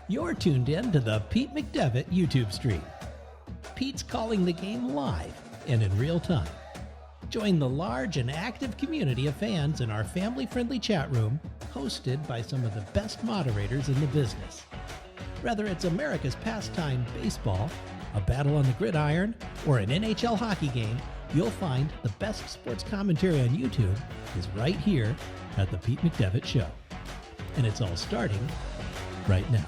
You're tuned in to the Pete McDevitt YouTube stream. Pete's calling the game live and in real time. Join the large and active community of fans in our family-friendly chat room, hosted by some of the best moderators in the business. Whether it's America's pastime baseball, a battle on the gridiron, or an NHL hockey game, you'll find the best sports commentary on YouTube is right here at the Pete McDevitt Show. And it's all starting right now.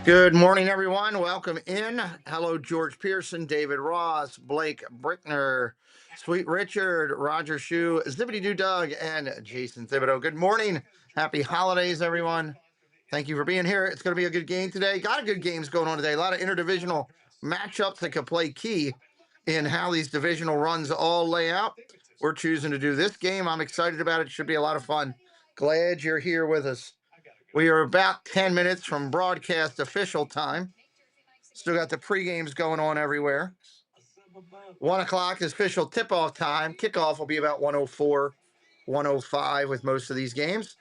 Good morning, everyone. Welcome in. Hello, George Pearson, David Ross, Blake Brickner, Sweet Richard, Roger Shue, Zippity Doo Doug, and Jason Thibodeau. Good morning. Happy holidays, everyone. Thank you for being here. It's going to be a good game today. Got a good games going on today. A lot of interdivisional matchups that could play key in how these divisional runs all lay out. We're choosing to do this game. I'm excited about it. Should be a lot of fun. Glad you're here with us. We are about 10 minutes from broadcast official time. Still got the pre-games going on everywhere. 1 o'clock is official tip-off time. Kickoff will be about 1:04, 1:05 with most of these games.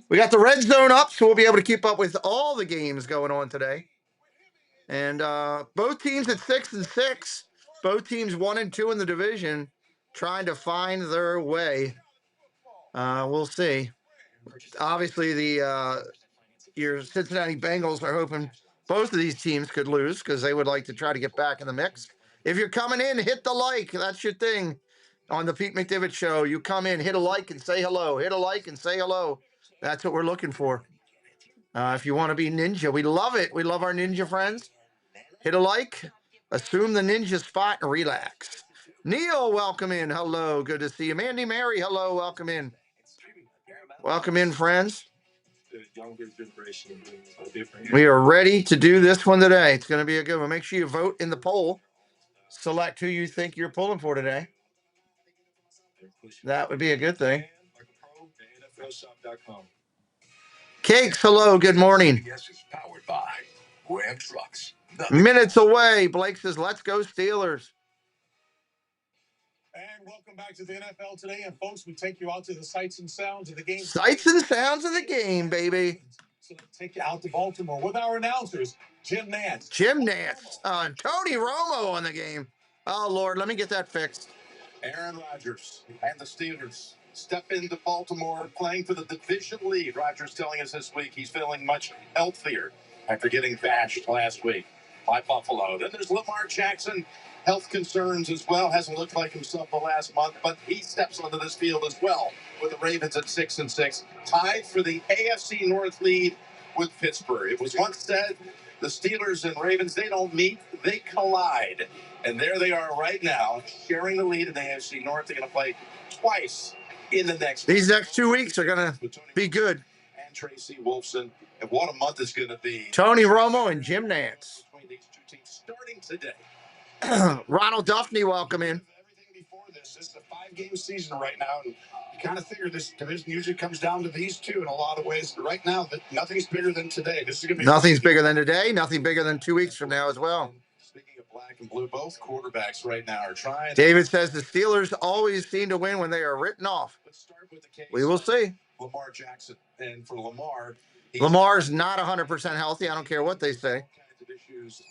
We got the red zone up, so we'll be able to keep up with all the games going on today. And both teams at 6-6, both teams 1-2 in the division, trying to find their way. We'll see. Obviously, your Cincinnati Bengals are hoping both of these teams could lose because they would like to try to get back in the mix. If you're coming in, hit the like. That's your thing on the Pete McDevitt Show. You come in, hit a like and say hello. Hit a like and say hello. That's what we're looking for. If you want to be ninja, we love it. We love our ninja friends. Hit a like, assume the ninja spot, and relax. Neil, welcome in. Hello, good to see you. Mandy Mary, hello, welcome in. Welcome in, friends. We are ready to do this one today. It's going to be a good one. Make sure you vote in the poll. Select who you think you're pulling for today. That would be a good thing. Cakes, hello, good morning. Minutes away. Blake says, let's go Steelers. And welcome back to the NFL today. And folks, we take you out to the sights and sounds of the game. Sights and sounds of the game, baby. So let's take you out to Baltimore with our announcers, Jim Nance. Jim Nance. And Tony Romo on the game. Oh, Lord, let me get that fixed. Aaron Rodgers and the Steelers step into Baltimore playing for the division lead. Rodgers telling us this week he's feeling much healthier after getting bashed last week by Buffalo. Then there's Lamar Jackson. Health concerns as well. Hasn't looked like himself the last month, but he steps onto this field as well with the Ravens at 6-6, tied for the AFC North lead with Pittsburgh. It was once said the Steelers and Ravens, they don't meet, they collide. And there they are right now, sharing the lead in the AFC North. They're going to play twice in the next. These next 2 weeks are going to be good. And Tracy Wolfson. And what a month it's going to be. Tony Romo and Jim Nance. Between these two teams starting today. Ronald Duffney, welcome in. Everything before this is a 5-game season right now. And you kind of figure this division usually comes down to these two in a lot of ways. But right now, nothing's bigger than today. This is going to be Nothing's bigger than today. Nothing bigger than 2 weeks from now as well. Speaking of black and blue, both quarterbacks right now are trying. David says the Steelers always seem to win when they are written off. Let's start with the case. We will see. Lamar Jackson. And for Lamar, Lamar's not 100% healthy. I don't care what they say. kinds of issues.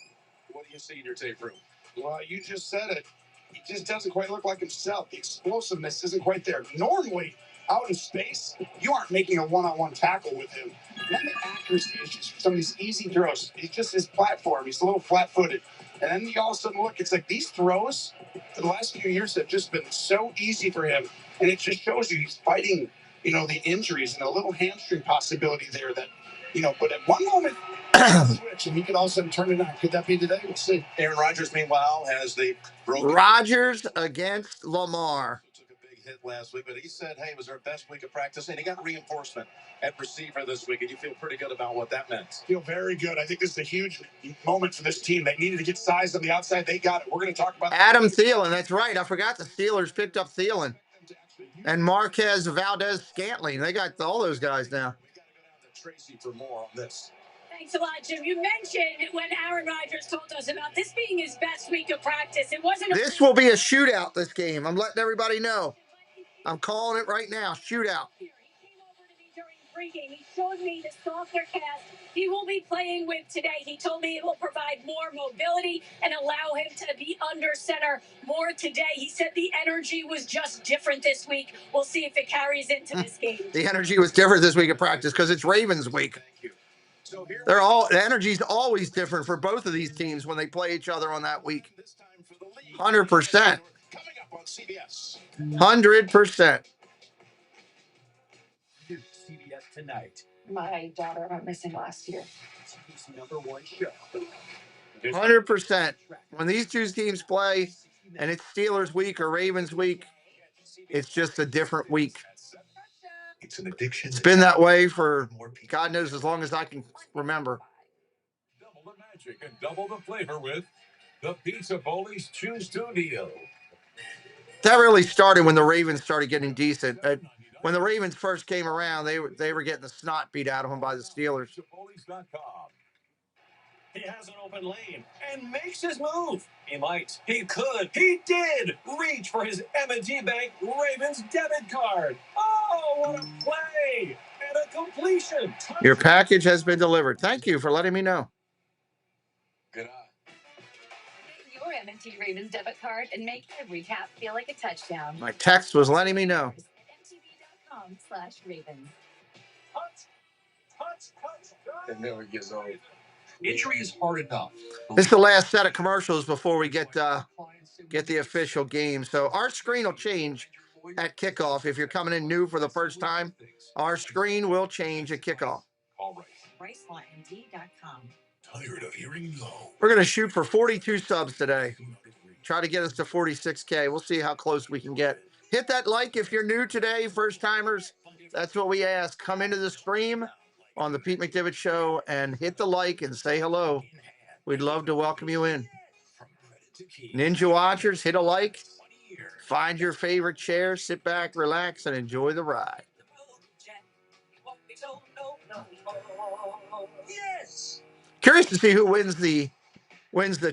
What do you see in your tape room? Well, you just said it. He just doesn't quite look like himself. The explosiveness isn't quite there. Normally, out in space, you aren't making a one-on-one tackle with him. And then the accuracy is just some of these easy throws. He's just his platform. He's a little flat-footed. And then you all of a sudden look, it's like these throws for the last few years have just been so easy for him. And it just shows you he's fighting, the injuries and a little hamstring possibility there that, but at one moment, switch and he could all of a sudden turn it on. Could that be today? We'll see. Aaron Rodgers, meanwhile, has the broken. Rodgers against Lamar. Took a big hit last week, but he said, hey, it was our best week of practice, and he got reinforcement at receiver this week, and you feel pretty good about what that meant. Feel very good. I think this is a huge moment for this team. They needed to get size on the outside. They got it. We're going to talk about Adam Thielen, that's right. I forgot the Steelers picked up Thielen. And Marquez Valdez-Scantling. They got all those guys now. We got to go down to Tracy for more on this. Thanks a lot, Jim. You mentioned when Aaron Rodgers told us about this being his best week of practice. It wasn't. This will be a shootout, this game. I'm letting everybody know. I'm calling it right now. Shootout. He came over to me during Pregame. He showed me the softer cast he will be playing with today. He told me it will provide more mobility and allow him to be under center more today. He said the energy was just different this week. We'll see if it carries into this game. The energy was different this week at practice because it's Ravens week. The energy's always different for both of these teams when they play each other on that week. 100%. 100%. CBS tonight. My daughter went missing last year. TV's #1 show. 100%. When these two teams play and it's Steelers week or Ravens week, it's just a different week. It's an addiction. It's been that way for God knows as long as I can remember. Double the magic and double the flavor with the Pizza Bowlies Choose To deal. That really started when the Ravens started getting decent. When the Ravens first came around, they were getting the snot beat out of them by the Steelers. He has an open lane and makes his move. He might. He could. He did reach for his M&T Bank Ravens debit card. Oh, what a play! And a completion. Your package has been delivered. Thank you for letting me know. Good eye. Get your M&T Ravens debit card and make every tap feel like a touchdown. My text was letting me know. MTV.com/Ravens. It never gets old. Injury is hard enough. This is the last set of commercials before we get the official game. So our screen will change at kickoff. If you're coming in new for the first time, our screen will change at kickoff. All right. RiceLawMD.com. Tired of hearing no? We're going to shoot for 42 subs today. Try to get us to 46K. We'll see how close we can get. Hit that like if you're new today, first timers. That's what we ask. Come into the stream on the Pete McDevitt Show and hit the like and say hello. We'd love to welcome you in. Ninja Watchers, hit a like. Find your favorite chair, sit back, relax, and enjoy the ride. Yes. Curious to see who wins the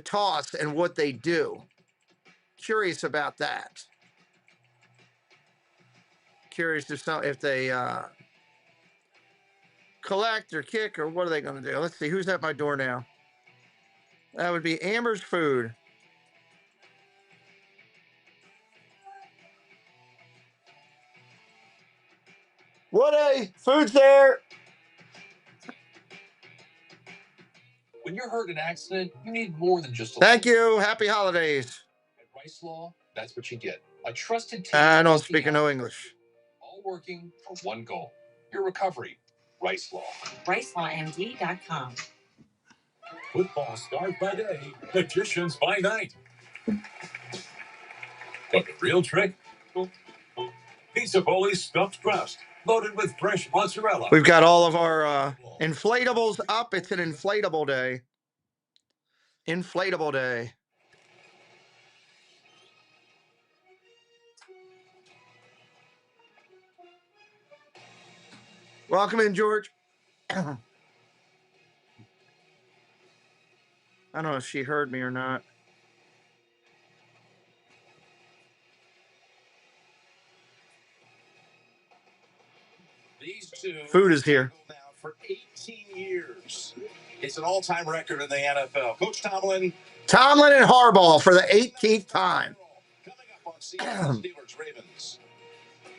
toss and what they do. Curious about that. Curious if they collect or kick or what are they going to do? Let's see who's at my door now. That would be Amber's Food. Food's there. When you're hurt in an accident, you need more than just a Thank you. Happy holidays. At Rice Law, that's what you get. A trusted team. I don't speak no English. All working for one goal. Your recovery. Rice Law. RiceLawMD.com. Football stars by day, magicians by night. But the real trick? Pizza Bowlies stuffed crust, loaded with fresh mozzarella. We've got all of our inflatables up. It's an inflatable day. Inflatable day. Welcome in, George. I don't know if she heard me or not. These two Food is here. now for 18 years. It's an all-time record in the NFL. Coach Tomlin Tomlin and Harbaugh for the 18th time. coming up on CNN Steelers Ravens.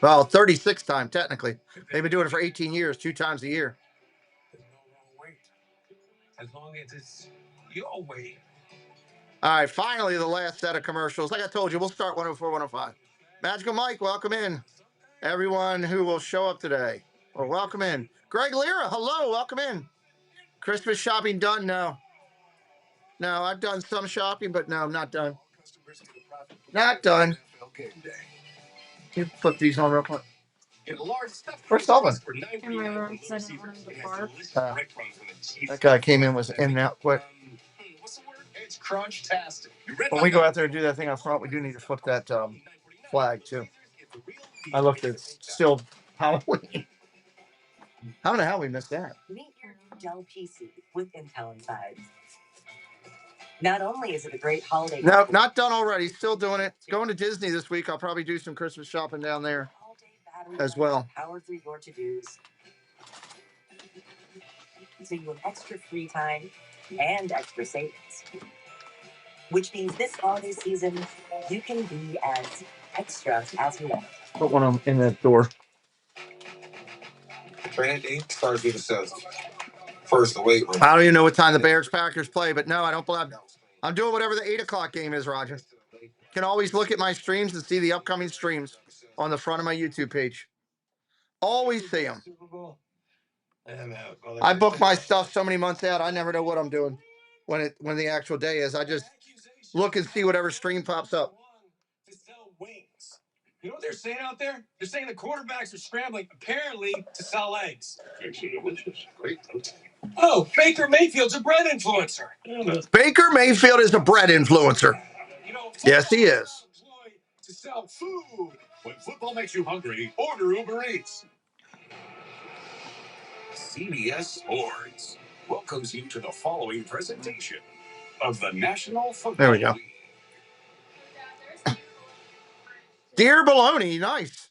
Well, 36th time, technically. They've been doing it for 18 years, 2 times a year. There's no wrong way. As long as it's your way. All right, finally, the last set of commercials. Like I told you, we'll start 104, 105. Magical Mike, welcome in. Everyone who will show up today. Well, welcome in. Greg Lira, hello, welcome in. Christmas shopping done? No. No, I've done some shopping, but no, I'm not done. Not done. You flip these on real quick. Where's Sullivan? In my room, so I didn't want him to bark. That guy came in, was in and out quick. What's the word? It's crunch-tastic. When we go out there and do that thing up front, we do need to flip that flag, too. I looked at still Halloween. How the hell we missed that? Meet your new Dell PC with Intel inside. Not only is it a great holiday. No, not done already. Still doing it. Going to Disney this week. I'll probably do some Christmas shopping down there as well. Power through your to-dos. so you have extra free time and extra savings. Which means this holiday season, you can be as extra as you want. Put one of them in that door. Training day starts with the 7th. First, the weight room. I don't even know what time the Bears-Packers play, but no, I don't believe. I'm doing whatever the 8 o'clock game is, Roger. Can always look at my streams and see the upcoming streams on the front of my YouTube page. Always see them. I book my stuff so many months out, I never know what I'm doing when the actual day is. I just look and see whatever stream pops up. You know what they're saying out there? They're saying the quarterbacks are scrambling, apparently, to sell eggs. Actually delicious. Great protein. Oh, Baker Mayfield's a bread influencer. Baker Mayfield is a bread influencer. You know, Yes, he is. to sell food. When football makes you hungry, order Uber Eats. CBS Sports welcomes you to the following presentation of the National Football There we go. League. Deer bologna, nice.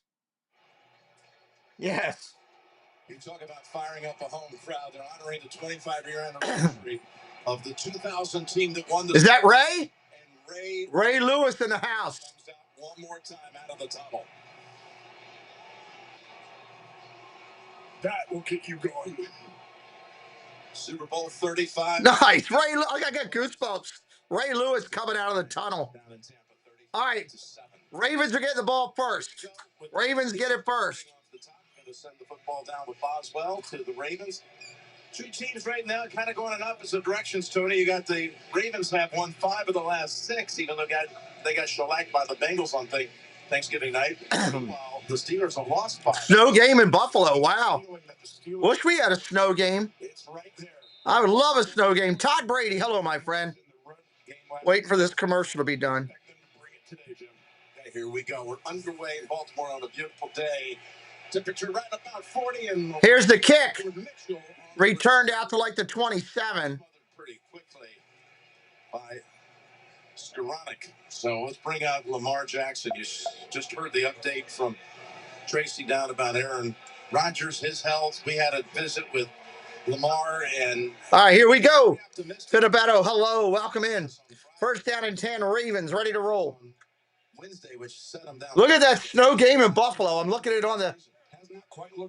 Yes. You talk about firing up a home crowd. They're honoring the 25-year anniversary of the 2000 team that won the. Is that Ray? And Ray Lewis in the house. comes out one more time out of the tunnel. That will get you going. Super Bowl 35. Nice. Ray, I got goosebumps. Ray Lewis coming out of the tunnel. Down in Tampa, 35 All right. to 7. Ravens are getting the ball first. Ravens get it first. Off the top, going to send the football down with BALvsPIT to the Ravens. Two teams right now kind of going in opposite directions, Tony. You got the Ravens have won 5 of the last 6, even though they got shellacked by the Bengals on Thanksgiving night. While the Steelers have lost 5. Snow game in Buffalo. Wow. Wish we had a snow game. It's right there. I would love a snow game. Todd Brady. Hello, my friend. Wait for this commercial to be done. Okay, here we go. We're underway in Baltimore on a beautiful day. Temperature right about 40. And Here's the kick. Returned out to like the 27. Pretty quickly by Skoranek. So let's bring out Lamar Jackson. You just heard the update from Tracy down about Aaron Rodgers, his health. We had a visit with Lamar and. All right, here we go. Fitabato, hello, welcome in. First down and 10, Ravens ready to roll. Wednesday, which set them down. Look at that snow game in Buffalo. I'm looking at it on the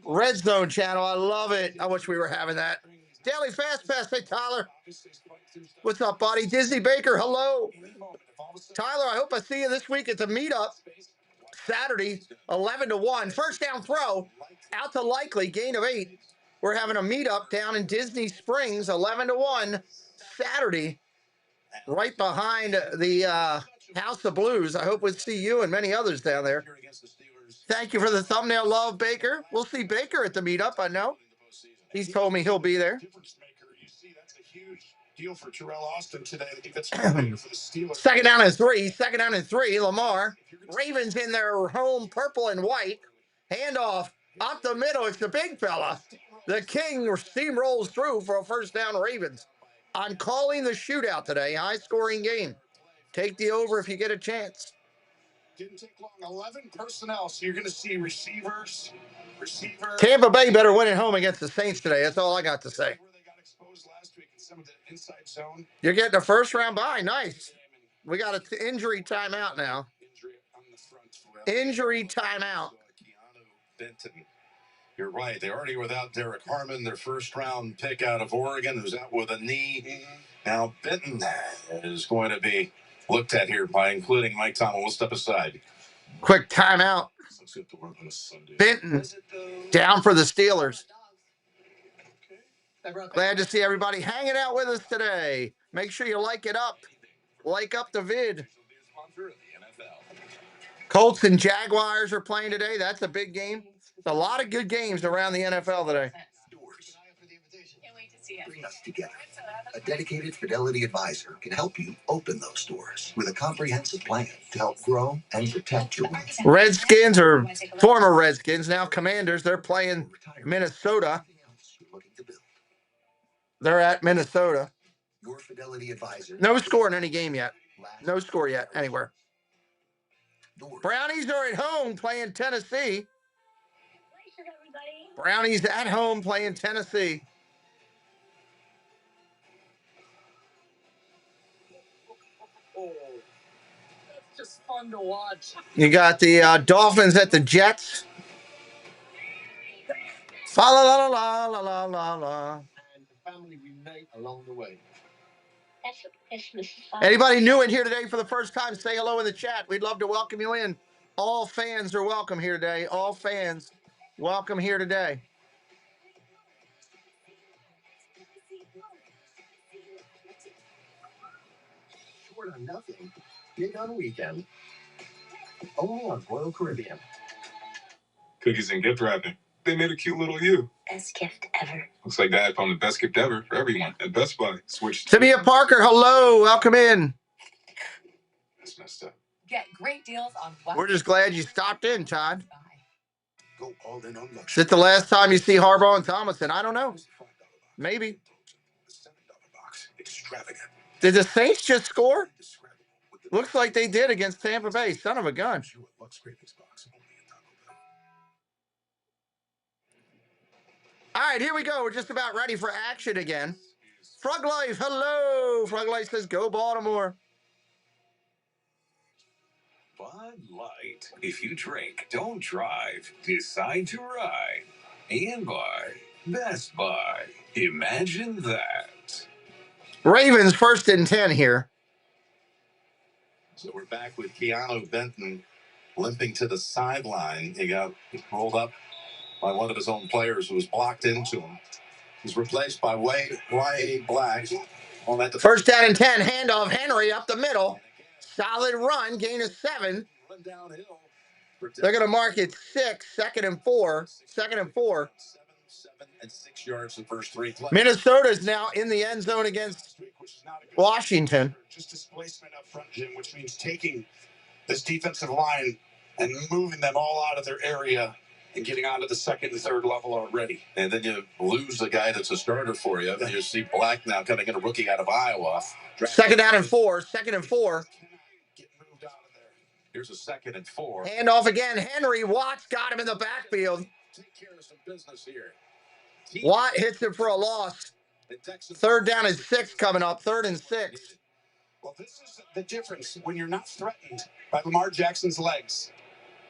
Red Zone channel. I love it. I wish we were having that. Daily Fast Pass. Hey, Tyler. What's up, buddy? Disney Baker, hello. Tyler, I hope I see you this week at the meetup. Saturday, 11 to 1. First down throw. Out to Likely, gain of 8. We're having a meetup down in Disney Springs, 11 to 1. Saturday, right behind the House of Blues. I hope we'll see you and many others down there. Thank you for the thumbnail love, Baker. We'll see Baker at the meetup, I know. He's told me he'll be there. That's a huge deal for Terrell Austin today. I think that's for the Steelers. Second down and 3. Second down and 3. Lamar. Ravens in their home purple and white. Handoff up the middle. It's the big fella. The King steamrolls through for a first down Ravens. I'm calling the shootout today. High-scoring game. Take the over if you get a chance. Didn't take long. 11 personnel, so you're going to see receivers. Tampa Bay better win at home against the Saints today. That's all I got to say. Where they got exposed last week in some of the inside zone. You're getting a first-round bye. Nice. We got an injury timeout now. Injury on the front for Injury timeout. Keanu Benton. You're right. They're already without Derek Harmon, their first-round pick out of Oregon, who's out with a knee. Now Benton is going to be looked at here by including Mike Tomlin. We'll step aside. Quick timeout. Benton down for the Steelers. Glad to see everybody hanging out with us today. Make sure you like it up. Like up the vid. Colts and Jaguars are playing today. That's a big game. There's a lot of good games around the NFL today. Bring us together. A dedicated Fidelity advisor can help you open those doors with a comprehensive plan to help grow and protect your wealth. Redskins or former Redskins, now Commanders, they're playing Minnesota. They're at Minnesota. Your Fidelity advisor. No score in any game yet. No score yet anywhere. Brownies are at home playing just fun to watch. You got the Dolphins at the Jets. Fa la la la la la la la. And the family reunite along the way. That's what Christmas is all Anybody new in here today for the first time, say hello in the chat. We'd love to welcome you in. All fans are welcome here today. All fans, welcome here today. Short on nothing, big on weekend. Only on Royal Caribbean. Cookies and gift wrapping. They made a cute little you. best gift ever. Looks like Dad found the best gift ever for everyone at Best Buy. Switch. Timia Parker, hello. Welcome in. That's messed up. Get great deals on what? We're just glad you stopped in, Todd. Go all in on luxury. Is it the last time you see Harbaugh and Tomlinson? I don't know. Maybe. $7 box. Extravagant. Did the Saints just score? Looks like they did against Tampa Bay. Son of a gun. All right, here we go. We're just about ready for action again. Frog Life, hello. Frog Life says, go Baltimore. Bud Light. If you drink, don't drive. Decide to ride. And by Best Buy. Imagine that. Ravens 1st and 10 here. So we're back with Keanu Benton limping to the sideline. He got rolled up by one of his own players who was blocked into him. He's replaced by Y.A. Black. On that 1st down and 10. Handoff Henry up the middle. Solid run. Gain of 7. Run downhill. They're going to mark it 6. 2nd and 4. 2nd and 4. 7 and 6 yards the first 3 plays. Minnesota's now in the end zone against Washington. Just displacement up front, Jim, which means taking this defensive line and moving them all out of their area and getting onto the 2nd and 3rd level already. And then you lose a guy that's a starter for you. You see Black now coming in, a rookie out of Iowa. 2nd down and 4. 2nd and 4. Get moved out of there. Here's a 2nd and 4. Handoff again. Henry. Watts got him in the backfield. Take care of some business here. Watt hits him for a loss. 3rd down and 6 coming up. 3rd and 6. Well, this is the difference. When you're not threatened by Lamar Jackson's legs,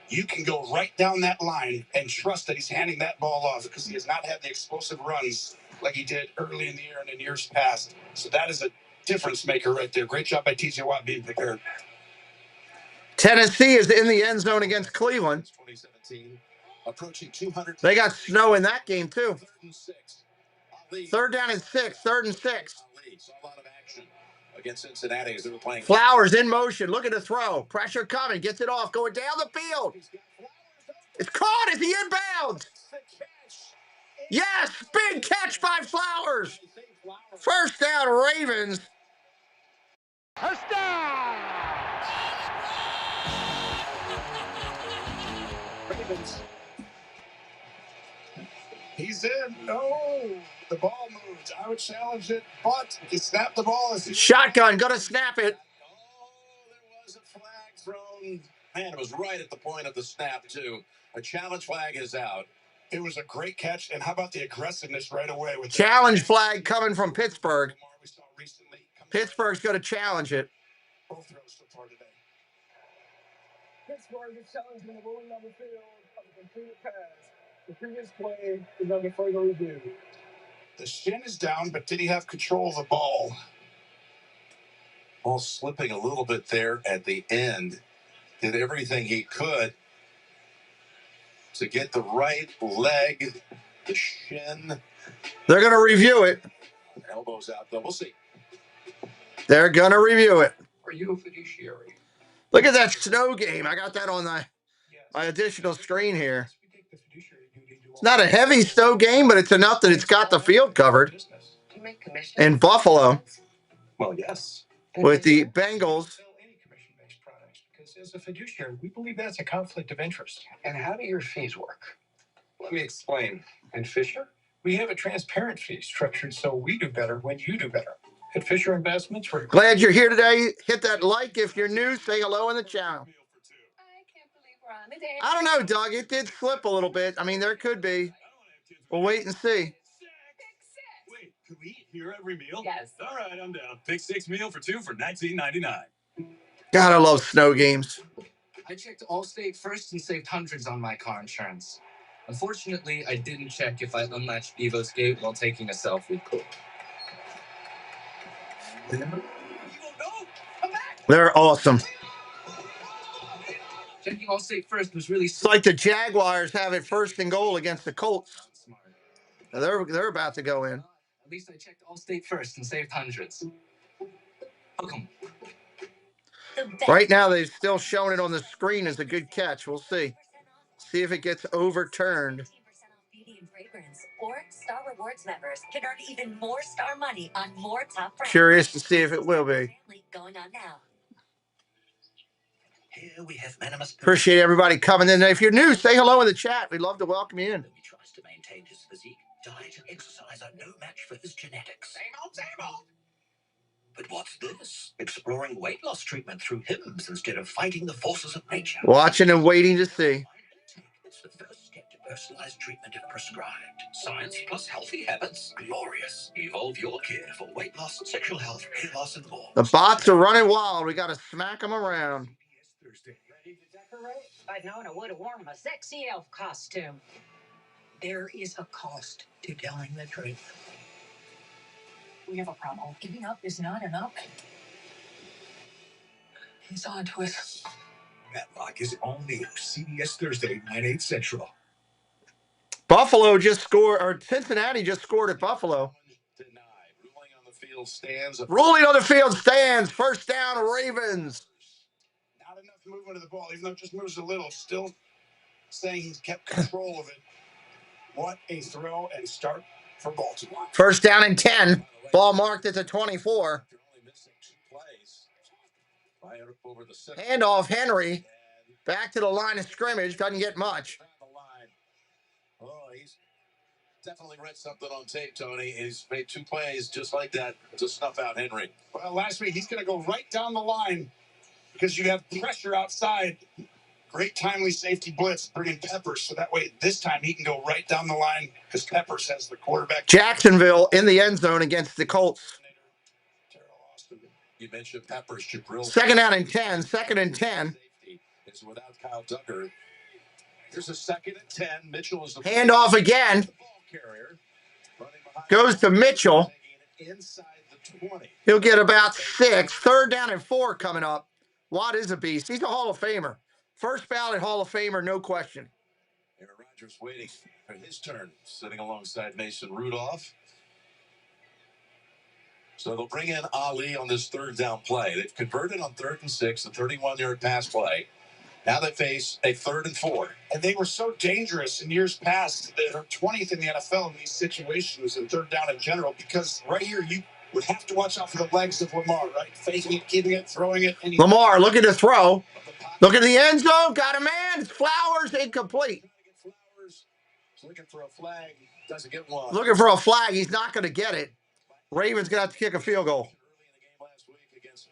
you can go right down that line and trust that he's handing that ball off because he has not had the explosive runs like he did early in the year and in years past. So that is a difference maker right there. Great job by TJ Watt being prepared. Tennessee is in the end zone against Cleveland. 2017, approaching 200. They got snow in that game, too. 3rd and 6. 3rd down and 6. 3rd and 6. Saw a lot of action against Cincinnati as they were playing. Flowers in motion. Look at the throw. Pressure coming. Gets it off. Going down the field. It's caught. Is he inbounds? Yes. Big catch by Flowers. 1st down, Ravens. Ravens. He's in. No. The ball moved. I would challenge it, but he snapped the ball. Shotgun. Gonna snap it. There was a flag thrown. Man, it was right at the point of the snap, too. A challenge flag is out. It was a great catch. And how about the aggressiveness right away? With Challenge flag coming from Pittsburgh. We saw recently. Pittsburgh's going to challenge it. Both throws so far today. Pittsburgh is challenging the ruling on the field of a completed pass. The previous play is under further review. The shin is down, but did he have control of the ball? Ball slipping a little bit there at the end. Did everything he could to get the right leg, the shin. They're going to review it. Elbows out, though. We'll see. They're going to review it. Are you a fiduciary? Look at that snow game. I got that on my additional screen here. It's not a heavy snow game, but it's enough that it's got the field covered. In Buffalo. Well, yes. With the Bengals. Any commission-based products, because as a fiduciary, we believe that's a conflict of interest. And how do your fees work? Let me explain. At Fisher, we have a transparent fee structured so we do better when you do better. At Fisher Investments, we're Glad you're here today. Hit that like if you're new. Say hello in the channel. I can't believe we're on the day. I don't know, Doug. It did slip a little bit. I mean, there could be. We'll wait and see. Wait, can we eat here every meal? Yes. All right, I'm down. Pick 6 meal for 2 for $19.99. God, I love snow games. I checked Allstate first and saved hundreds on my car insurance. Unfortunately, I didn't check if I unlatched BALvsPIT while taking a selfie. They're awesome. Checking Allstate first was really It's like the Jaguars have it first and goal against the Colts. They're about to go in. At least I checked Allstate first and saved hundreds. Welcome. Right now, they're still showing it on the screen as a good catch. We'll see. See if it gets overturned. Or Star Rewards members can earn even more Star money on more top brands. Curious to see if it will be. Going on now. Here we have venomous. Appreciate everybody coming in. If you're new, say hello in the chat. We'd love to welcome you in. He tries to maintain his physique. Diet and exercise are no match for his genetics. Same old. But what's this? Exploring weight loss treatment through hymns instead of fighting the forces of nature. Watching and waiting to see. It's the first step to personalized treatment if prescribed. Science plus healthy habits. Glorious. Evolve your care for weight loss, sexual health, hair loss, and more. The bots are running wild. We got to smack them around. Ready to decorate? If I'd known, I would have worn my sexy elf costume. There is a cost to telling the truth. We have a problem. Giving up is not enough. He's on to us. Matlock is only CBS Thursday, 9/8 Central. Buffalo just scored, or Cincinnati just scored at Buffalo. Denied. Ruling on the field stands. Ruling on the field stands. First down, Ravens. Not enough movement of the ball, even though it just moves a little. Still saying he's kept control of it. What a throw and start for Baltimore. First down and 10. Ball marked at the 24. Handoff, Henry. Back to the line of scrimmage. Doesn't get much. Oh, he's definitely read something on tape, Tony. He's made 2 plays just like that to snuff out Henry. Well, last week he's going to go right down the line because you have pressure outside. Great timely safety blitz, bringing Peppers, so that way this time he can go right down the line because Peppers has the quarterback. Jacksonville in the end zone against the Colts. You mentioned Peppers. Jabril. Second down and 10. Second and 10. It's without Kyle Tucker. Here's a second and 10. Mitchell is the handoff again. Goes to Mitchell. Inside the 20. He'll get about 6. Third down and 4 coming up. Watt is a beast. He's a Hall of Famer. First ballot Hall of Famer, no question. Aaron Rodgers waiting for his turn, sitting alongside Mason Rudolph. So they'll bring in Ali on this third down play. They've converted on 3rd and 6, a 31-yard pass play. Now they face a 3rd and 4. And they were so dangerous in years past. They're 20th in the NFL in these situations and third down in general, because right here you would have to watch out for the legs of Lamar, right? Faking it, keeping it, throwing it. Lamar looking to throw. Look at the end zone. Got a man. It's Flowers, incomplete. Flowers looking for a flag. Doesn't get one. Looking for a flag. He's not going to get it. Ravens going to have to kick a field goal. Early in the game last week against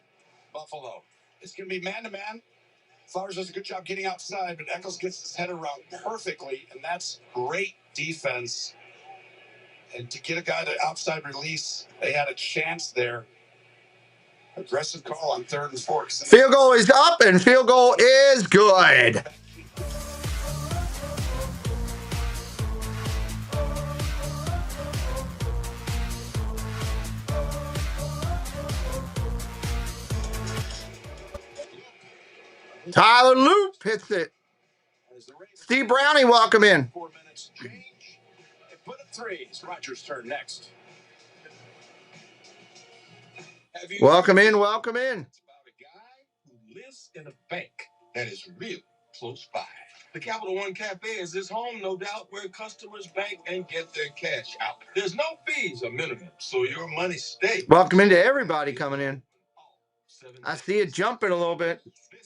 Buffalo. It's going to be man-to-man. Flowers does a good job getting outside, but Eccles gets his head around perfectly, and that's great defense. And to get a guy to outside release, they had a chance there. Aggressive call on 3rd and 4. Field goal is up, and field goal is good. Tyler Loop hits it. Steve Browning, welcome in. 4 minutes change. And put up 3. It's Rodgers' turn next. Welcome in, welcome in. It's about a guy who lives in a bank that is real close by. The Capital One Cafe is his home, no doubt, where customers bank and get their cash out. There's no fees or minimum, so your money stays. Welcome into everybody coming in. I see it jumping a little bit. This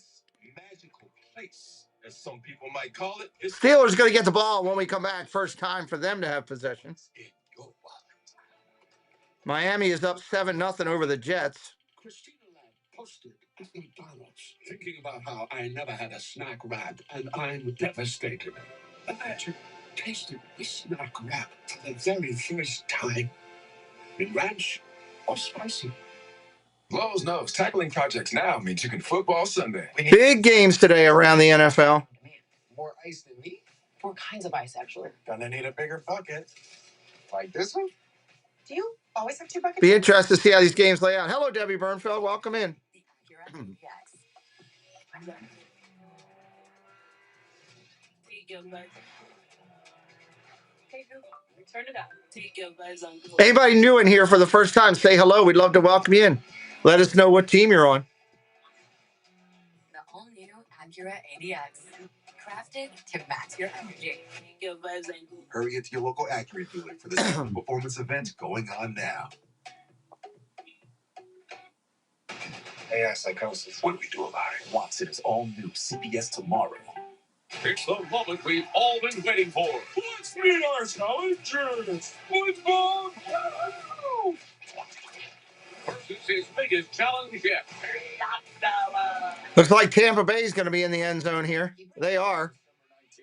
magical place, as some people might call it, is Steelers going to get the ball when we come back. First time for them to have possession. in your wallet. Miami is up 7-0 over the Jets. Christina Ladd posted at McDonald's, thinking about how I never had a snack wrap, and I'm devastated. Imagine tasting a snack wrap for the very first time. In ranch or spicy? Lowe's knows tackling projects now means you can football Sunday. Big games today around the NFL. More ice than me? 4 kinds of ice, actually. Gonna need a bigger bucket. Like this one? Do you always have 2 buckets? Be interested to see how these games lay out. Hello, Debbie Bernfeld. Welcome in. The Acura ADX. Turn it up. Take your vibes on. Anybody new in here for the first time, say hello. We'd love to welcome you in. Let us know what team you're on. The all-new Acura ADX. Crafted to match your energy. Take your vibes on. Hurry into your local Acura dealer for this performance event going on now. AI psychosis. What do we do about it? Watson is all new CBS tomorrow. It's the moment we've all been waiting for. Let's meet our challengers. Football versus his biggest challenge yet. Looks like Tampa Bay is going to be in the end zone here. They are.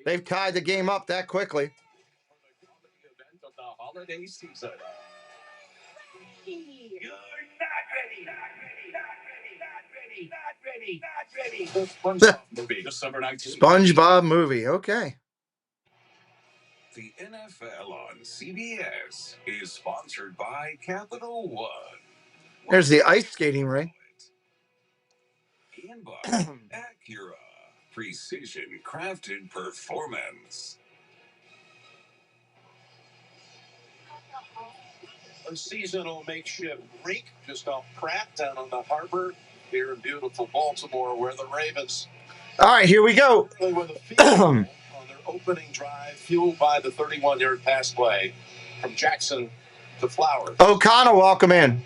They've tied the game up that quickly. Event of the holiday season. You're not ready. The SpongeBob movie, December 19th. SpongeBob movie. Okay. The NFL on CBS is sponsored by Capital One. There's the ice skating ring. And by Acura. Precision crafted performance. A seasonal makeshift rink just off Pratt down on the harbor here in beautiful Baltimore, where the Ravens All right, here we go. early with a field goal on their opening drive, fueled by the 31-yard pass play from Jackson to Flowers. O'Connell, welcome in.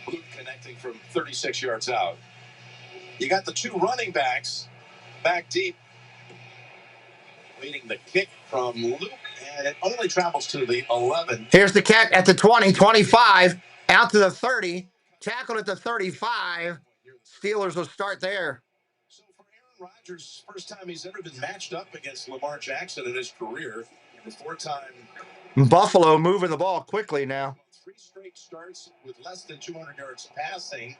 Luke connecting from 36 yards out. You got the 2 running backs back deep, waiting the kick from Luke, and it only travels to the 11. Here's the kick at the 20, 25, out to the 30, tackled at the 35. Steelers will start there. So for Aaron Rodgers, first time he's ever been matched up against Lamar Jackson in his career. The 4-time Buffalo moving the ball quickly now. 3 straight starts with less than 200 yards passing.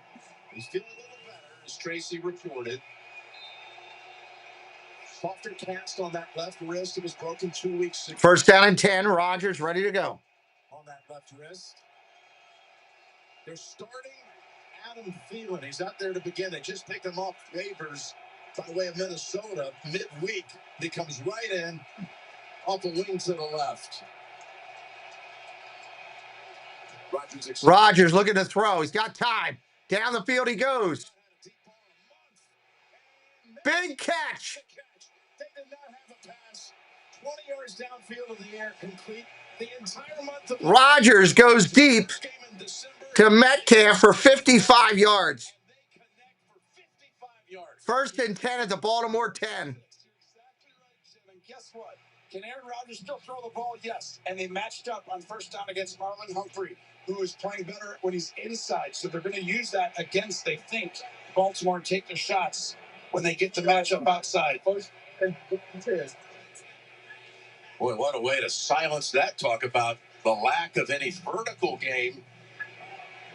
He's feeling a little better, as Tracy reported. Softer cast on that left wrist. It was broken 2 weeks ago. First down and 10. Rodgers ready to go. On that left wrist. They're starting Adam Thielen. He's out there to begin. They just picked him off waivers by way of Minnesota midweek. He comes right in off the wing to the left. Rodgers looking to throw. He's got time. Down the field he goes. Big catch. They did not have a pass. 20 yards downfield in the air, complete the entire month of Rodgers goes deep to Metcalf for 55 yards. First and 10 at the Baltimore 10. And guess what? Can Aaron Rodgers still throw the ball? Yes. And they matched up on first down against Marlon Humphrey, who is playing better when he's inside. So they're going to use that against, they think, Baltimore and take their shots when they get the matchup outside. Boy, what a way to silence that. Talk about the lack of any vertical game.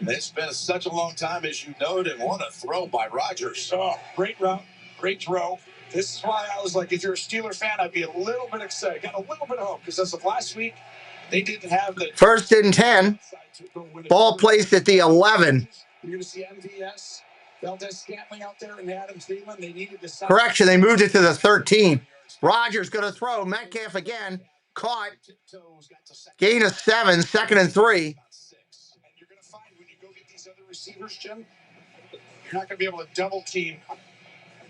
It's been such a long time, as you noted. What a throw by Rodgers. Oh, great route, great throw. This is why I was like, if you're a Steeler fan, I'd be a little bit excited. Got a little bit of hope, because as of last week, they didn't have the First and 10. Ball placed at the 11. You're going to see MVS, Valdez-Scantling out there, and Adam Thielen. They needed to. Correction, they moved it to the 13. Rodgers going to throw. Metcalf again. Caught. Gain of 7. Second and 3. And you're going to find when you go get these other receivers, Jim, you're not going to be able to double team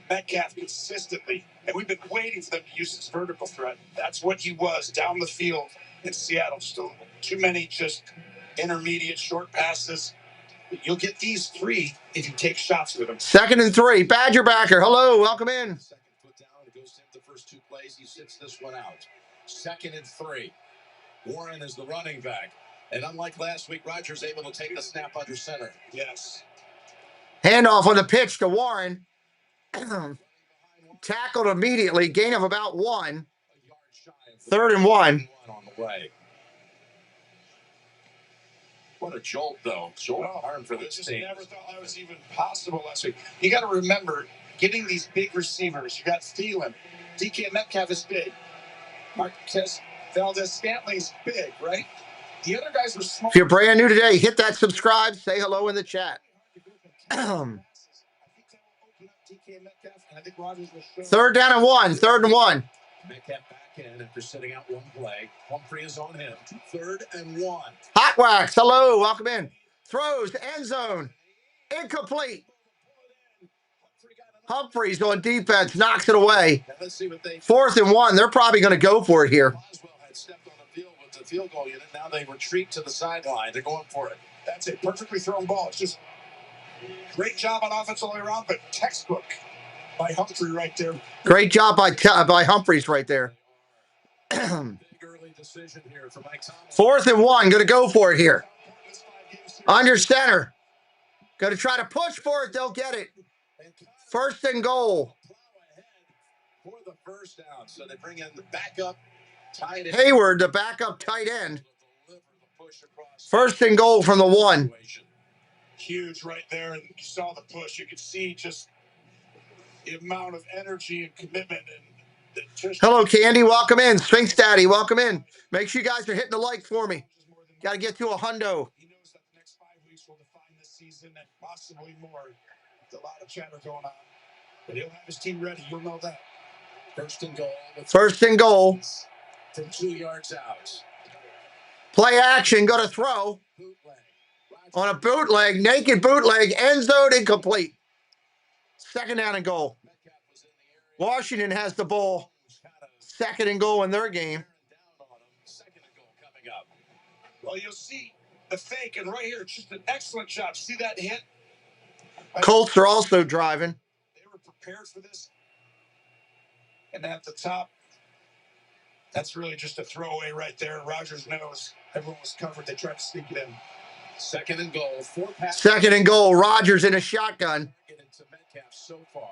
Metcalf consistently. And we've been waiting for them to use this vertical threat. That's what he was down the field in Seattle. Still too many just intermediate short passes. You'll get these 3 if you take shots with them. Second and 3. Badger backer. Hello. Welcome in. Second foot down. It goes to him the first 2 plays. He sits this one out. Second and 3. Warren is the running back. And unlike last week, Rodgers able to take the snap under center. Yes. Handoff on the pitch to Warren. Tackled immediately. Gain of about 1. Third and 1. On the way. What a jolt, though. Jolt arm for this team. Never thought that was even possible last week. You got to remember, getting these big receivers. You got Thielen. DK Metcalf is big. Marquez Valdez-Scantling's big, right? The other guys were small. If you're brand new today, hit that subscribe. Say hello in the chat. Third down and 1. Third and 1. Metcalf back in after sitting out one play. Humphrey is on him. 3rd and 1. Hot Wax, hello, welcome in. Throws, end zone, incomplete. Humphreys on defense, knocks it away. 4th and 1, they're probably going to go for it here. Boswell had stepped on the field with the field goal unit. Now they retreat to the sideline. They're going for it. That's a perfectly thrown ball. It's just great job on offense all the way around, but textbook by Humphrey right there. Great job by Humphreys right there. 4th and 1, going to go for it here. Under center. Going to try to push for it. They'll get it. 1st and goal. For the first down, so they bring in the backup tight end. Hayward, the backup tight end. 1st and goal from the 1. Huge right there, and you saw the push. You could see just the amount of energy and commitment. And hello, Candy. Welcome in. Sphinx Daddy, welcome in. Make sure you guys are hitting the like for me. Got to get to a hundo. He knows that the next 5 weeks will define this season and possibly more. There's a lot of chatter going on, but he'll have his team ready. You'll know that. 1st and goal. 1st and goal. From 2 yards out. Play action. Go to throw. On a bootleg, naked bootleg, end zone incomplete. 2nd down and goal. Washington has the ball. 2nd and goal in their game. 2nd and goal coming up. Well, you'll see the fake, and right here, it's just an excellent shot. See that hit? Colts are also driving. They were prepared for this. And at the top, that's really just a throwaway right there. Rodgers knows everyone was covered. They tried to sneak it in. 2nd and goal. 4 passes. 2nd and goal. Rodgers in a shotgun. Get into Metcalf so far.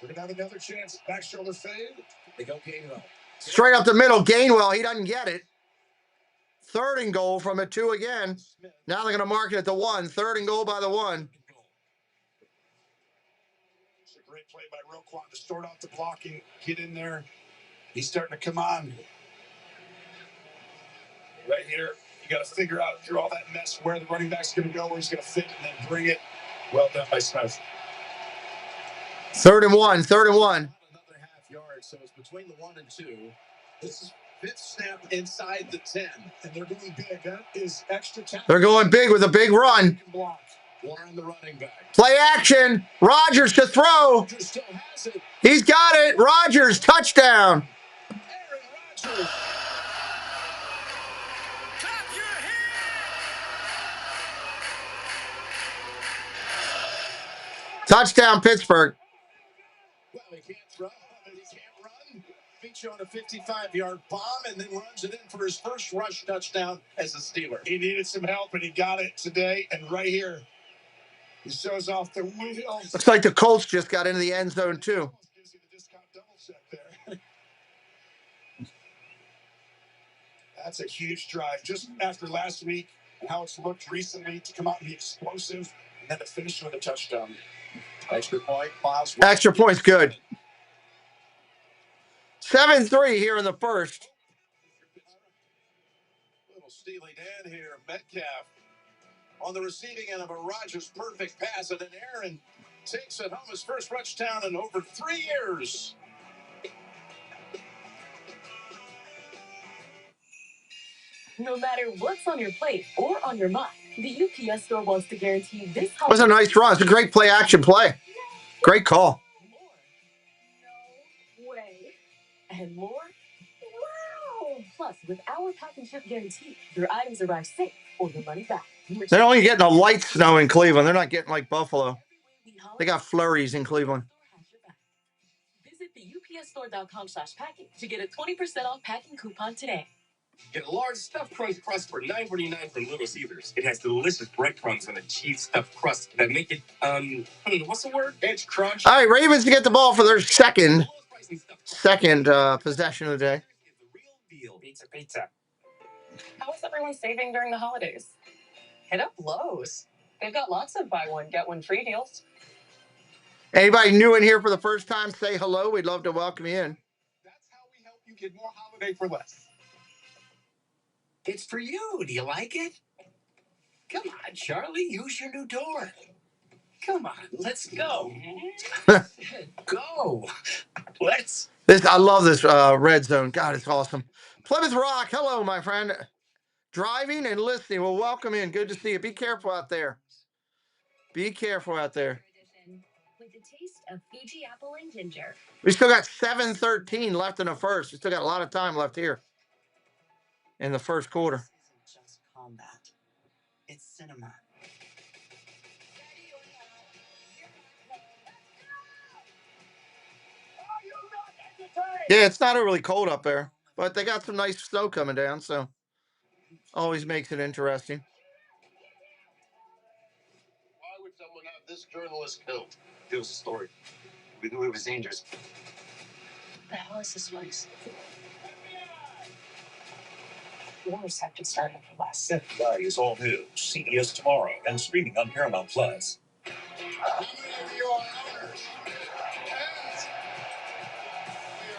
We're going to have another chance. Back shoulder fade. They go Gainwell. Straight up the middle. Gainwell, he doesn't get it. 3rd and goal from a 2 again. Now they're going to mark it at the 1. 3rd and goal by the 1. It's a great play by Roquan to start off the blocking. Get in there. He's starting to come on. Right here. You got to figure out through all that mess where the running back's going to go, where he's going to fit, and then bring it. Well done by Smith. 3rd and 1. 3rd and 1. Another half yard, so it's between the 1 and 2. This is 5th snap inside the 10. And they're going big. That is extra time. They're going big with a big run. Block. Warren, the running back. Play action. Rodgers to throw. Rodgers still has it. He's got it. Rodgers, touchdown. Aaron Rodgers. Touchdown, Pittsburgh. Well, he can't throw, and he can't run. Beats you on a 55-yard bomb and then runs it in for his first rush touchdown as a Steeler. He needed some help, and he got it today. And right here, he shows off the wheels. Looks like the Colts just got into the end zone, too. Gives you the discount double set there. That's a huge drive. Just after last week and how it's looked recently to come out and be explosive and then to finish with a touchdown. Extra point. Miles. Extra point's good. 7-3 here in the first. Little Steely Dan here. Metcalf on the receiving end of a Rodgers perfect pass, and then Aaron takes it home, his first touchdown in over 3 years. No matter what's on your plate or on your mind, the UPS store wants to guarantee this. That was a nice run. It's a great play action play. Great call. No way. And more? Wow! Plus, with our pack and ship guarantee, your items arrive safe or your money back. They're only getting a light snow in Cleveland. They're not getting like Buffalo. They got flurries in Cleveland. Visit the upsstore.com/packing to get a 20% off packing coupon today. Get a large stuffed crust crust for $9.49 from Little Caesars. It has delicious breadcrumbs and a cheese stuffed crust that make it, what's the word? Edge crunch. All right, Ravens to get the ball for their second possession of the day. Pizza. How is everyone saving during the holidays? Hit up Lowe's. They've got lots of buy one, get one free deals. Anybody new in here for the first time, say hello. We'd love to welcome you in. That's how we help you get more holiday for less. It's for you. Do you like it? Come on, Charlie, use your new door. Come on, let's go. Go. Let's. I love this red zone. God, it's awesome. Plymouth Rock, hello, my friend. Driving and listening. Well, welcome in. Good to see you. Be careful out there. Be careful out there. With the taste of Fiji apple and ginger. We still got 7:13 left in the first. We still got a lot of time left here in the first quarter. This isn't just combat. It's cinema. Yeah, it's not overly cold up there, but they got some nice snow coming down, so always makes it interesting. Why would someone have this journalist killed? Give us a story. We knew it was dangerous. What the hell is this place? Wars have to start for less. FBI is all new. CES tomorrow and streaming on Paramount Plus. How many of you are owners? Yes.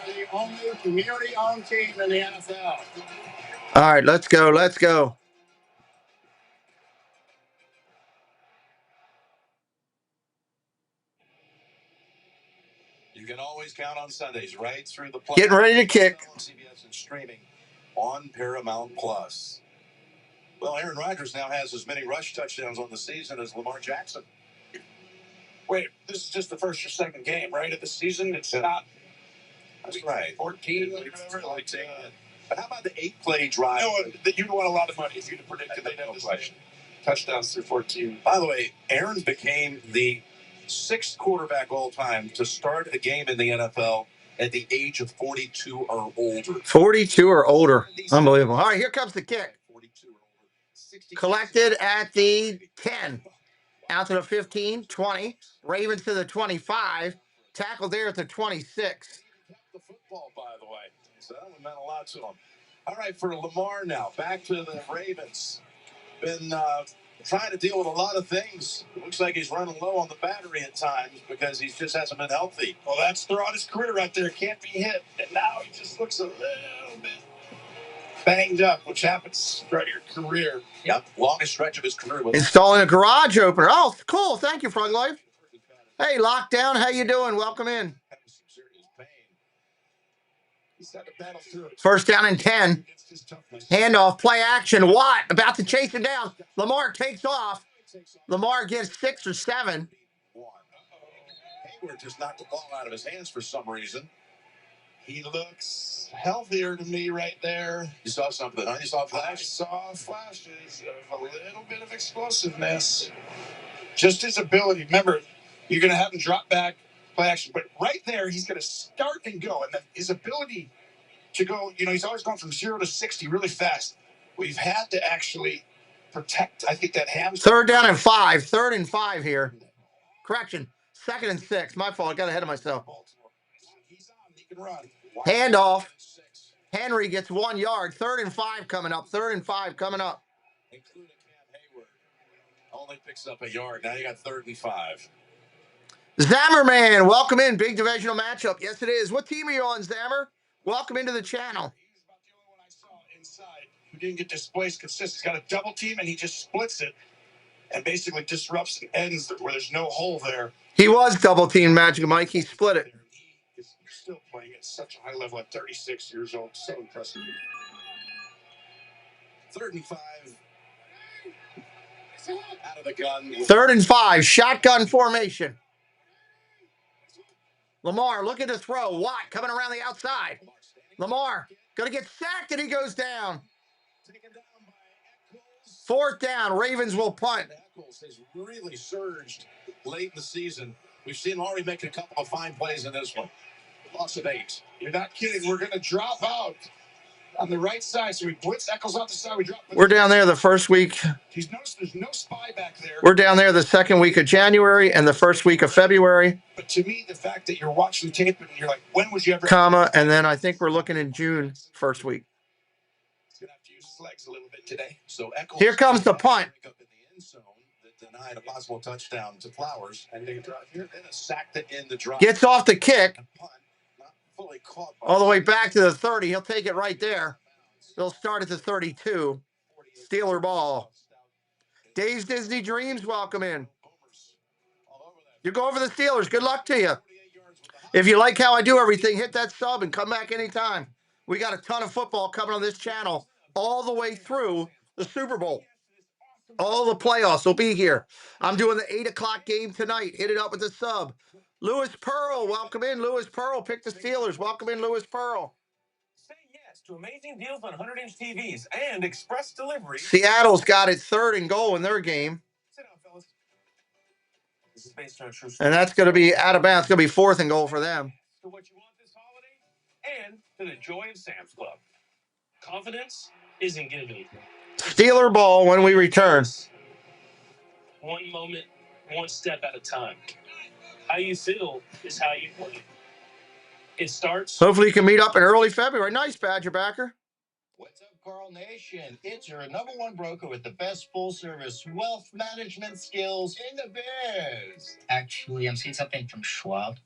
We are the only community-owned team in the NFL. All right, let's go. Let's go. You can always count on Sundays right through the play. Getting ready to kick. On CBS and streaming on Paramount Plus. Well, Aaron Rodgers now has as many rush touchdowns on the season as Lamar Jackson. Wait, this is just the first or second game, right, of the season? It's not. That's right. 14, whatever. But how about the 8-play drive? No, you'd want a lot of money if you'd have predicted they'd have this many touchdowns through 14. By the way, Aaron became the 6th quarterback all time to start a game in the NFL at the age of 42 or older. 42 or older. Unbelievable. All right, here comes the kick. Collected at the 10. Out to the 15, 20. Ravens to the 25. Tackled there at the 26. The football, by the way. So that one meant a lot to him. All right, for Lamar now. Back to the Ravens. Been trying to deal with a lot of things. It looks like he's running low on the battery at times because he just hasn't been healthy. Well, that's throughout his career right there. Can't be hit. And now he just looks a little bit banged up, which happens throughout your career. Yep, longest stretch of his career. Installing a garage opener. Oh, cool. Thank you, Frog Life. Hey, Lockdown. How you doing? Welcome in. First down and 10. Handoff, play action. Watt about to chase him down. Lamar takes off. Lamar gets 6 or 7. Hayward just knocked the ball out of his hands for some reason. He looks healthier to me right there. You saw something, huh? You saw a flash? I saw flashes of a little bit of explosiveness. Just his ability. Remember, you're going to have him drop back, play action. But right there, he's going to start and go. And then his ability to go, he's always gone from 0 to 60 really fast. We've had to actually protect, I think, that hamstring. 3rd down and 5. 3rd and 5 here. Correction. 2nd and 6. My fault. I got ahead of myself. He's on. He can run. Handoff. Henry gets 1 yard. 3rd and 5 coming up. 3rd and 5 coming up. Including Cam Hayward. Only picks up a yard. Now you got 3rd and 5. Zammerman, welcome in. Big divisional matchup. Yes, it is. What team are you on, Zammer? Welcome into the channel. He's about the only one I saw inside who didn't get displaced consistent. He's got a double team, and he just splits it and basically disrupts and ends where there's no hole there. He was double team Magic Mike. He split it. He is still playing at such a high level at 36 years old. So impressive. 3rd and 5. Out of the gun. 3rd and 5. Shotgun formation. Lamar looking to throw. Watt coming around the outside. Lamar going to get sacked, and he goes down. 4th down. Ravens will punt. Eccles has really surged late in the season. We've seen him already make a couple of fine plays in this one. Loss of 8. You're not kidding. We're going to drop out on the right side. So we blitz Eccles off the side. We drop. We're down there the first week. He's noticed there's no spy back there. We're down there the 2nd week of January and the 1st week of February. But to me, the fact that you're watching the tape and you're like, when would you ever? Comma, and then I think we're looking in June, 1st week. He's going to have to use his legs a little bit today. So Eccles. Here comes the punt. end zone that denied a possible touchdown to Flowers. And they drive here, then a sack to end the drive. Gets off the kick. Punt, not fully caught All the way back to the 30. He'll take it right there. They'll start at the 32. Steeler ball. Dave's Disney Dreams, welcome in. You go over the Steelers. Good luck to you. If you like how I do everything, hit that sub and come back anytime. We got a ton of football coming on this channel all the way through the Super Bowl. All the playoffs will be here. I'm doing the 8 o'clock game tonight. Hit it up with the sub. Lewis Pearl, welcome in. Lewis Pearl, pick the Steelers. Welcome in, Lewis Pearl. Say yes to amazing deals on 100-inch TVs and express delivery. Seattle's got it 3rd and goal in their game. Sit down, fellas. This is based on a true story. And that's going to be out of bounds. It's going to be 4th and goal for them. To what you want this holiday and to the joy of Sam's Club. Confidence isn't given. Steeler ball when we return. One moment, one step at a time. How you feel is how you play. It starts. Hopefully you can meet up in early February. Nice, Badger Backer. What's up, Carl Nation? It's your #1 broker with the best full-service wealth management skills in the biz. Actually, I'm seeing something from Schwab.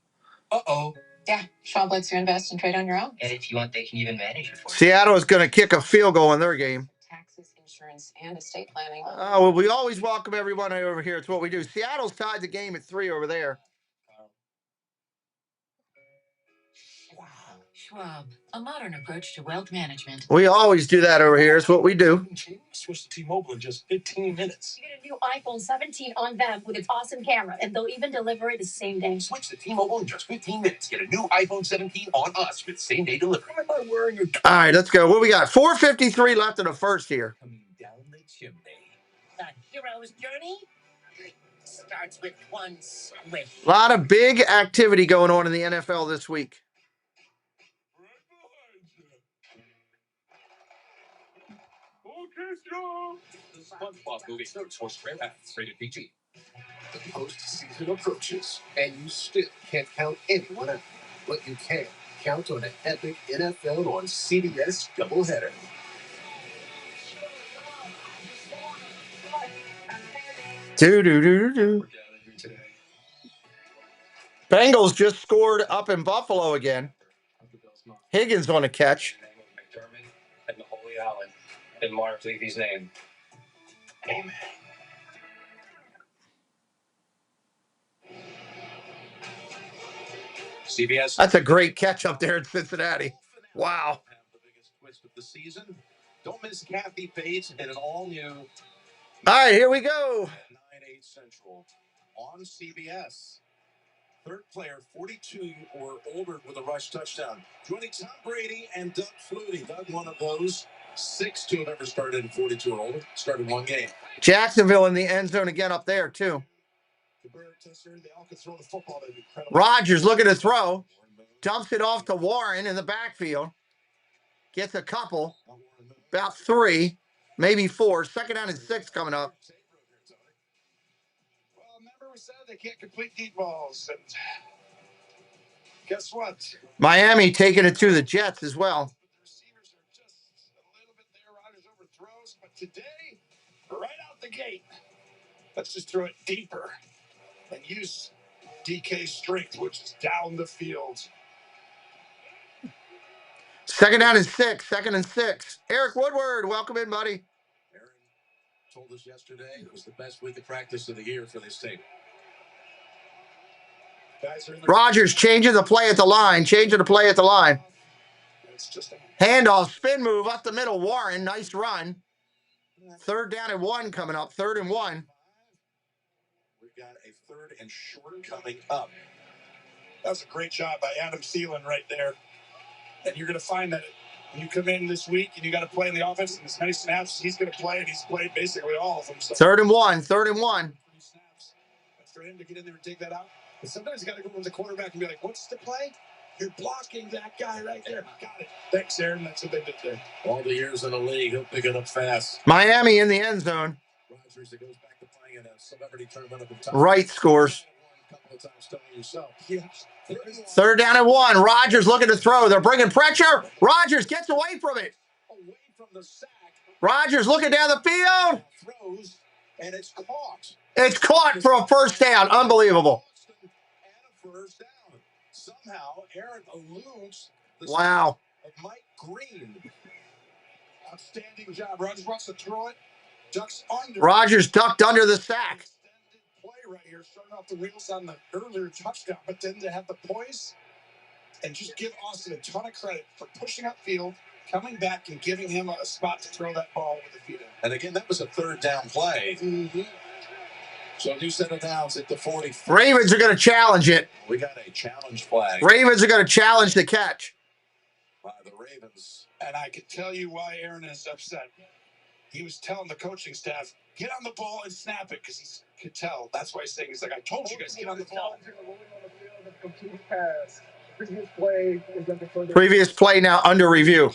Uh-oh. Yeah, Schwab lets you invest and trade on your own. And if you want, they can even manage it for you. Seattle is going to kick a field goal in their game. Taxes, insurance, and estate planning. Well, we always welcome everyone over here. It's what we do. Seattle's tied the game at 3 over there. Schwab, a modern approach to wealth management. We always do that over here. It's what we do. Switch to T-Mobile in just 15 minutes. You get a new iPhone 17 on them with its awesome camera, and they'll even deliver it the same day. Switch to T-Mobile in just 15 minutes. Get a new iPhone 17 on us with same-day delivery. All right, let's go. What we got? 4:53 left in the first here. Coming down the chimney. The hero's journey starts with one swish. A lot of big activity going on in the NFL this week. The SpongeBob movie starts for Square Paths, rated PG. The postseason approaches, and you still can't count anyone out. But you can count on an epic NFL on CBS doubleheader. Do. Bengals just scored up in Buffalo again. Higgins on a catch. And the Holy Allen in Mark Levy's name. Amen. CBS. That's a great catch up there in Cincinnati. Wow. The biggest twist of the season. Don't miss Kathy Bates and an all-new. All right, here we go. 9/8 Central on CBS. Third player, 42 or older with a rush touchdown. Joining Tom Brady and Doug Flutie. Doug, one of those 6 to have ever started in 42 or older. Started one game. Jacksonville in the end zone again up there, too. They all can throw the football. They're incredible. Rodgers looking to throw. Dumps it off to Warren in the backfield. Gets a couple. About 3, maybe 4. 2nd down and 6 coming up. Well, remember we said they can't complete deep balls. And guess what? Miami taking it to the Jets as well. The receivers are just a little bit there. Rodgers overthrows. But today, right out the gate, let's just throw it deeper and use DK's strength, which is down the field. 2nd down and 6. 2nd and 6. Eric Woodward, welcome in, buddy. Aaron told us yesterday it was the best week of practice of the year for this team. Rodgers changing the play at the line. It's just a Handoff, spin move up the middle. Warren, nice run. 3rd down and 1 coming up. 3rd and 1. We've got a 3rd and short coming up. That was a great job by Adam Thielen right there. And you're going to find that when you come in this week and you got to play in the offense and as many snaps he's going to play, and he's played basically all of them. So 3rd and 1. 3rd and 1. snaps. But for him to get in there and take that out, but sometimes you got to go to the quarterback and be like, "What's the play? You're blocking that guy right there." Got it. Thanks, Aaron. That's what they did there. All the years in the league, he'll pick it up fast. Miami in the end zone. Rodgers that goes back to playing in a celebrity tournament of the top. Right scores. A couple of times telling yourself. Yeah. 3rd down and 1. Rodgers looking to throw. They're bringing pressure. Rodgers gets away from it. Away from the sack. Rodgers looking down the field. Throws And it's caught. It's caught for a first down. Unbelievable. And a first down. Somehow, Aaron eludes the Wow. of Mike Green. Outstanding job. Rodgers wants to throw it. Ducks under. Rodgers ducked under the sack. Extended play right here. Starting off the wheels on the earlier touchdown, but then to have the poise and just give Austin a ton of credit for pushing upfield, coming back and giving him a spot to throw that ball with the feet in. And again, that was a third down play. Mm-hmm. So new set of downs at the 40. Ravens are going to challenge it. We got a challenge flag Ravens are going to challenge the catch. by the Ravens. And I can tell you why Aaron is upset. He was telling the coaching staff, get on the ball and snap it, because he could tell. That's why he's saying, he's like, I told you guys, get on the ball. Previous play now under review.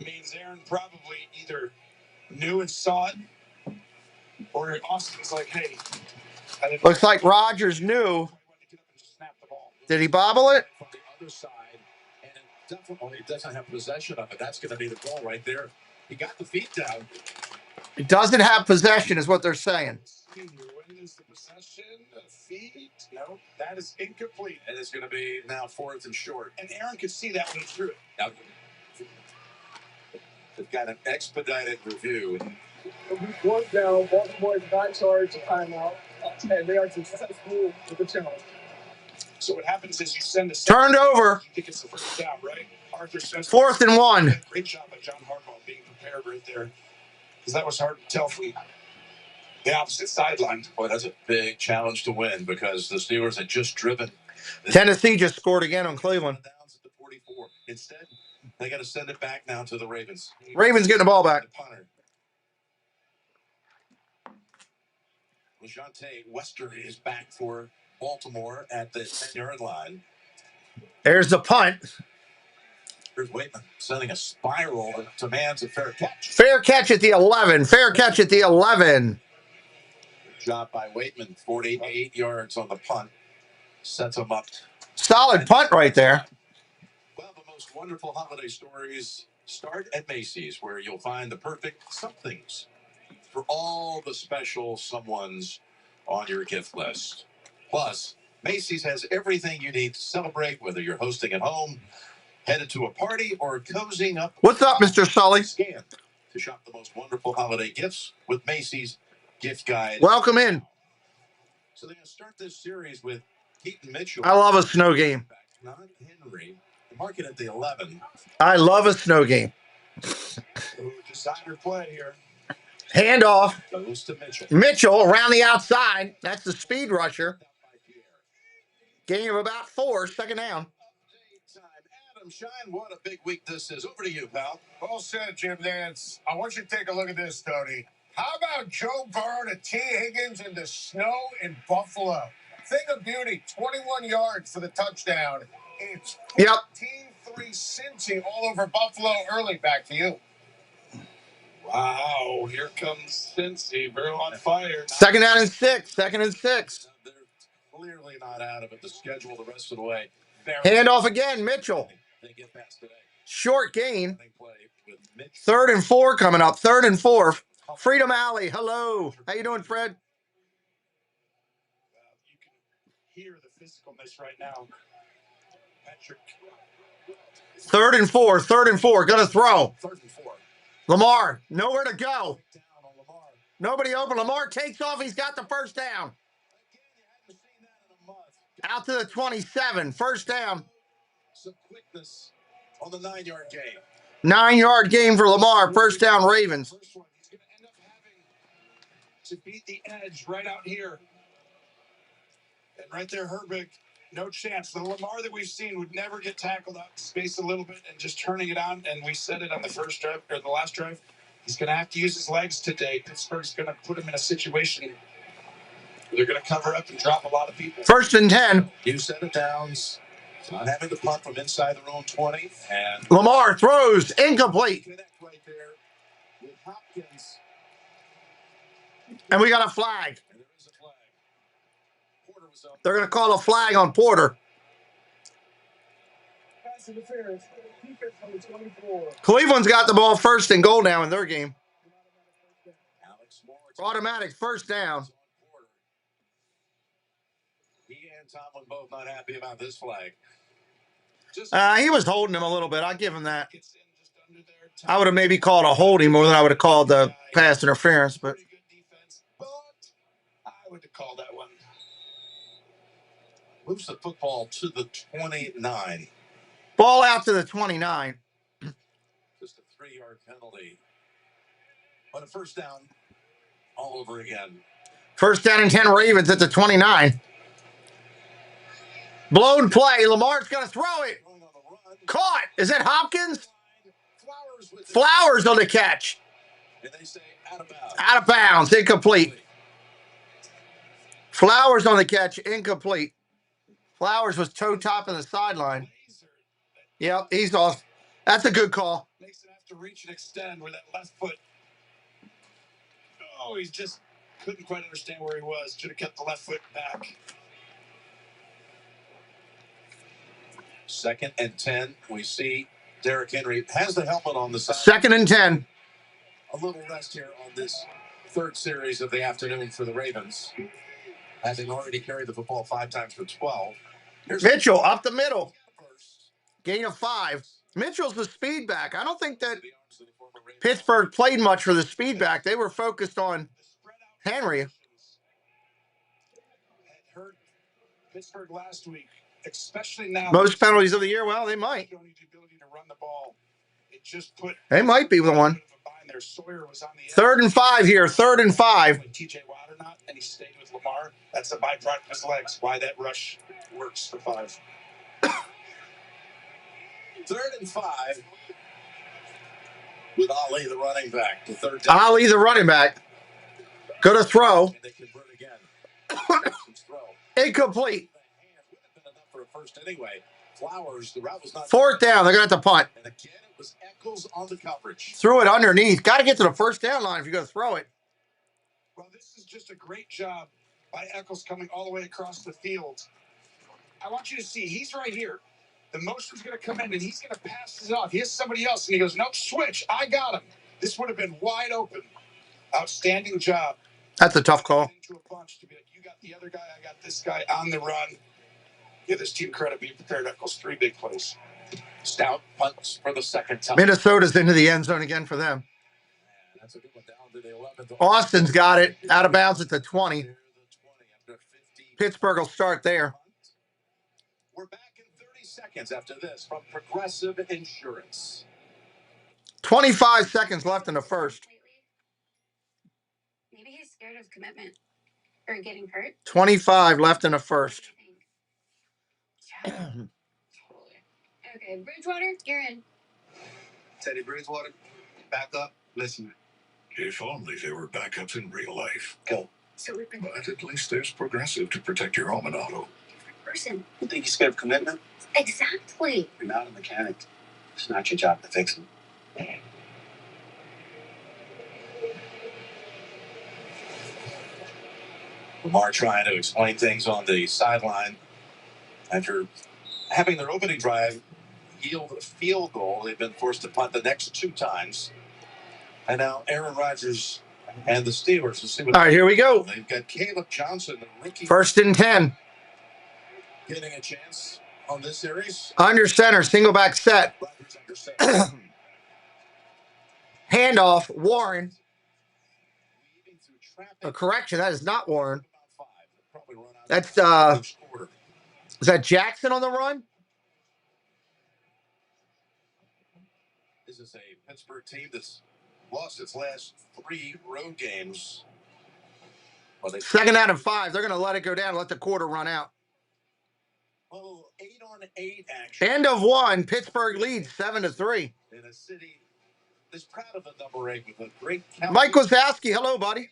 Means Aaron probably either knew and saw it, or Austin's like, hey. Looks like Rodgers knew. Did he bobble it? From the other side, and it definitely doesn't have possession of it. That's going to be the goal right there. He got the feet down. He doesn't have possession, is what they're saying. When is the possession? The feet? No, that is incomplete. And it's going to be now 4th and short. And Aaron could see that when he threw it. Now, they've got an expedited review. Fourth down, Baltimore is not charged a timeout, and they are successful with the challenge. So what happens is you send a turned over. You think it's the first down, right? Arthur says 4th and 1. Great job by John Harbaugh being prepared right there, because that was hard to tell from the opposite sideline. Boy, that's a big challenge to win, because the Steelers had just driven. Tennessee just scored again on Cleveland. Downs at the 44. Instead, they got to send it back now to the Ravens. Ravens getting the ball back. LeJonte Western is back for Baltimore at the 10-yard line. There's the punt. Here's Waitman sending a spiral that demands a fair catch. Fair catch at the 11. Fair catch at the 11. Good job by Waitman. 48 yards on the punt. Sets him up. Solid punt right there. Well, the most wonderful holiday stories start at Macy's, where you'll find the perfect somethings for all the special someones on your gift list. Plus, Macy's has everything you need to celebrate, whether you're hosting at home, headed to a party, or cozying up. What's up, Mr. Sully? Scan to shop the most wonderful holiday gifts with Macy's Gift Guide. Welcome in. So they're going to start this series with Keaton Mitchell. I love a snow game. Not Henry. Mark it at the 11. I love a snow game. Designer play here. Handoff. Goes to Mitchell. Mitchell around the outside. That's the speed rusher. Gain of about 4. Second down. Adam Shine, what a big week this is. Over to you, pal. Well said, Jim Nance. I want you to take a look at this, Tony. How about Joe Burrow to T. Higgins in the snow in Buffalo? Thing of beauty, 21 yards for the touchdown. It's 14-3 Cincy all over Buffalo early. Back to you. Wow, here comes Cincy. Burrow on fire. Second down and 6. Second and 6. They're clearly not out of it. The schedule the rest of the way. Handoff again, Mitchell. They get past today. Short gain. 3rd and 4 coming up. 3rd and 4. Freedom Alley. Hello. How you doing, Fred? You can hear the physicalness right now. Patrick. 3rd and 4. 3rd and 4. Gonna throw. 3rd and 4. Lamar. Nowhere to go. Nobody open. Lamar takes off. He's got the first down. Out to the 27. First down. Some quickness on the 9-yard gain. 9-yard gain for Lamar. First down, Ravens. First one. He's going to end up having to beat the edge right out here. And right there, Herbig, no chance. The Lamar that we've seen would never get tackled out in space a little bit and just turning it on. And we said it on the first drive or the last drive. He's going to have to use his legs today. Pittsburgh's going to put him in a situation where they're going to cover up and drop a lot of people. 1st and 10. Few set of downs. Not having to punt from inside their own 20. And Lamar throws. Incomplete. connect right there with Hopkins. And we got a flag. And there is a flag. Porter was up. They're going to call a flag on Porter. Pass interference. Defense number 24. Cleveland's got the ball 1st and goal now in their game. Alex Moore Automatic first down. He and Tomlin both not happy about this flag. He was holding him a little bit. I'll give him that. I would have maybe called a holding more than I would have called the pass interference, but I would have called that one. Moves the football to the 29. Ball out to the 29. Just a 3-yard penalty. But a first down all over again. First down and 10 Ravens at the 29. Blown play. Lamar's going to throw it. Caught. Is that Hopkins? Flowers on the catch. And they say out of bounds. Out of bounds. Incomplete. Flowers on the catch. Incomplete. Flowers was toe top of the sideline. Yep, he's off. That's a good call. Makes it have to reach and extend with that left foot. Oh, he just couldn't quite understand where he was. Should have kept the left foot back. 2nd and 10. We see Derrick Henry has the helmet on the side. 2nd and 10. A little rest here on this 3rd series of the afternoon for the Ravens, having already carried the football 5 times for 12. Here's Mitchell up the middle. Gain of 5. Mitchell's the speed back. I don't think that Pittsburgh played much for the speed back. They were focused on Henry. Hurt Pittsburgh last week, especially now. Most penalties of the year. Well, they might. Don't need the ability to run the ball. It just put. They might be the one. There. Sawyer was on the 3rd and 5 here. 3rd and 5. TJ Watt or not, and he stayed with Lamar. That's a byproduct of his legs. Why that rush works for 5. 3rd and 5 with Ali, the running back. The 3rd down. Ali, the running back. Go to throw. And they convert again. Incomplete. Would have been enough for a first anyway. Flowers, the route was not. 4th down. They're going to have to punt. And again, it was Eccles on the coverage. Threw it underneath. Got to get to the first down line if you're going to throw it. Well, this is just a great job by Eccles coming all the way across the field. I want you to see, he's right here. The motion's going to come in, and he's going to pass it off. He has somebody else, and he goes, nope, switch. I got him. This would have been wide open. Outstanding job. That's a tough call. Into a bunch to be like, you got the other guy, I got this guy on the run. Give this team credit. Being prepared, Eccles. 3 big plays. Stout punts for the 2nd time. Minnesota's into the end zone again for them. That's a good one down to the 11th. Austin's got it. Out of bounds at the 20. Pittsburgh will start there. We're back in 30 seconds after this from Progressive Insurance. 25 seconds left in the first. Maybe he's scared of commitment or getting hurt. 25 left in the first. Okay, Bridgewater, you're in. Teddy Bridgewater, back up. Listen. If only there were backups in real life. Go. So we've been But at least there's Progressive to protect your home and auto. person. You think he's scared of commitment? Exactly. You're not a mechanic. It's not your job to fix him. Lamar trying to explain things on the sideline after having their opening drive yield a field goal. They've been forced to punt the next 2 times. And now Aaron Rodgers and the Steelers. We'll see what All right, here we go. They've got Caleb Johnson, the rookie. 1st and 10. Getting a chance on this series. Under center, single back set. Handoff, Warren. A correction, that is not Warren. That's, is that Jackson on the run? This is a Pittsburgh team that's lost its last 3 road games. Well, 2nd out of 5. They're going to let it go down and let the quarter run out. Oh, 8-on-8 action. End of 1. Pittsburgh leads 7-3. In a city that's proud of the number 8 with a great count. Mike Wazowski, hello, buddy.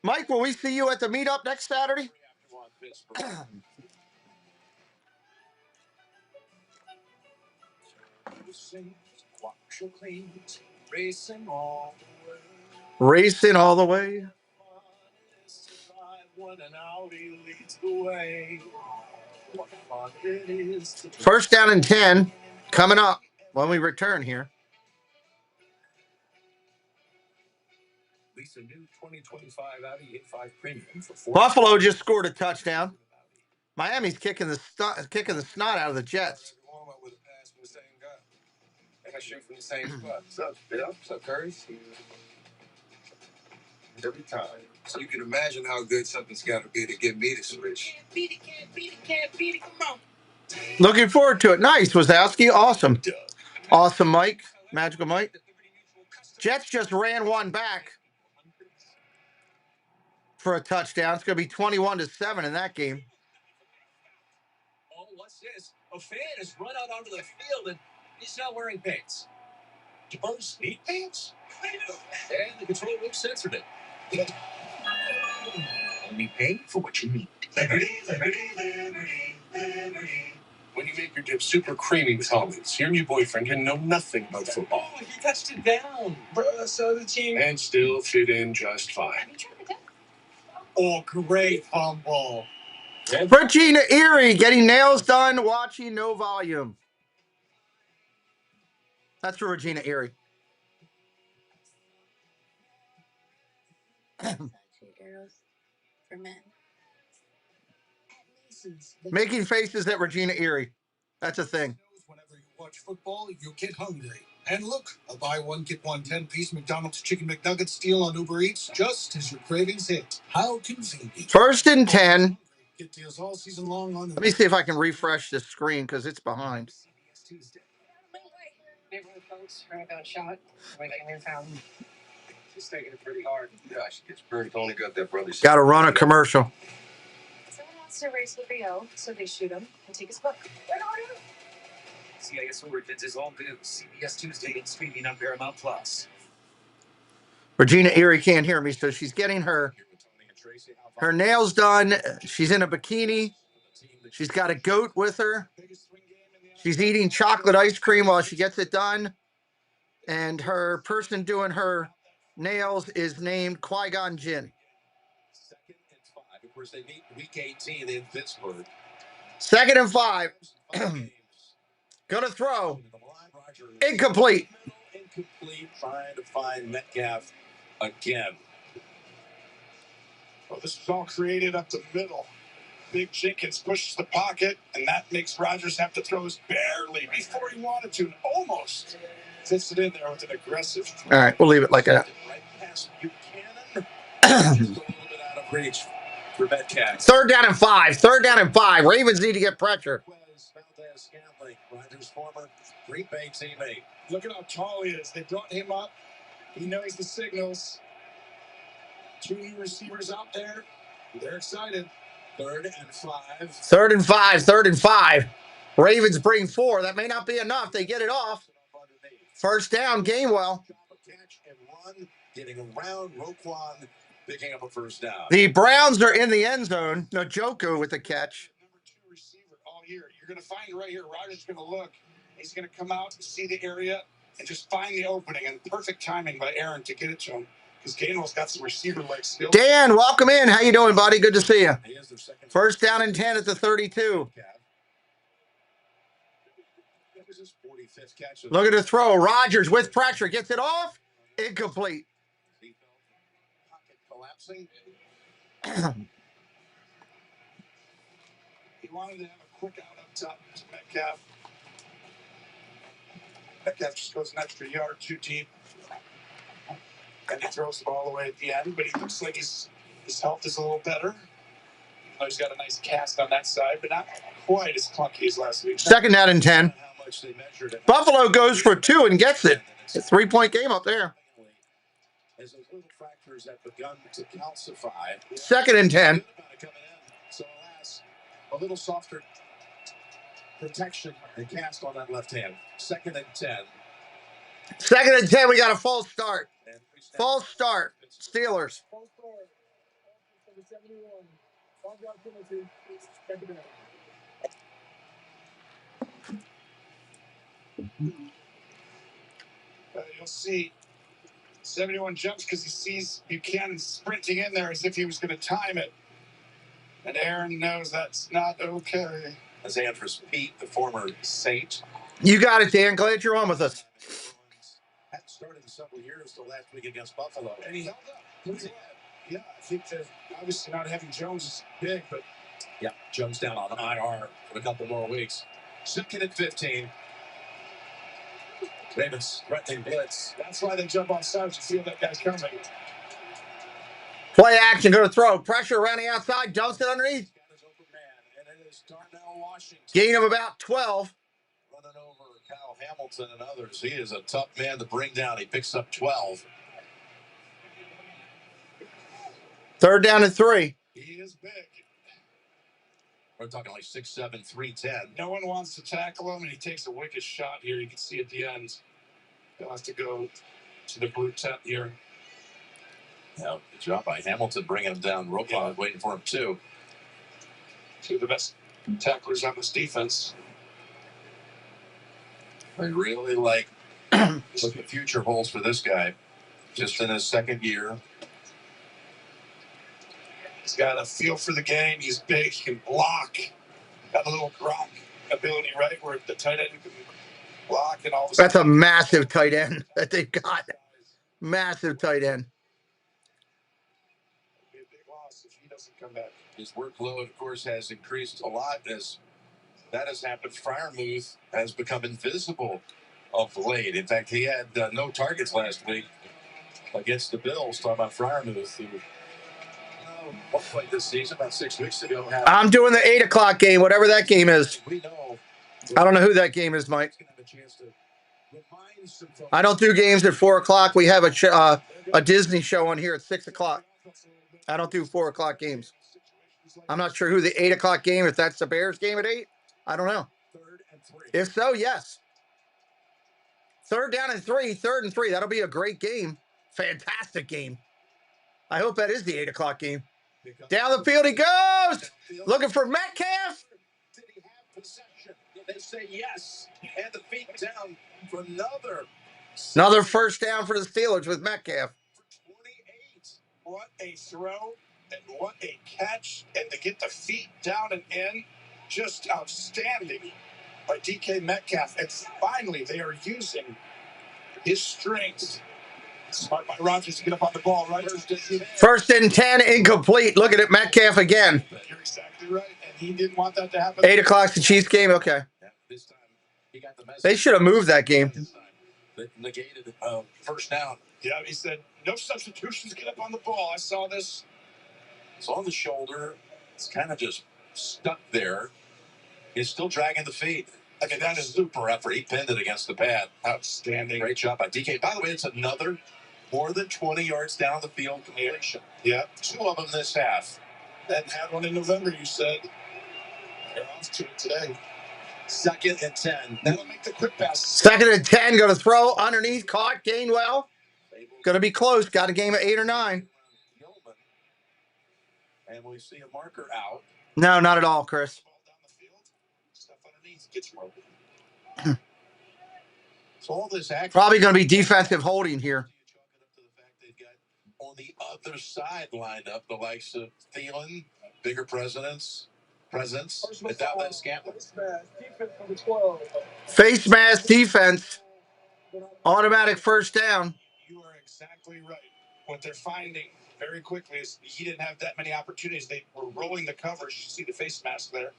Mike, will we see you at the meetup next Saturday? Racing all the way. First down and 10 coming up when we return here. Lease a new 2025 Audi A5 Premium for Buffalo just scored a touchdown. Miami's kicking the snot out of the Jets. I shoot from the same spot. What's up, Bill? What's up, Curry? Every time. So you can imagine how good something's got to be to get me to switch. Can't beat it, can't beat it. Come on. Looking forward to it. Nice, Wazowski. Awesome. Awesome, Mike. Magical Mike. Jets just ran one back for a touchdown. It's going to be 21-7 in that game. Oh, what's this? A fan has run out onto the field and he's not wearing pants. Don't speed pants? And the control room censored it. Only pay for what you need. Liberty. When you make your dip super creamy with almonds, your new boyfriend can know nothing about football. Oh, he touched it down. So the team. And still fit in just fine. Oh, great fumble. Regina Erie getting nails done, watching no volume. That's for Regina Erie. Arrows for men. Making faces at Regina Erie. That's a thing. Whenever you watch football, you get hungry. And look, a buy one, get one 10-piece McDonald's Chicken McNuggets deal on Uber Eats just as your cravings hit. How convenient. 1st and 10. Get deals all season long on Let me see if I can refresh this screen because it's behind. Neighborhood folks heard about shot. Like in your town. She's taking it pretty hard. Yeah, she gets burned. Only got that brother. Got to run a commercial. Someone wants to race with Rio, so they shoot him and take his book. CIS Origins is all new. CBS Tuesday and streaming on Paramount Plus. Regina Erie can't hear me, so she's getting her nails done. She's in a bikini. She's got a goat with her. She's eating chocolate ice cream while she gets it done. And her person doing her nails is named Qui-Gon Jinn. 2nd and 5. Of course, they meet week 18 in Pittsburgh. 2nd and 5. Gonna throw. Incomplete. Incomplete, trying to find Metcalf again. Well, this is all created up the middle. Big Jenkins pushes the pocket, and that makes Rodgers have to throw his barely before he wanted to, and almost fits it in there with an aggressive. All right, we'll leave it like that. Right past Buchanan. Just a little bit out of reach for Metcalf. 3rd down and 5. 3rd down and 5. Ravens need to get pressure. Rodgers' former Green Bay teammate. Look at how tall he is. They brought him up. He knows the signals. 2 new receivers out there. They're excited. 3rd and 5. 3rd and 5. 3rd and 5. Ravens bring 4. That may not be enough. They get it off. 1st down, Gainwell. Catch and run, getting around Roquan, picking up a 1st down. The Browns are in the end zone. Njoku with the catch. Number 2 receiver all year. You're going to find right here. Rodgers going to look. He's going to come out and see the area and just find the opening. And perfect timing by Aaron to get it to him. Because Gainwell's got some receiver-like skills. Dan, welcome in. How you doing, buddy? Good to see you. 1st down and 10 at the 32. Look at the throw. Rodgers with pressure. Gets it off. Incomplete. Collapsing. He wanted to have a quick out up top to Metcalf. Metcalf just goes an extra yard too deep. And he throws the ball away at the end, but he looks like his health is a little better. He's got a nice cast on that side, but not quite as clunky as last week. 2nd down and 10. Buffalo goes for 2 and gets it. It's a 3-point game up there. As those little fractures have begun to calcify. 2nd and 10. So alas, a little softer protection and cast on that left hand. 2nd and 10. 2nd and 10. We got a false start. False start. Steelers. You'll see 71 jumps because he sees Buchanan sprinting in there as if he was going to time it. And Aaron knows that's not okay. As Andrews Pete, the former Saint. You got it, Dan. Glad you're on with us. started in several years till last week against Buffalo. And he held up. Yeah, I think that obviously not having Jones is big, but yeah, Jones down on IR for a couple more weeks. Simpkin at 15. Ravens threatening blitz. That's why they jump on sides. You feel that guy's coming. Play action, go to throw. Pressure around the outside, dumps it underneath. Gain of about 12. Running over Kyle Hamilton and others. He is a tough man to bring down. He picks up 12. 3rd down and 3. He is big. We're talking like 6'7", 310. No one wants to tackle him, and he takes a wicked shot here. You can see at the end. He'll have to go to the brute tent here. Yeah, good job by Hamilton bringing him down. Roquan waiting for him too. Two of the best tacklers on this defense. I really like what the future holds for this guy. Just in his 2nd year. He's got a feel for the game. He's big. He can block. Got a little Gronk ability, right, where the tight end can block and all. That's a massive tight end that they've got. Massive tight end. It'll be a big loss if he doesn't come back. His workload, of course, has increased a lot as that has happened. Freiermuth has become invisible of late. In fact, he had no targets last week against the Bills. Talking about Freiermuth, who one play this season about 6 weeks ago. I'm doing the 8 o'clock game, whatever that game is. I don't know who that game is, Mike. I don't do games at 4 o'clock. We have a Disney show on here at 6 o'clock. I don't do 4 o'clock games. I'm not sure who the 8 o'clock game, if that's the Bears game at 8. I don't know. If so, yes. 3rd down and 3, 3rd and 3. That'll be a great game. Fantastic game. I hope that is the 8 o'clock game. Down the field he goes. Looking for Metcalf. Did he have possession? They say yes. And the feet down for another 1st down for the Steelers with Metcalf. 28. What a throw and what a catch. And to get the feet down and in, just outstanding by DK Metcalf. And finally, they are using his strength. Smart by Rodgers to get up on the ball, right? 1st and 10, incomplete. Looking at Metcalf again. You're exactly right. And he didn't want that to happen. 8 o'clock's the Chiefs game? Okay. They should have moved that game. They negated 1st down. Yeah, he said, no substitutions, get up on the ball. I saw this. It's on the shoulder. It's kind of just stuck there. He's still dragging the feet. I mean, that is super effort. He pinned it against the pad. Outstanding. Great job by DK. By the way, it's another more than 20 yards down the field completion. Yeah. 2 of them this half. That had one in November, you said. They're off to it today. 2nd and 10. That'll make the quick pass. 2nd and 10. Going to throw underneath. Caught. Gainwell. Going to be close. Got a game of 8 or 9. And we see a marker out. No, not at all, Chris. So all this action, probably going to be defensive holding here. On the other side lined up the likes of Thielen, bigger presence, at Dallas Scantling. Face mask defense. Automatic 1st down. You are exactly right. What they're finding very quickly is he didn't have that many opportunities. They were rolling the coverage. You see the face mask there.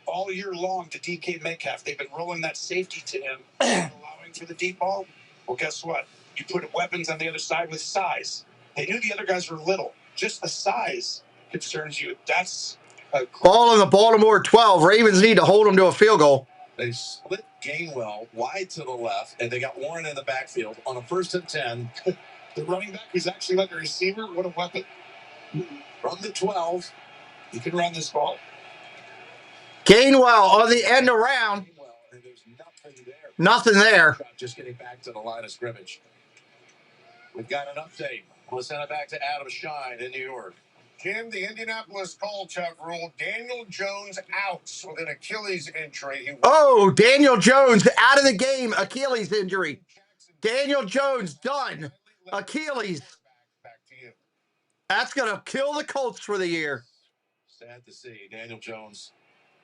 All year long to DK Metcalf, they've been rolling that safety to him, allowing for the deep ball. Well, guess what? You put weapons on the other side with size. They knew the other guys were little. Just the size concerns you. That's a ball on the Baltimore 12. Ravens need to hold them to a field goal. They split Gainwell wide to the left, and they got Warren in the backfield on a 1st and 10. The running back is actually like a receiver. What a weapon. From the 12. You can run this ball. Gainwell on the end around. And there's nothing there. Nothing there. Just getting back to the line of scrimmage. We've got an update. We'll send it back to Adam Shine in New York. Kim, the Indianapolis Colts have ruled Daniel Jones out with an Achilles injury. Oh, Daniel Jones out of the game. Achilles injury. Daniel Jones done. Achilles. Back to you. That's going to kill the Colts for the year. Sad to see. Daniel Jones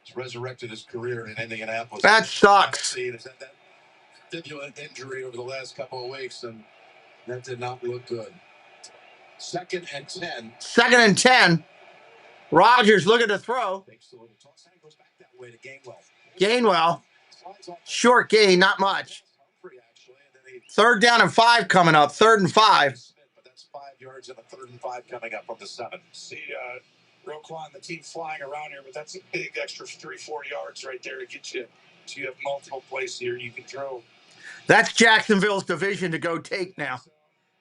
has resurrected his career in Indianapolis. That sucks. He's had that fibular injury over the last couple of weeks, and That did not look good. 2nd and 10. 2nd and 10. Rodgers looking to throw. Goes back that way to Gainwell. Gainwell. Short gain, not much. 3rd down and 5 coming up. 3rd and 5. But that's 5 yards and a 3rd and 5 coming up from the 7. See, Roquan, the team flying around here, but that's a big extra 3-4 yards right there to get you. So you have multiple places here you can throw. That's Jacksonville's division to go take now.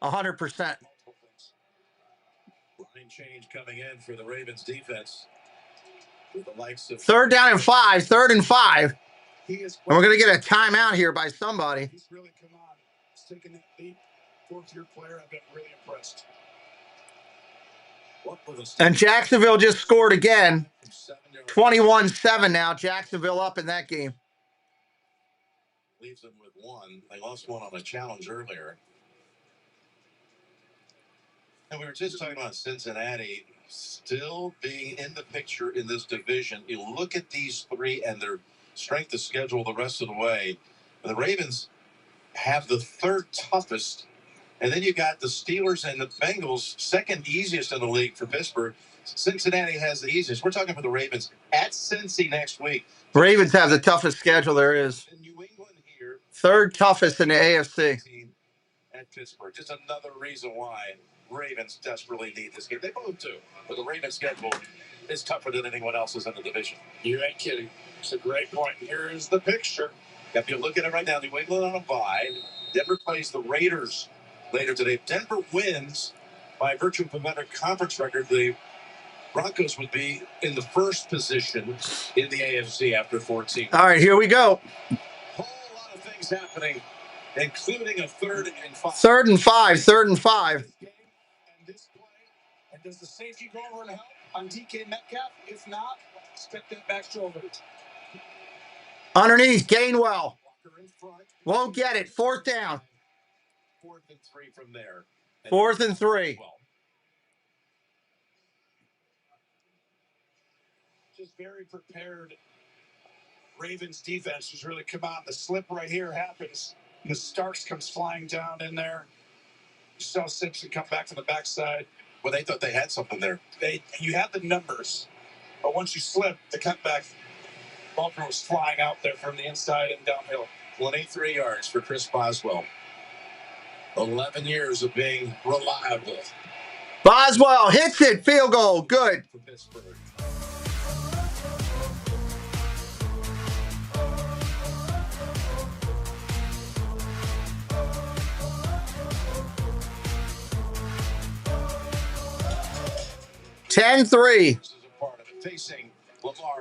100%. Line change coming in for the Ravens defense. With the likes of 3rd down and 5. 3rd and 5. And we're going to get a timeout here by somebody. He's really come on. He's taking that leap. 4th-year player. I've been really impressed. And Jacksonville just scored again. 21-7 now. Jacksonville up in that game. Leaves them with 1. They lost 1 on a challenge earlier. And we were just talking about Cincinnati still being in the picture in this division. You look at these 3 and their strength of schedule the rest of the way. The Ravens have the 3rd toughest. And then you got the Steelers and the Bengals, 2nd easiest in the league for Pittsburgh. Cincinnati has the easiest. We're talking about the Ravens at Cincy next week. Ravens have the toughest schedule there is. New England here. 3rd toughest in the AFC. At Pittsburgh. Just another reason why Ravens desperately need this game. They both do. But the Ravens schedule is tougher than anyone else's in the division. You ain't kidding. It's a great point. Here is the picture. If you look at it right now, New England on a bye. Denver plays the Raiders later today. Denver wins by virtue of a better conference record. The Broncos would be in the 1st position in the AFC after 14. All right, here we go. Whole lot of things happening, including a 3rd and 5. 3rd and 5. 3rd and 5. And this play, and does the safety go over and help on DK Metcalf? If not, expect that back shoulder. Underneath, Gainwell. Won't get it. 4th down. 4th and 3 from there. 4th and 3. Just very prepared. Ravens defense has really come on. The slip right here happens. The Starks comes flying down in there. You saw Simpson come back from the backside. Well, they thought they had something there. You have the numbers, but once you slip, the cutback, Baltimore was flying out there from the inside and downhill. 23 yards for Chris Boswell. 11 years of being reliable. Boswell hits it. Field goal. Good. For Pittsburgh. $10-3.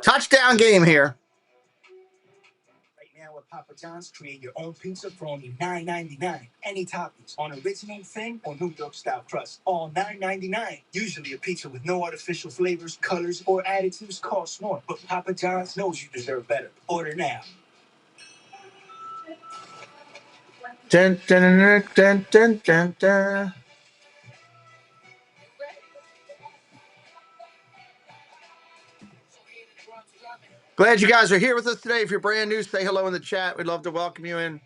Touchdown game here. Right now at Papa John's, create your own pizza for only $9.99. Any toppings on original thin or New York style crust, all $9.99. Usually a pizza with no artificial flavors, colors, or additives costs more, but Papa John's knows you deserve better. Order now. Dun, dun, dun, dun, dun, dun. Glad you guys are here with us today. If you're brand new, say hello in the chat. We'd love to welcome you in.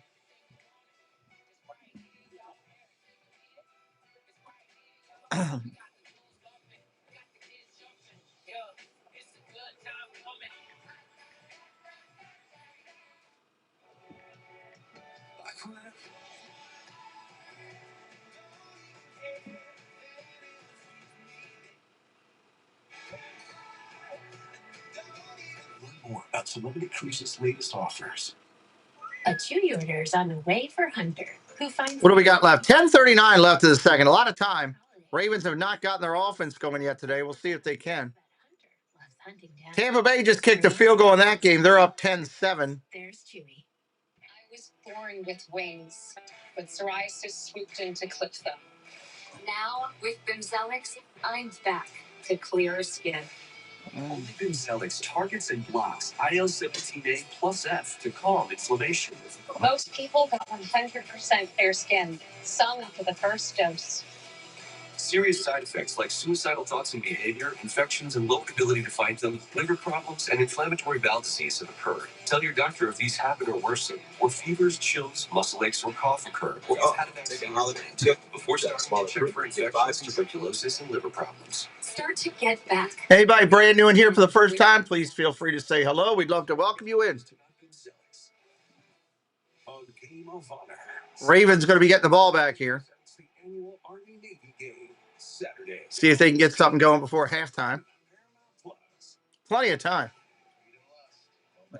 More about Celebrity Cruises' latest offers. A Chewy order is on the way for Hunter, who finds. What do we got left? 10:39 left of the second. A lot of time. Ravens have not gotten their offense going yet today. We'll see if they can. Tampa Bay just kicked a field goal in that game. They're up 10-7. There's Chewy. I was born with wings, but psoriasis swooped in to clip them. Now, with BALvsPIT, I'm back to clearer skin. Only BALvsPIT targets and blocks IL-17A plus F to calm inflammation. Most people got 100% clear skin, some after the first dose. Serious side effects like suicidal thoughts and behavior, infections and low ability to fight them, liver problems, and inflammatory bowel disease have occurred. Tell your doctor if these happen or worsen, or fevers, chills, muscle aches, or cough occur, or you've had a vaccine before starting to check for infections, tuberculosis, and liver problems. Start to get back. Anybody brand new in here for the first time, please feel free to say hello. We'd love to welcome you in. Ravens going to be getting the ball back here. See if they can get something going before halftime. Plenty of time. The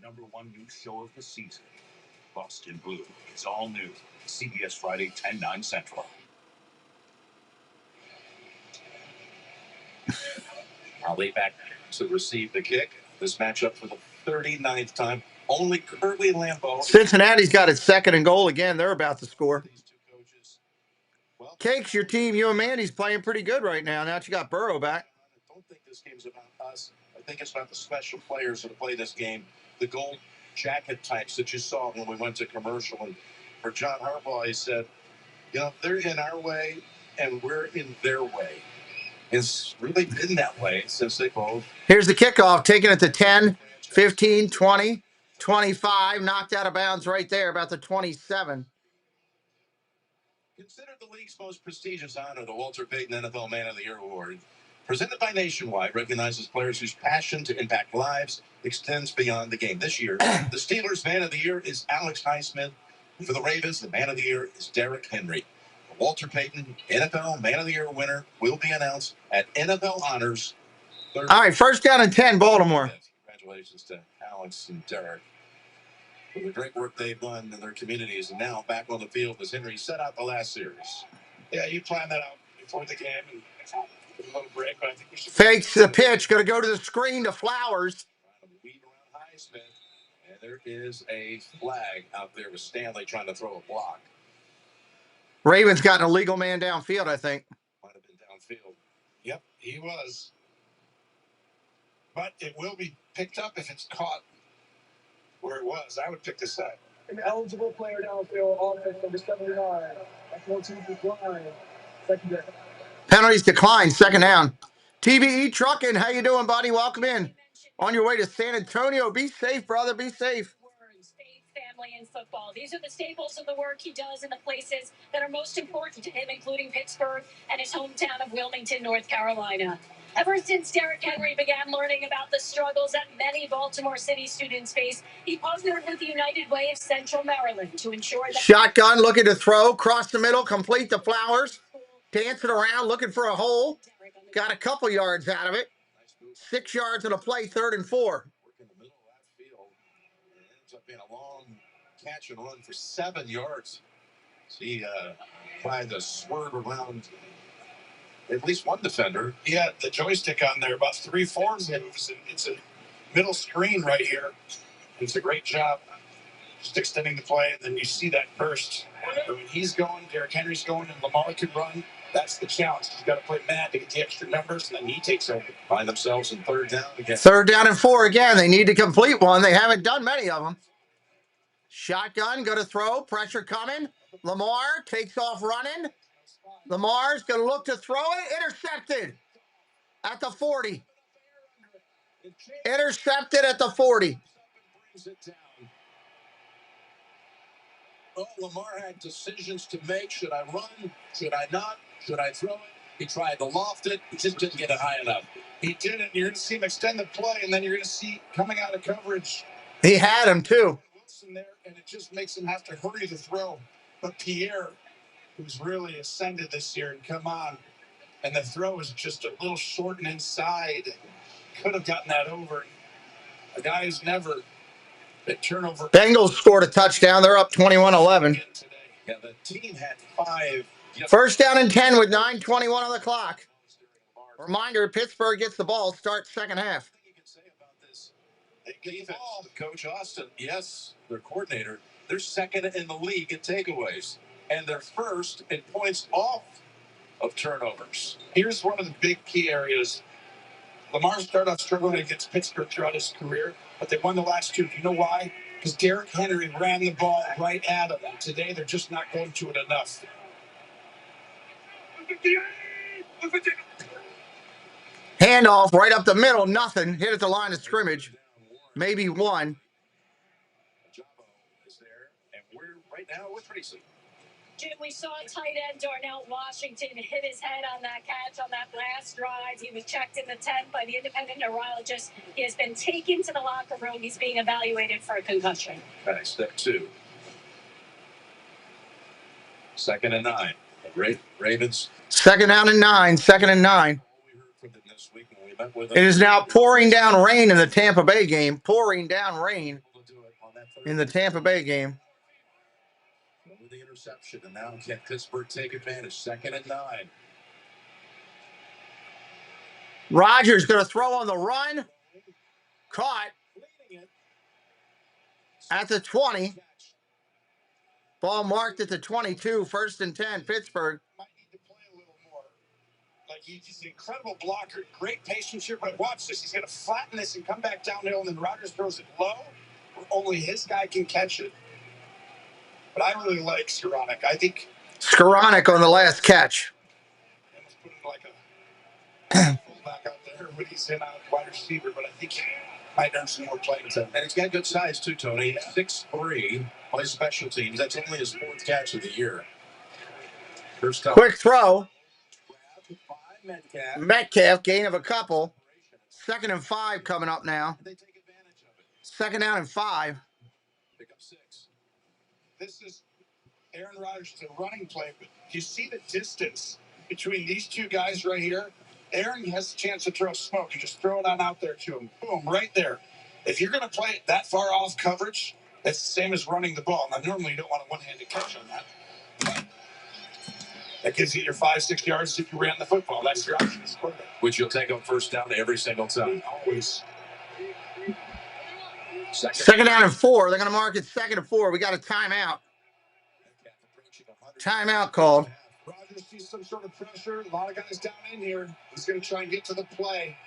#1 news show of the season, Boston Blue, is all new. CBS Friday, 10/9 Central. Ali back to receive the kick. This matchup for the 39th time. Only Curly Lambeau. Cincinnati's got its second and goal again. They're about to score. Cakes, your team, you and Mandy's playing pretty good right now. Now that you got Burrow back. I don't think this game's about us. I think it's about the special players that play this game. The gold jacket types that you saw when we went to commercial. And for John Harbaugh, he said, they're in our way and we're in their way. It's really been that way since they both. Here's the kickoff, taking it to 10, 15, 20, 25. Knocked out of bounds right there, about the 27. Considered the league's most prestigious honor, the Walter Payton NFL Man of the Year Award. Presented by Nationwide, recognizes players whose passion to impact lives extends beyond the game. This year, the Steelers' Man of the Year is Alex Highsmith. For the Ravens, the Man of the Year is Derrick Henry. The Walter Payton NFL Man of the Year winner will be announced at NFL Honors Thursday. All right, first down and 10, Baltimore. Congratulations to Alex and Derrick for the great work they've done in their communities, and now back on the field as Henry set out the last series. Yeah, you planned that out before the game and a little break, but I think we should. Fakes the pitch, going to go to the screen to Flowers. Weed around Highsmith, and there is a flag out there with Stanley trying to throw a block. Ravens got an illegal man downfield, I think. Might have been downfield. Yep, he was. But it will be picked up if it's caught where it was. I would pick this up. An eligible player downfield, offense number 79. That's no team decline. Second down. Penalties declined, second down. TBE Trucking, how you doing, buddy? Welcome in. On your way to San Antonio. Be safe, brother. Be safe. Faith, family, and football. These are the staples of the work he does in the places that are most important to him, including Pittsburgh and his hometown of Wilmington, North Carolina. Ever since Derrick Henry began learning about the struggles that many Baltimore City students face, he partnered with the United Way of Central Maryland to ensure that... Shotgun, looking to throw, cross the middle, complete to Flowers. Dancing around, looking for a hole. Got a couple yards out of it. 6 yards on a play, 3rd and 4. In the middle of that field. It ends up being a long catch and run for 7 yards. So he tried to swerve around at least one defender. He had the joystick on there, about 3-4 moves, and it's a middle screen right here. It's a great job just extending the play, and then you see that burst. When he's going, Derrick Henry's going, and Lamar can run. That's the challenge. He's got to play mad to get the extra numbers, and then he takes over. Find themselves in 3rd down again. 3rd down and 4 again. They need to complete one. They haven't done many of them. Shotgun, go to throw. Pressure coming. Lamar takes off running. Lamar's going to look to throw it. Intercepted at the 40. Intercepted at the 40. Oh, Lamar had decisions to make. Should I run? Should I not? Should I throw it? He tried to loft it. He just didn't get it high enough. He didn't. You're going to see him extend the play, and then you're going to see coming out of coverage. He had him, too. Wilson there, and it just makes him have to hurry to throw. But Pierre, who's really ascended this year and come on, and the throw is just a little short and inside. Could have gotten that over. A guy who's never been turnover. Bengals scored a touchdown. They're up 21-11. Yeah, the team had 5. 1st down and 10 with 9:21 on the clock. Reminder, Pittsburgh gets the ball. Start second half. They gave it to Coach Austin. Yes, their coordinator. They're 2nd in the league in takeaways. And they're 1st in points off of turnovers. Here's one of the big key areas. Lamar started off struggling against Pittsburgh throughout his career, but they won the last 2. You know why? Because Derrick Henry ran the ball right at them. And today, they're just not going to it enough. Handoff right up the middle, nothing. Hit at the line of scrimmage. Maybe one. And we're right now with Tracy. Jim, we saw tight end Darnell Washington hit his head on that catch on that last drive. He was checked in the tent by the independent neurologist. He has been taken to the locker room. He's being evaluated for a concussion. All right, step 2. 2nd and 9. Ravens. 2nd down and 9. 2nd and 9. It is now pouring down rain in the Tampa Bay game. Pouring down rain in the Tampa Bay game. With the interception, and now can Pittsburgh take advantage? 2nd and 9. Rodgers going to throw on the run. Caught at the 20. Ball marked at the 22. 1st and 10, Pittsburgh. Might need to play a little more. Like, he's an incredible blocker. Great patience here, but watch this. He's going to flatten this and come back downhill, and then Rodgers throws it low, where only his guy can catch it. But I really like Skoranek. I think Skoranek on the last catch. almost put him like a fullback out there when he's in a wide receiver, but I think he might earn some more playing time. And he's got good size too, Tony. 6'3", plays special teams. That's only his 4th catch of the year. First time. Quick throw. Metcalf, gain of a couple. 2nd and 5 coming up now. 2nd down and 5. Pick up 6. This is Aaron Rodgers, a running play, but you see the distance between these two guys right here. Aaron has a chance to throw smoke. You just throw it on out there to him. Boom, right there. If you're going to play it that far off coverage, it's the same as running the ball. Now, normally you don't want a one-handed catch on that. But that gives you your 5-6 yards if you ran the football. That's your option as quarterback. Which you'll take on 1st down every single time. Always. 2nd down and 4. They're going to mark it 2nd and 4. We got a timeout. Timeout called. Rodgers sees some sort of pressure. A lot of guys down in here. He's going to try and get to the play.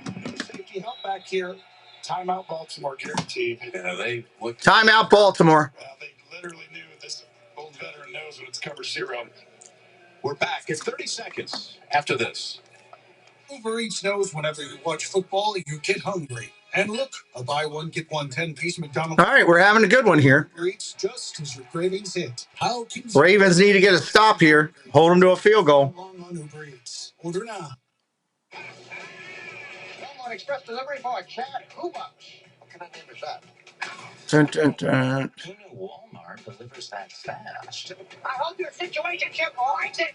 No safety help back here. Timeout Baltimore guaranteed. Yeah, they look. Timeout Baltimore. Well, they literally knew this old veteran knows when it's cover 0. We're back. It's 30 seconds after this. Uber Eats knows whenever you watch football, you get hungry. And look, a buy one, get one 10-piece McDonald's. All right, we're having a good one here. Uber Eats just as your cravings hit. How can Ravens need to get a stop here. Hold them to a field goal. on Uber Eats. Order now. Someone express delivery for Chad Hoobucks. What kind of name is that? Dun, dun, dun. Who knew Walmart delivers that fast? I hope your situation ship warrants it.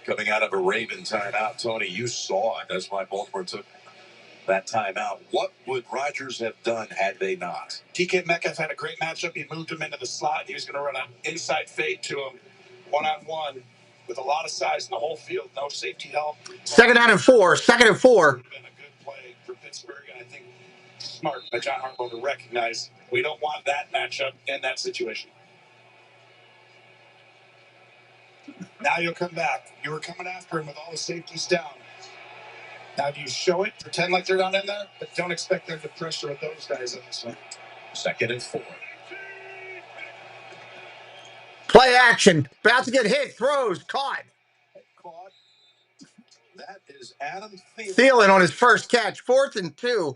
Coming out of a Raven timeout, Tony, you saw it. That's why Baltimore took that timeout. What would Rodgers have done had they not? DK Metcalf had a great matchup. He moved him into the slot. He was going to run an inside fade to him, one-on-one, with a lot of size in the whole field. No safety help. 2nd down and 4. 2nd and 4. Been a good play for Pittsburgh, and I think smart by John Harbaugh to recognize we don't want that matchup in that situation. Now you'll come back. You were coming after him with all the safeties down. Now do you show it, pretend like they're not in there, but don't expect them to pressure with those guys in this one. 2nd and 4. Play action. About to get hit. Throws. Caught. That is Adam Thielen on his first catch. 4th and 2.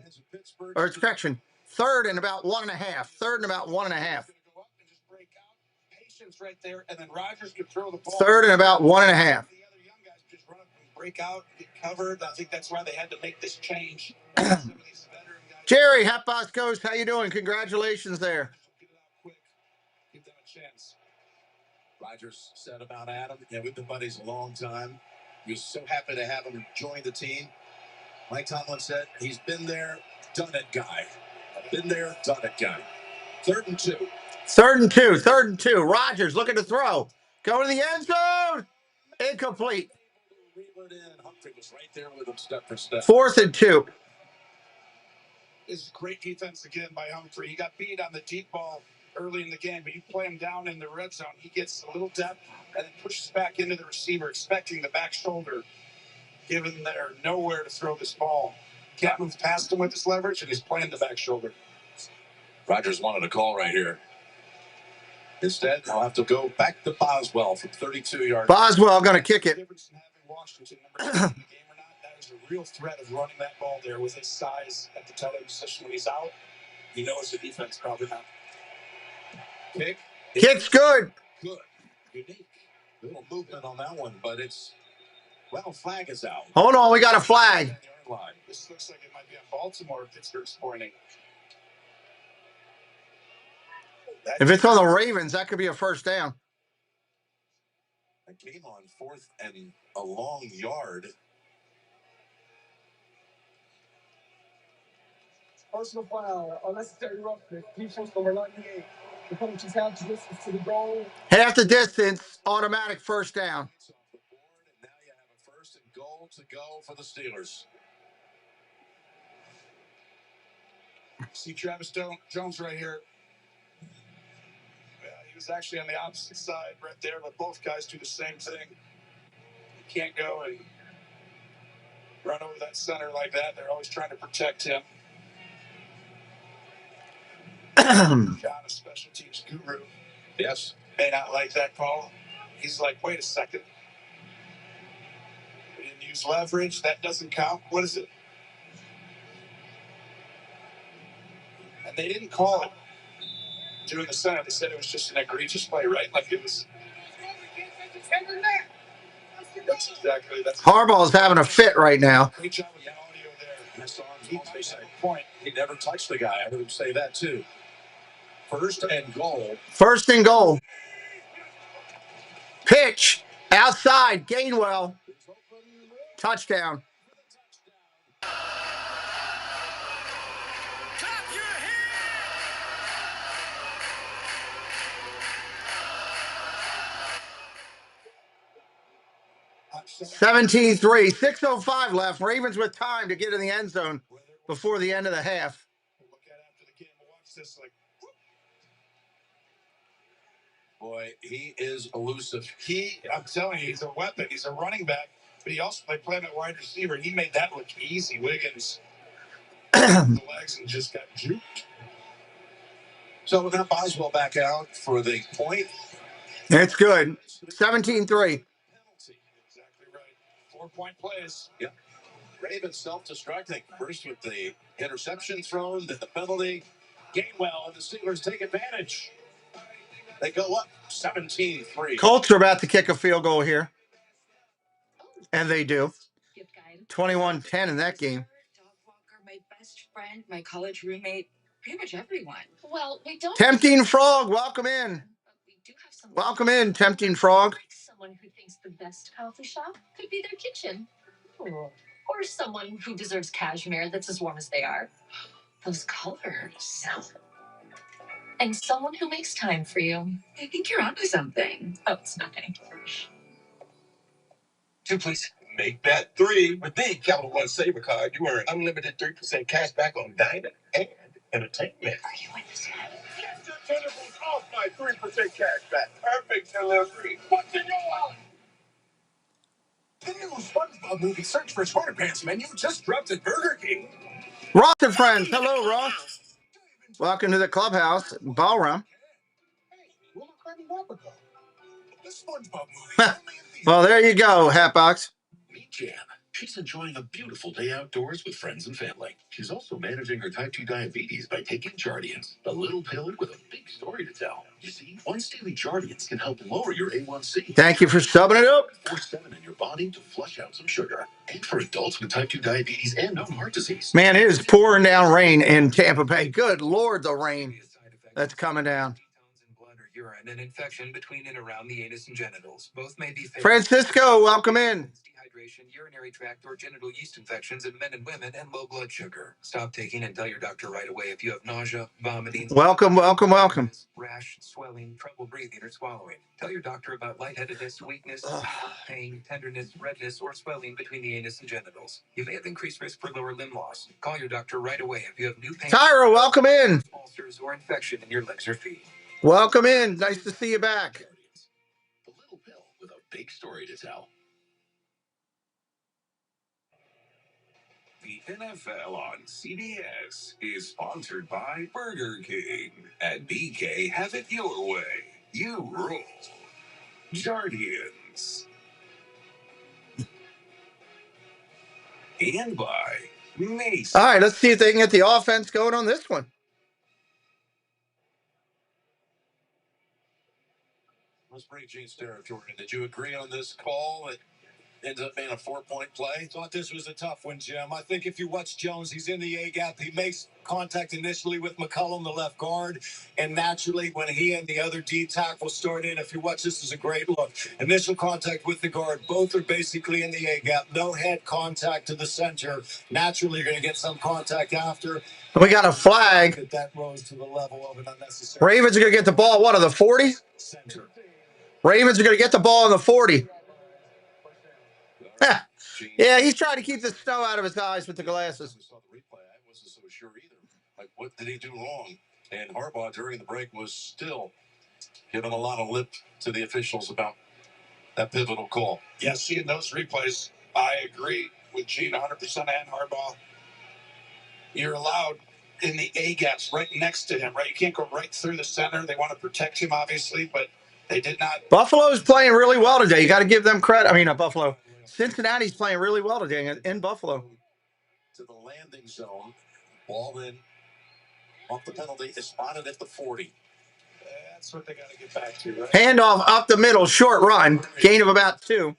Or correction. 3rd and about 1.5. 3rd and about 1.5. Right there, and then Rodgers could throw the ball. 3rd and about 1.5. The other young guys just run up and break out, get covered. I think that's why they had to make this change. Jerry, Hat Boss Coast, how you doing? Congratulations there. Get it out quick. Give them a chance. Rodgers said about Adam, yeah, we've been buddies a long time. He was so happy to have him join the team. Mike Tomlin said he's been there, done it guy. Been there, done it guy. 3rd and 2. 3rd and 2. 3rd and 2. Rodgers looking to throw. Go to the end zone. Incomplete. Humphrey was right there with him step for step. 4th and 2. This is great defense again by Humphrey. He got beat on the deep ball early in the game, but you play him down in the red zone. He gets a little depth and then pushes back into the receiver, expecting the back shoulder, given there nowhere to throw this ball. Can't move past him with his leverage, and he's playing the back shoulder. Rogers wanted a call right here. Instead, I'll have to go back to Boswell from 32 yards. Boswell going to kick it. Washington, number 10 in the game or not, that is a real threat of running that ball there with his size at the tight end position when he's out. He knows the defense probably not. Kick. Kick's good. Good. Unique. Little movement on that one, but it's, well, flag is out. Hold on, we got a flag. This looks like it might be on Baltimore. Pittsburgh's pointing. If it's on the Ravens, that could be a first down. A game on 4th and a long yard. Personal foul, unnecessary roughness, defense number 98. The penalties half the distance to the goal. Half the distance, automatic first down. Now you have a 1st and goal to go for the Steelers. See Travis Jones right here. Yeah, he was actually on the opposite side right there, but both guys do the same thing. You can't go and run over that center like that. They're always trying to protect him. John, a special teams guru. Yes. May not like that call. He's like, wait a second. We didn't use leverage. That doesn't count. What is it? And they didn't call it doing the center. They said it was just an egregious play, right? Like it was. That's exactly. Harbaugh's having a fit right now. Great job with the audio there. I saw him point. He never touched the guy. I heard him say that too. 1st and goal. 1st and goal. Pitch outside. Gainwell. Touchdown. $17-3, 6:05 left. Ravens with time to get in the end zone before the end of the half. Look at after the game. Watch this. Like, boy, he is elusive. I'm telling you, he's a weapon. He's a running back, but he also played at wide receiver. He made that look easy. Wiggins, the legs, and just got juked. So with that Boswell back out for the point. It's good. 17-3. Exactly right. 4-point plays. Yep. Ravens self-destructing. First with the interception thrown, then the penalty. Gainwell and the Steelers take advantage. They go up 17-3. Colts are about to kick a field goal here. And they do. 21-10 in that game. My best friend, my college roommate, pretty much everyone. Well, we don't. Tempting Frog, welcome in. Welcome in, Tempting Frog. Someone who thinks the best coffee shop could be their kitchen. Or someone who deserves cashmere that's as warm as they are. Those colors. And someone who makes time for you. I think you're onto something. Oh, it's nothing. 2, please. Make that 3 with the Capital One Saver card. You earn unlimited 3% cash back on dining and entertainment. Are you in this yet? Get your delivers off my 3% cash back. Perfect delivery. What's in your wallet? The new SpongeBob movie Search for SquarePants menu just dropped at Burger King. Ross and friends. Hello, Ross. Welcome to the clubhouse. Ballroom. The SpongeBob movie. Well, there you go, Hatbox. Meet Jan. She's enjoying a beautiful day outdoors with friends and family. She's also managing her type 2 diabetes by taking Jardians, a little pill with a big story to tell. You see, once daily Jardians can help lower your A1C. Thank you for subbing it up. 4/7 in your body to flush out some sugar. And for adults with type 2 diabetes and known heart disease. Man, it is pouring down rain in Tampa Bay. Good Lord, the rain that's coming down. Urine, an infection between and around the anus and genitals. Both may be Francisco, welcome in. Dehydration, urinary tract or genital yeast infections in men and women, and low blood sugar. Stop taking and tell your doctor right away if you have nausea, vomiting, Welcome. rash, swelling, trouble breathing or swallowing. Tell your doctor about lightheadedness, weakness, pain, tenderness, redness, or swelling between the anus and genitals. You may have increased risk for lower limb loss. Call your doctor right away if you have new pain, Tyra, welcome in. ulcers, or infection in your legs or feet. Welcome in. Nice to see you back. The little pill with a big story to tell. The NFL on CBS is sponsored by Burger King. At BK, have it your way. You rule. Guardians. And by Mace. All right, let's see if they can get the offense going on this one. Let's bring Gene's territory. Did you agree on this call? It ends up being a 4-point play. Thought this was a tough one, Jim. I think if you watch Jones, he's in the A gap. He makes contact initially with McCollum, the left guard, and naturally when he and the other D tackle start in, if you watch, this is a great look. Initial contact with the guard. Both are basically in the A gap. No head contact to the center. Naturally, you're going to get some contact after. We got a flag. That rose to the level of an unnecessary. Ravens are going to get the ball. What, on the 40? Center. Ravens are going to get the ball on the 40. Yeah, he's trying to keep the snow out of his eyes with the glasses. I saw the replay. I wasn't so sure either. Like, what did he do wrong? And Harbaugh during the break was still giving a lot of lip to the officials about that pivotal call. Yeah, seeing those replays, I agree with Gene 100% and Harbaugh. You're allowed in the A gaps right next to him, right? You can't go right through the center. They want to protect him, obviously, but they did not. Buffalo's playing really well today. You got to give them credit. I mean, Buffalo. Cincinnati's playing really well today in Buffalo. To the landing zone. Ball in. Off the penalty is spotted at the 40. That's what they got to get back to, right? Handoff up the middle, short run. Gain of about 2.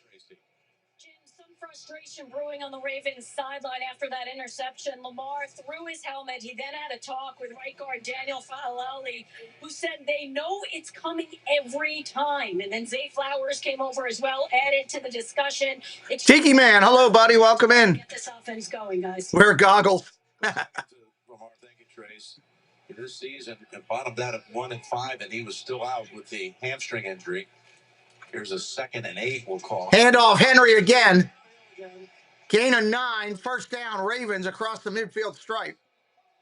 Some frustration brewing on the Ravens sideline after that interception. Lamar threw his helmet. He then had a talk with right guard Daniel Falalali, who said they know it's coming every time. And then Zay Flowers came over as well, added to the discussion. Tiki Man, hello, buddy. Welcome in. Get this offense going, guys. Wear goggles. Lamar, thank you, Trace. This season, it bottomed out at 1-5, and he was still out with the hamstring injury. Here's a 2nd and 8 we'll call. Handoff, Henry again. Gain of 9. First down, Ravens across the midfield stripe.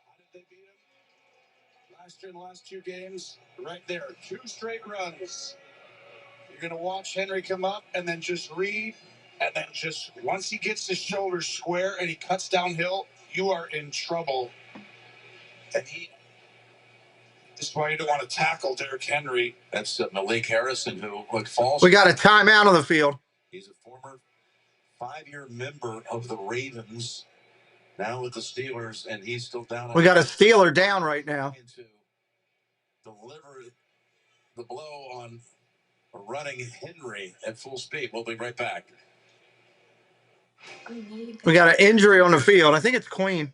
How did they beat him? Last year, in the last 2 games, right there, 2 straight runs. You're going to watch Henry come up and then just read, and then just once he gets his shoulders square and he cuts downhill, you are in trouble. And this is why you don't want to tackle Derrick Henry. That's Malik Harrison, who falls. We got a timeout on the field. He's a former 5-year member of the Ravens, now with the Steelers, and he's still down. We got a Steeler down right now. To deliver the blow on a running Henry at full speed. We'll be right back. We got an injury on the field. I think it's Queen.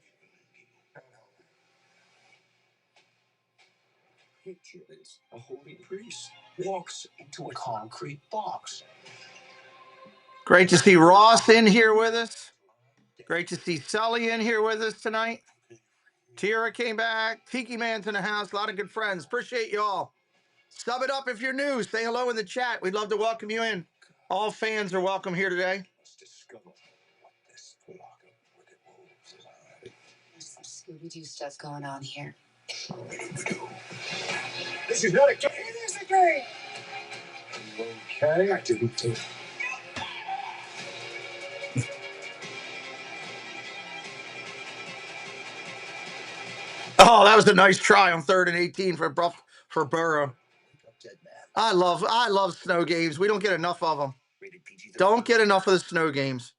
Picture this: a holy priest walks into a concrete box. Great to see Ross in here with us. Great to see Sully in here with us tonight. Tira came back. Tiki Man's in the house. A lot of good friends. Appreciate you all. Sub it up if you're new. Say hello in the chat. We'd love to welcome you in. All fans are welcome here today. There's some Scooby-Doo stuff going on here. This is not a game. It is a game. Okay, I didn't think. Oh, that was a nice try on 3rd and 18 for Burrow. I love snow games. We don't get enough of them. Don't get enough of the snow games.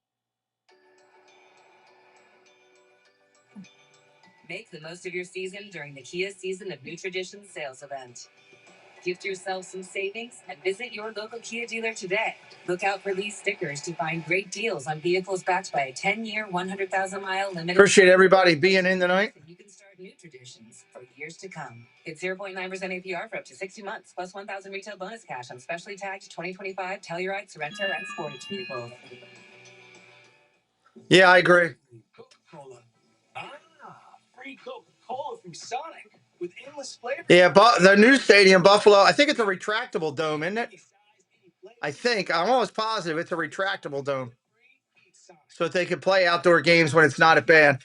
Make the most of your season during the Kia Season of New Traditions sales event. Gift yourself some savings and visit your local Kia dealer today. Look out for these stickers to find great deals on vehicles backed by a 10-year, 100,000-mile limited. Appreciate everybody being in tonight. You can start new traditions for years to come. It's 0.9% APR for up to 60 months, plus 1,000 retail bonus cash on specially tagged 2025 Telluride, Sorento, and Sportage vehicles. Yeah, I agree. Coca-Cola. Free Coca-Cola from Sonic with endless flavor. Yeah, but the new stadium, Buffalo, I think it's a retractable dome, isn't it? I think. I'm almost positive it's a retractable dome. So that they can play outdoor games when it's not at band.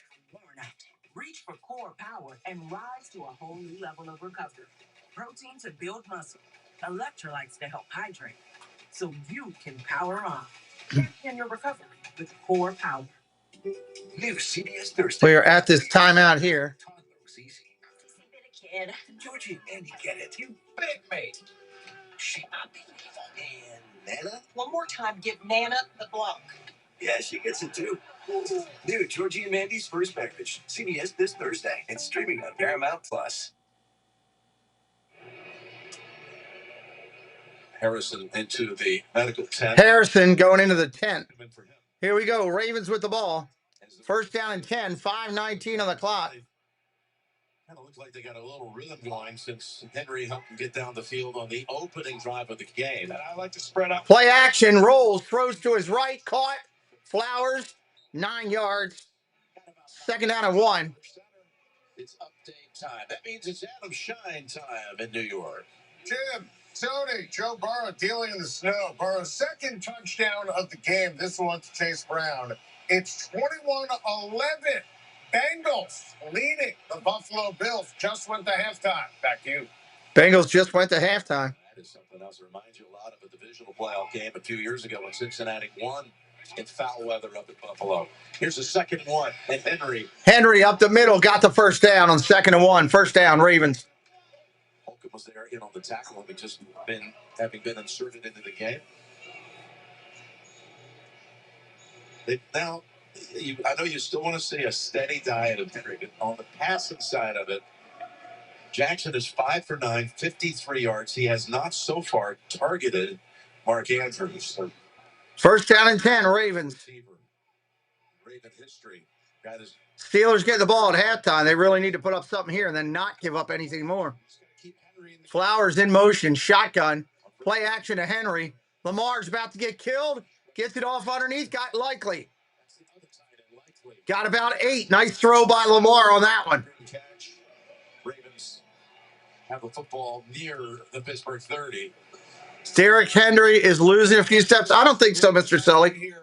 Reach for core power and rise to a whole new level of recovery. Protein to build muscle. Electrolytes to help hydrate. So you can power on. Champion your recovery with core power. New CBS Thursday. We are at this timeout here. Kid. Georgie and Andy get it. You big mate. She unbelievable. And Nana? One more time, give Nana the block. Yeah, she gets it too. New Georgie and Mandy's First Marriage. CBS this Thursday and streaming on Paramount Plus. Harrison into the medical tent. Harrison going into the 10th. Here we go. Ravens with the ball. First down and 10, 5:19 on the clock. Kind of looks like they got a little rhythm going since Henry helped them get down the field on the opening drive of the game. And I like to spread out. Play action, rolls, throws to his right, caught. Flowers, 9 yards. Second down and 1. It's update time. That means it's Adam Shine time in New York. Jim, Tony, Joe Burrow dealing in the snow. Burrow's second touchdown of the game. This one to Chase Brown. It's 21-11. Bengals leading the Buffalo Bills. Just went to halftime. Back to you. Bengals just went to halftime. That is something else that reminds you a lot of a divisional playoff game a few years ago when Cincinnati won in foul weather up at Buffalo. Here's the second one, and Henry up the middle, got the first down on 2nd and 1. First down, Ravens. Holcomb was there in on the tackle, having just having been inserted into the game. I know you still want to see a steady diet of Henry, but on the passing side of it, Jackson is 5 for 9, 53 yards. He has not so far targeted Mark Andrews. First down and 10, Ravens. Raven history. Steelers get the ball at halftime. They really need to put up something here and then not give up anything more. Flowers in motion, shotgun. Play action to Henry. Lamar's about to get killed. Gets it off underneath. Got Likely. Got about 8. Nice throw by Lamar on that one. Ravens have the football near the Pittsburgh 30. Derrick Henry is losing a few steps. I don't think so, Mr. Sully.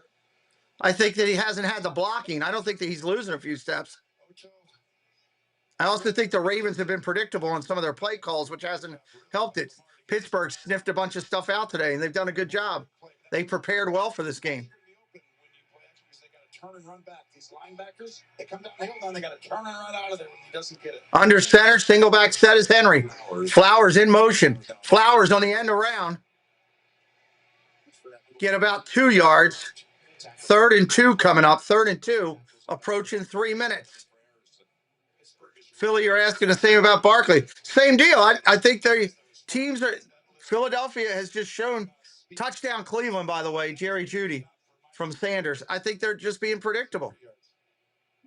I think that he hasn't had the blocking. I don't think that he's losing a few steps. I also think the Ravens have been predictable on some of their play calls, which hasn't helped it. Pittsburgh sniffed a bunch of stuff out today, and they've done a good job. They prepared well for this game. Turn and run back. These linebackers, they come down the hill, now they got to turn and run out of there when he doesn't get it. Under center, single back set is Henry. Flowers in motion. Flowers on the end around. Get about 2 yards. 3rd and 2 coming up. 3rd and 2, approaching 3 minutes. Philly, you're asking the same about Barkley. Same deal. I think their teams are. Philadelphia has just shown touchdown Cleveland, by the way, Jerry Jeudy from Sanders. I think they're just being predictable.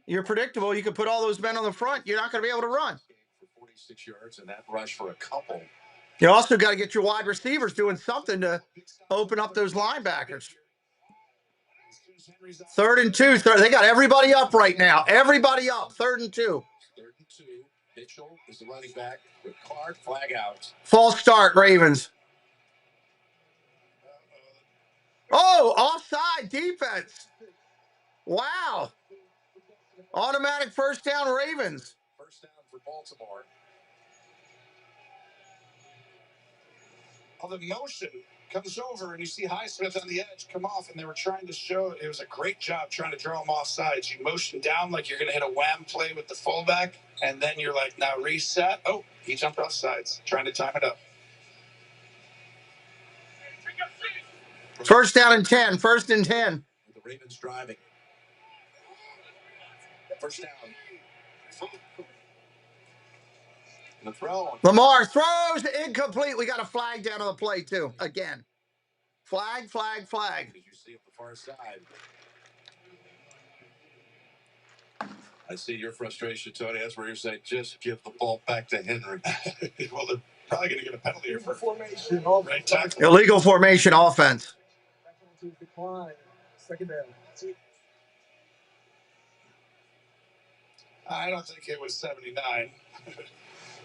You're predictable. You can put all those men on the front. You're not going to be able to run. For 46 yards and that rush for a couple. You also got to get your wide receivers doing something to open up those linebackers. 3rd and 2. They got everybody up right now. Everybody up. 3rd and 2. 3rd and 2. Mitchell is the running back with Clark. Flag out. False start, Ravens. Oh, offside defense. Wow. Automatic first down, Ravens. First down for Baltimore. Well, the motion comes over, and you see Highsmith on the edge come off, and they were trying to show it was a great job trying to draw him off sides. You motion down like you're going to hit a wham play with the fullback, and then you're like, now reset. Oh, he jumped off sides, trying to time it up. First down and 10. 1st and 10. The Ravens driving. First down. The throw. Lamar throws incomplete. We got a flag down on the play, too. Again. Flag. As you see up the far side. I see your frustration, Tony. That's where you're saying, just give the ball back to Henry. Well, they're probably going to get a penalty here for formation. Right tackle. Illegal formation offense. Decline. 2nd down. I don't think it was 79. It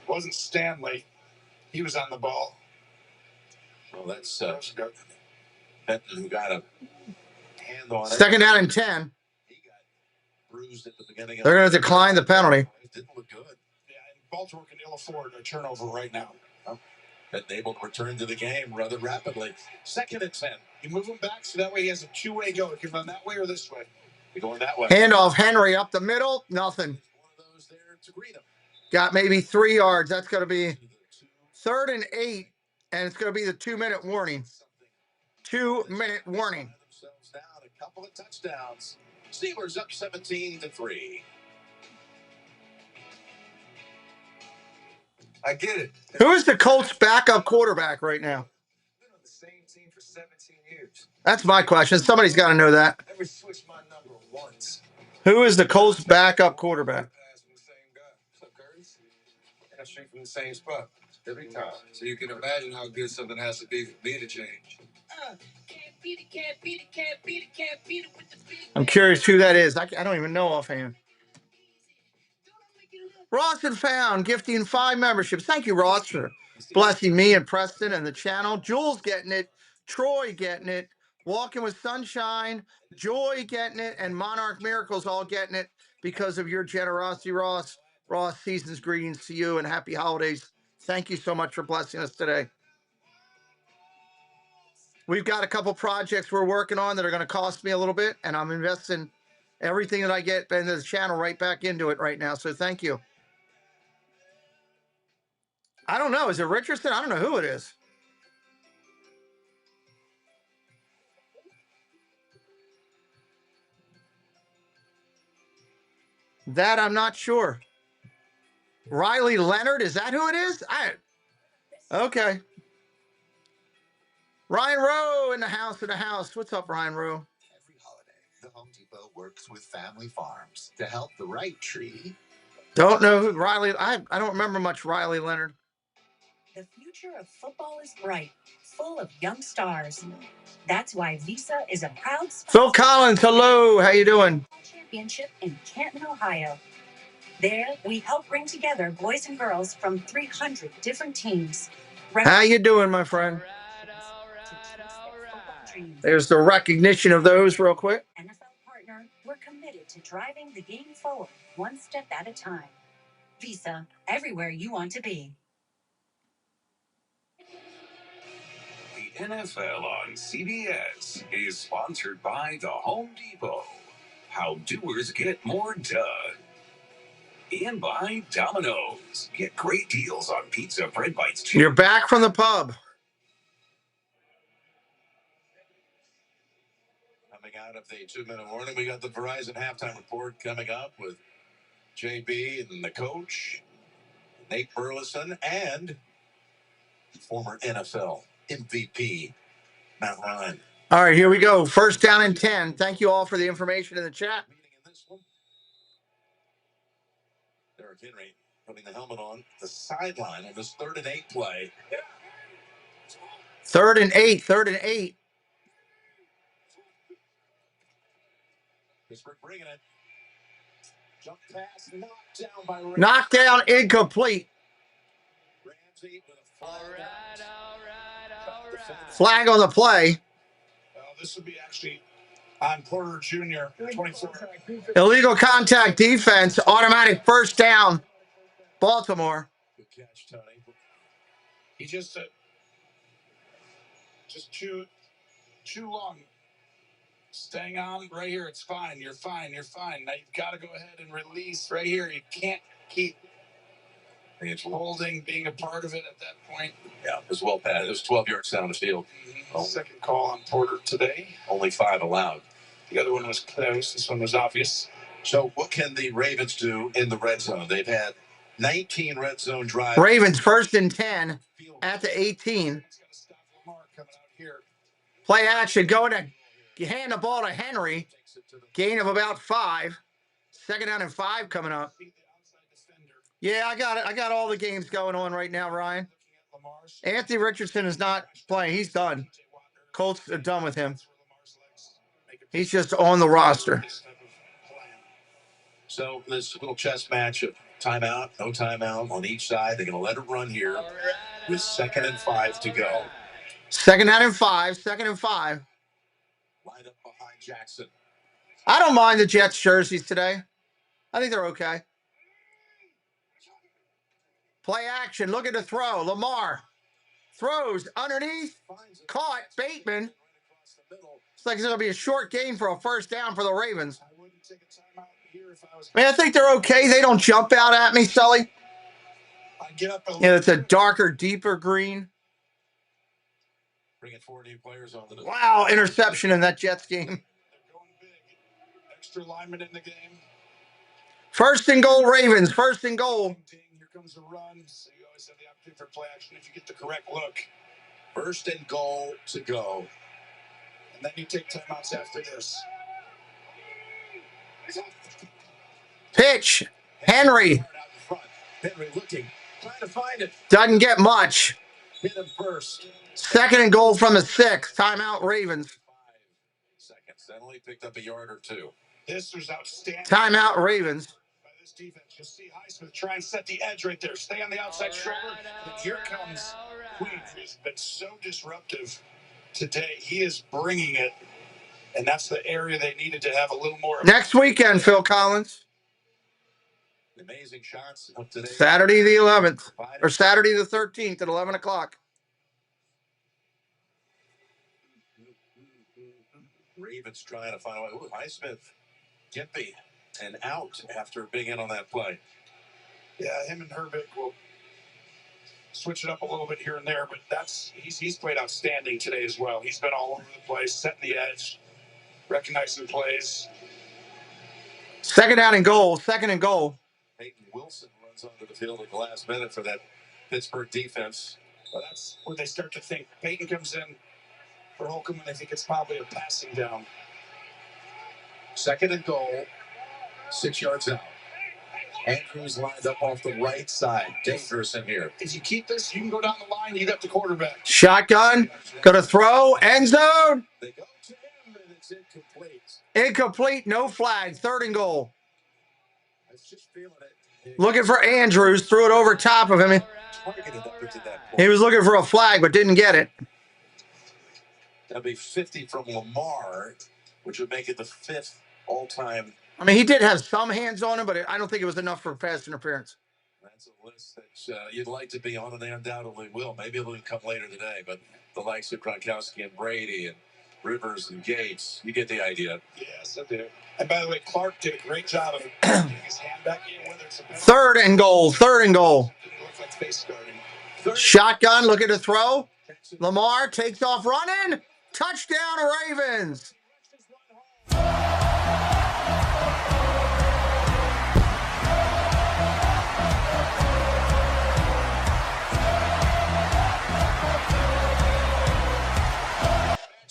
wasn't Stanley. He was on the ball. Well, that's Benton who got a hand on it. 2nd down and 10. He got bruised at the beginning. They're going to decline the penalty. It didn't look good. Yeah, and Baltimore can ill afford a turnover right now. Been able to return to the game rather rapidly. 2nd and 10. You move him back so that way he has a 2-way go. He can run that way or this way. Going that way. Handoff Henry up the middle. Nothing. Got maybe 3 yards. That's going to be 3rd and 8, and it's going to be the 2-minute warning. 2-minute warning. Down a couple of touchdowns. Steelers up 17-3. I get it. Who is the Colts' backup quarterback right now? Been on the same team for 17 years. That's my question. Somebody's got to know that. Never switched my number once. Who is the Colts' backup quarterback? Pass from the same guy. What's up, Curtis? Got straight from the same spot every time. So you can imagine how good something has to be for me to change. I'm curious who that is. I don't even know offhand. Ross and Found gifting 5 memberships. Thank you, Ross, for blessing me and Preston and the channel. Jules getting it. Troy getting it. Walking with Sunshine. Joy getting it. And Monarch Miracles all getting it because of your generosity, Ross. Ross, season's greetings to you and happy holidays. Thank you so much for blessing us today. We've got a couple projects we're working on that are going to cost me a little bit, and I'm investing everything that I get into the channel right back into it right now. So thank you. I don't know. Is it Richardson? I don't know who it is. That I'm not sure. Riley Leonard, is that who it is? Okay. Ryan Rowe in the house. What's up, Ryan Rowe? Every holiday, the Home Depot works with family farms to help the right tree. Don't know who Riley. I don't remember much Riley Leonard. The future of football is bright, full of young stars. That's why Visa is a proud Phil Collins, hello. How you doing? championship in Canton, Ohio. There, we help bring together boys and girls from 300 different teams. How you doing, my friend? There's the recognition of those real quick. NFL partner, we're committed to driving the game forward, one step at a time. Visa, everywhere you want to be. The NFL on CBS is sponsored by the Home Depot. How doers get more done. And by Domino's. Get great deals on pizza, bread bites, chicken. You're back from the pub. Coming out of the 2-minute warning, we got the Verizon halftime report coming up with JB and the coach, Nate Burleson, and former NFL MVP, Matt Ryan. All right, here we go. 1st down and 10. Thank you all for the information in the chat. Derrick Henry putting the helmet on the sideline on this 3rd and 8 play. 3rd and 8. Pittsburgh bringing it. Jump pass, knocked down by Ramsey. Knockdown incomplete. Ramsey with a flag. All right. Flag on the play. This would be actually on Porter Jr. 24. Illegal contact defense. Automatic 1st down. Baltimore. Good catch, Tony. He just too long. Staying on right here. It's fine. You're fine. Now you've got to go ahead and release right here. You can't keep holding, being a part of it at that point. Yeah, it was well passed. It was 12 yards down the field. Second call on Porter today. Only 5 allowed. The other one was close. This one was obvious. So what can the Ravens do in the red zone? They've had 19 red zone drives. Ravens 1st and 10 at the 18. Play action. Going to hand the ball to Henry. Gain of about 5. 2nd down and 5 coming up. Yeah, I got it. I got all the games going on right now, Ryan. Anthony Richardson is not playing. He's done. Colts are done with him. He's just on the roster. So this little chess match of timeout, no timeout on each side. They're going to let it run here with 2nd and 5 to go. 2nd down and 5. 2nd and 5. Line up behind Jackson. I don't mind the Jets jerseys today. I think they're okay. Play action. Look at the throw. Lamar throws underneath. Caught. Bateman. It's like it's going to be a short gain for a 1st down for the Ravens. I wouldn't I mean, I think they're okay. They don't jump out at me, Sully. I'd get up Yeah, it's a darker, deeper green. Bringing 4 new players on the Wow, interception in that Jets game. They're going big. Extra lineman in the game. First and goal, Ravens. First and goal. Here comes a run. So you always have the opportunity for play action if you get the correct look. first and goal to go. And then you take timeouts after this. Pitch. Henry. Henry looking, trying to find it. Doesn't get much. Hit him first. Second and goal from the 6. Timeout, Ravens. 5 seconds. That only picked up a yard or 2. This was outstanding. Timeout, Ravens. By this defense, you'll see Highsmith try and set the edge right there. Stay on the outside shoulder. And here comes Queen, who's been so disruptive today. He is bringing it. And that's the area they needed to have a little more. Next weekend, Phil Collins. Amazing shots of today. Saturday the 11th. Or Saturday the 13th at 11 o'clock. Ravens trying to find a way. Ooh, Highsmith, Gimpy, and out after being in on that play. Yeah, him and Herbig will switch it up a little bit here and there, but he's played outstanding today as well. He's been all over the place, setting the edge, recognizing plays. Second down and goal. Second and goal. Peyton Wilson runs onto the field at the last minute for that Pittsburgh defense. Well, that's where they start to think. Peyton comes in for Holcomb, and they think it's probably a passing down. Second and goal, 6 yards out. Andrews lined up off the right side. Dangerous in here. If you keep this, you can go down the line. You got the quarterback. Shotgun. Gonna throw. End zone. They go to him, and it's incomplete. Incomplete. No flag. Third and goal. I was just feeling it. Looking for Andrews. Threw it over top of him. Targeted up into that point. He was looking for a flag, but didn't get it. That'll be 50 from Lamar, which would make it the 5th all-time. I mean, he did have some hands on him, but I don't think it was enough for pass interference. That's a list that you'd like to be on, and they undoubtedly will. Maybe it'll come later today, but the likes of Gronkowski and Brady and Rivers and Gates, you get the idea. Yes, I do. And by the way, Clark did a great job of getting his hand back in. Whether it's a Third and goal. Third and goal. Didn't look like face guarding. Shotgun. Looking to throw. Lamar takes off running. Touchdown, Ravens.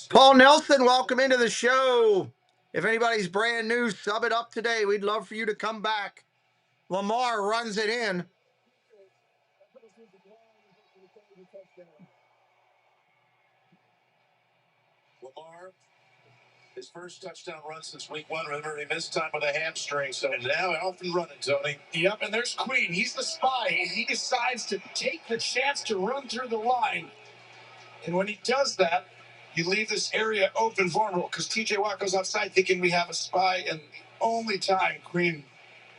Paul Nelson, welcome into the show. If anybody's brand new, sub it up today. We'd love for you to come back. Lamar runs it in. Lamar, his first touchdown run since week 1. Remember, he missed time with a hamstring, so now off and running, Tony. Yep, and there's Queen. He's the spy, and he decides to take the chance to run through the line. And when he does that, you leave this area open, vulnerable, because TJ Watt goes outside thinking we have a spy, and the only time Queen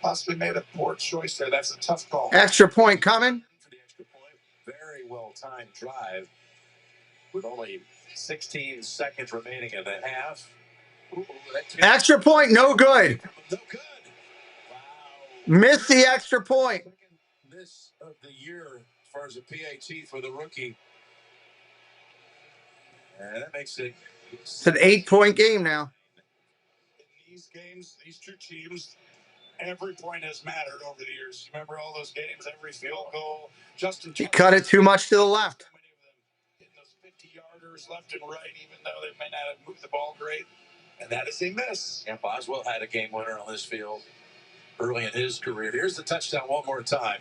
possibly made a poor choice there. That's a tough call. Extra point coming. For the extra point, very well-timed drive with only 16 seconds remaining in the half. Ooh, extra point, no good. No good. Wow. Missed the extra point. Miss of the year as far as a PAT for the rookie. And that makes it. It's an 8-point game now. In these games, these two teams, every point has mattered over the years. Remember all those games, every field goal. Justin, He cut it too much to the left. So many of them hitting those 50-yarders left and right, even though they may not have moved the ball great. And that is a miss. Yeah, Boswell had a game winner on this field early in his career. Here's the touchdown one more time.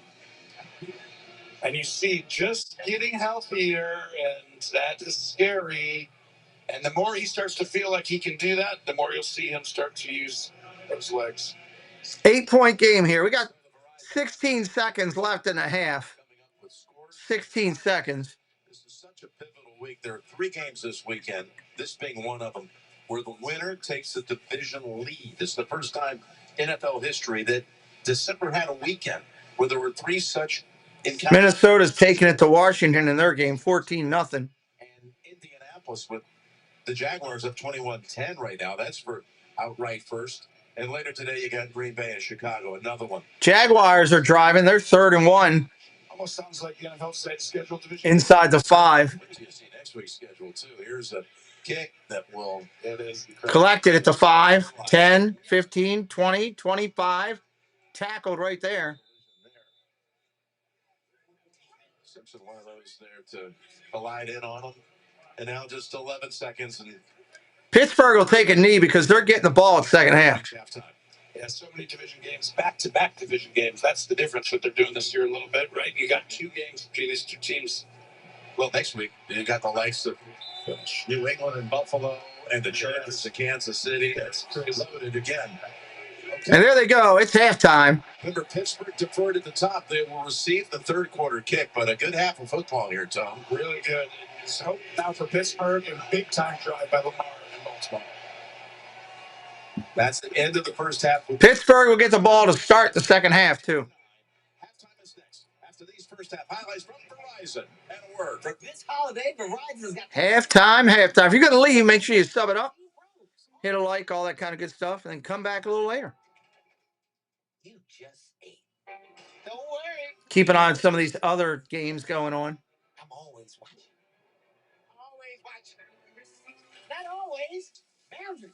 And you see just getting healthier, and that is scary. And the more he starts to feel like he can do that, the more you'll see him start to use those legs. 8-point game here. We got 16 seconds left in the half. 16 seconds. This is such a pivotal week. There are 3 games this weekend, this being one of them, where the winner takes the division lead. This is the first time in NFL history that December had a weekend where there were 3 such encounters. Minnesota's taking it to Washington in their game, 14-0. And Indianapolis with the Jaguars up 21-10 right now. That's for outright first. And later today, you got Green Bay and Chicago, another one. Jaguars are driving. They're 3rd and 1. Almost sounds like the NFL scheduled division. Inside the 5. You see next week's schedule, too. Here's a kick that will collected at the 5, 10, 15, 20, 25. Tackled right there. Simpson, one of those there to collide in on them. And now just 11 seconds. And Pittsburgh will take a knee because they're getting the ball at second half. Yeah, so many division games, back-to-back division games. That's the difference what they're doing this year a little bit, right? You got 2 games between these 2 teams. Well, next week, you got the likes of New England and Buffalo and the Giants to Kansas City. That's loaded again. Okay. And there they go. It's halftime. Remember, Pittsburgh deferred at the top. They will receive the 3rd quarter kick, but a good half of football here, Tom. Really good. So now for Pittsburgh, a big-time drive by Lamar in Baltimore. That's the end of the first half. Pittsburgh will get the ball to start the second half, too. Halftime is next. After these first half highlights from Verizon. And a word. For this holiday, Verizon's got halftime. If you're going to leave, make sure you sub it up. Hit a like, all that kind of good stuff, and then come back a little later. You just ate. Don't worry. Keep an eye on some of these other games going on. I'm always watching. Always watching. Not always. Boundaries.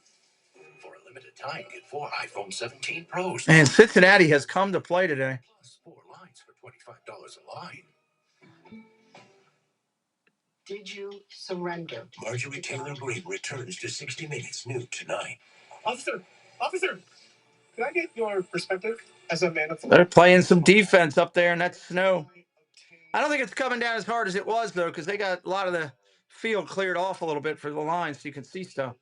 For a limited time, get 4 iPhone 17 Pros. And Cincinnati has come to play today. Plus 4 lines for $25 a line. Did you surrender? Marjorie Taylor Greene returns to 60 Minutes new tonight. Officer, can I get your perspective as a man of the law? They're playing some defense up there in that snow. I don't think it's coming down as hard as it was, though, because they got a lot of the field cleared off a little bit for the line so you can see stuff.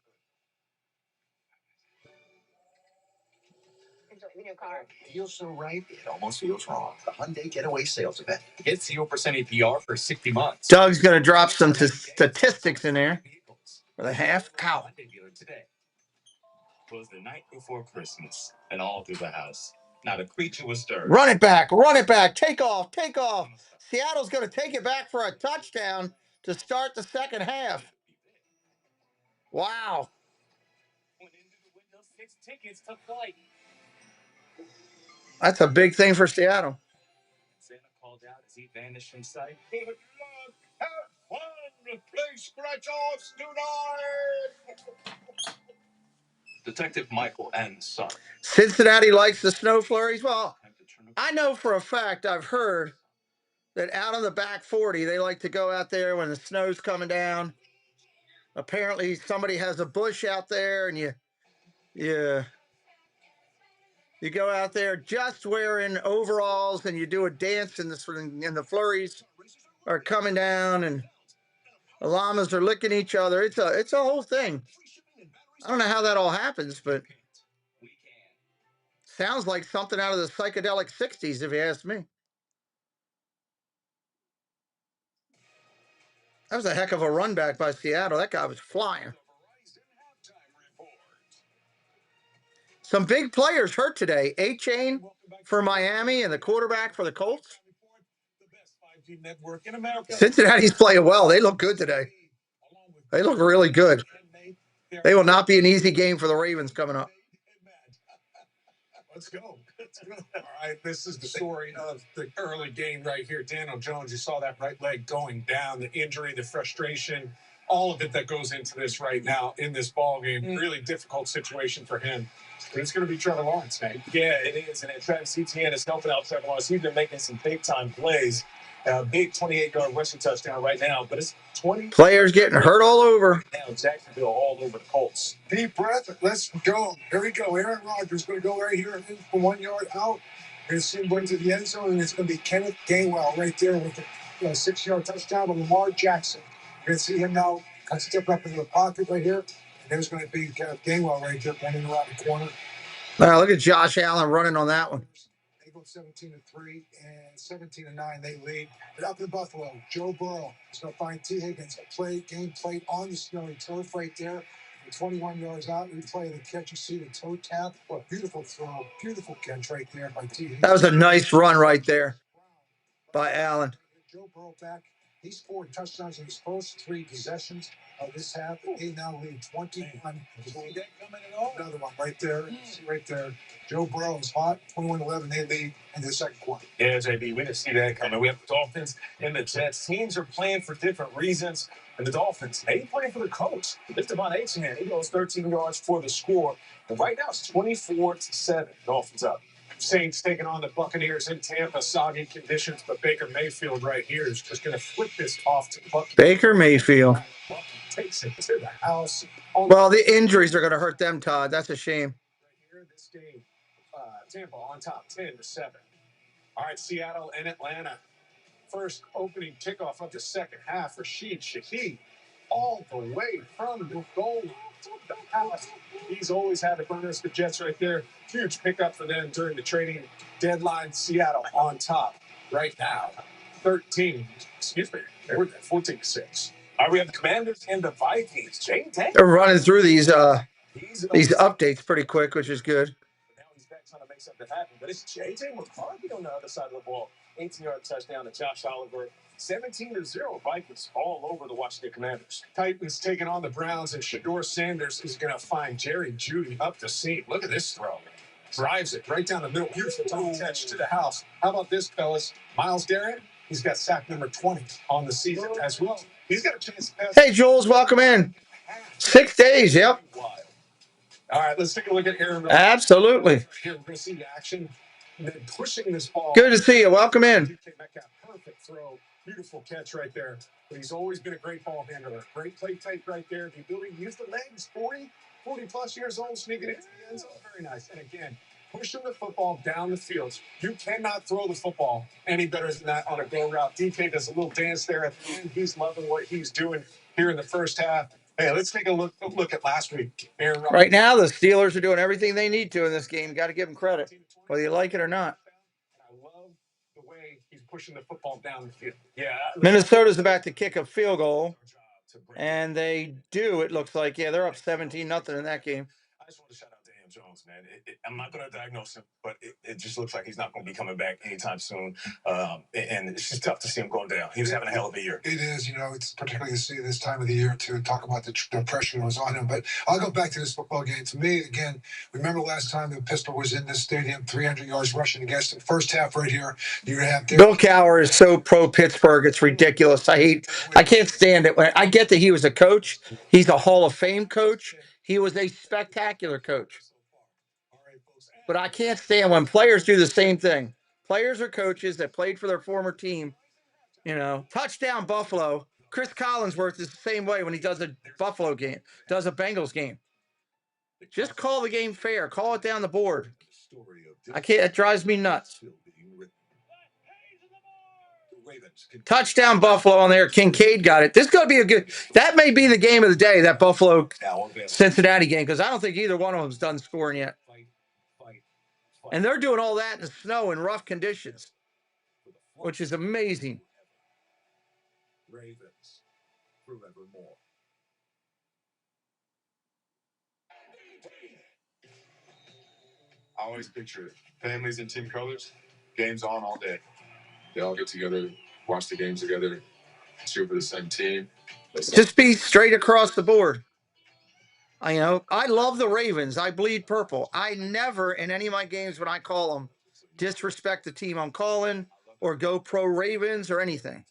Enjoy the new car. Feels so right, it almost feels wrong. The Hyundai Getaway Sales Event. Get 0% APR for 60 months. Doug's going to drop some statistics in there for the half. Ow. Today was the night before Christmas, and all through the house, not a creature was stirred. Run it back. Take off. Seattle's going to take it back for a touchdown to start the second half. Wow. That's a big thing for Seattle. Santa called out as he vanished from sight. Good luck. Have fun. Play scratch-offs tonight. Detective Michael and Son. Cincinnati likes the snow flurries. Well, I know for a fact, I've heard that out on the back 40, they like to go out there when the snow's coming down. Apparently, somebody has a bush out there, and you go out there just wearing overalls, and you do a dance, and the flurries are coming down, and the llamas are licking each other. It's a whole thing. I don't know how that all happens, but sounds like something out of the psychedelic 60s, if you ask me. That was a heck of a run back by Seattle. That guy was flying. Some big players hurt today. A-Chain for Miami and the quarterback for the Colts. Cincinnati's playing well. They look good today. They look really good. They will not be an easy game for the Ravens coming up. Let's go. All right, this is the story of the early game right here. Daniel Jones, you saw that right leg going down, the injury, the frustration, all of it that goes into this right now in this ball game. Really difficult situation for him. But it's going to be Trevor Lawrence, man. Yeah, it is. And Travis Etienne is helping out Trevor Lawrence. He's been making some big-time plays. Big 28-yard rushing touchdown right now, but it's 20 players getting hurt all over. Now Jacksonville all over the Colts. Deep breath. Let's go. Here we go. Aaron Rodgers going to go right here from 1 yard out. We're going to see him going to the end zone, and it's going to be Kenneth Gainwell right there with a 6-yard touchdown to Lamar Jackson. You're going to see him now step up into the pocket right here, and there's going to be Kenneth Gainwell right there running around the corner. Wow, look at Josh Allen running on that one. They go 17-3 and 17-9. They lead. But up in Buffalo, Joe Burrow is going to find T. Higgins. Game played on the snowy turf right there. 21 yards out. Replay the catch. You see the toe tap. What beautiful throw. Beautiful catch right there by T. Higgins. That was a nice run right there by Allen. Joe Burrow back He scored touchdowns in his first 3 possessions of this half. They now lead 21. See that coming at all? Another one right there. See right there. Joe Burrow is hot. 21-11. They lead in the second quarter. Yeah, JB, we didn't see that coming. We have the Dolphins and the Jets. Teams are playing for different reasons. And the Dolphins, they playing for the coach. It's Devon Achane. He goes 13 yards for the score. And right now it's 24-7. Dolphins up. Saints taking on the Buccaneers in Tampa. Soggy conditions, but Baker Mayfield right here is just going to flip this off to Buccaneers. Baker Mayfield. Takes it to the house. Well, the injuries are going to hurt them, Todd. That's a shame. Right here, this game, Tampa on top, 10-7. All right, Seattle and Atlanta. First opening kickoff of the second half. Rashid Shaheed all the way from the goal line to the house. He's always had the runners, the Jets right there. Huge pickup for them during the trading deadline. Seattle on top right now. 14-6. All right, we have the Commanders and the Vikings. They're running through these updates pretty quick, which is good. Now he's back trying to make something happen. But it's J.J. McCarthy on the other side of the ball. 18-yard touchdown to Josh Oliver. 17-0. Vikings all over the Washington Commanders. Titans taking on the Browns, and Shador Sanders is going to find Jerry Jeudy up the seam. Look at this throw. Drives it right down the middle. Beautiful double catch to the house. How about this, fellas? Myles Garrett, he's got sack number 20 on the season as well. He's got a chance to pass. Hey, Jules, welcome in. 6 days, yep. All right, let's take a look at Aaron. Absolutely. Here we're going to see the action. And then pushing this ball. Good to see you. Welcome in. Perfect throw. Beautiful catch right there. But he's always been a great ball handler. Great play type right there. The ability to use the legs. 40-plus years old, sneaking into the end zone. Very nice. And again, pushing the football down the field. You cannot throw the football any better than that on a go route. DK does a little dance there at the end. He's loving what he's doing here in the first half. Hey, let's take a look at last week. Aaron Rodgers. Right now, the Steelers are doing everything they need to in this game. Got to give them credit, whether you like it or not. I love the way he's pushing the football down the field. Yeah. Minnesota's about to kick a field goal, and they do. It looks like, yeah, they're up 17-0 in that game. I just want to shout out to Aaron Jones, man. I'm not going to diagnose him, but it just looks like he's not going to be coming back anytime soon. And it's just tough to see him going down. He was having a hell of a year. It is, it's particularly to see this time of the year to talk about the pressure that was on him. But I'll go back to this football game. To me, again, remember last time that Pittsburgh was in this stadium, 300 yards rushing against the first half right here. You're going to have Bill Cowher is so pro Pittsburgh. It's ridiculous. I can't stand it. I get that he was a coach. He's a Hall of Fame coach. He was a spectacular coach. But I can't stand when players do the same thing. Players or coaches that played for their former team, touchdown Buffalo. Chris Collinsworth is the same way when he does a Buffalo game, does a Bengals game. Just call the game fair. Call it down the board. I can't. It drives me nuts. Touchdown Buffalo on there. Kincaid got it. This is going to be a good. That may be the game of the day, that Buffalo Cincinnati game, because I don't think either one of them's done scoring yet. And they're doing all that in the snow and rough conditions, which is amazing. Ravens forevermore. I always picture it. Families in team colors, games on all day. They all get together, watch the games together, cheer for the same team. Just be straight across the board. I love the Ravens. I bleed purple. I never, in any of my games when I call them, disrespect the team I'm calling or go pro Ravens or anything.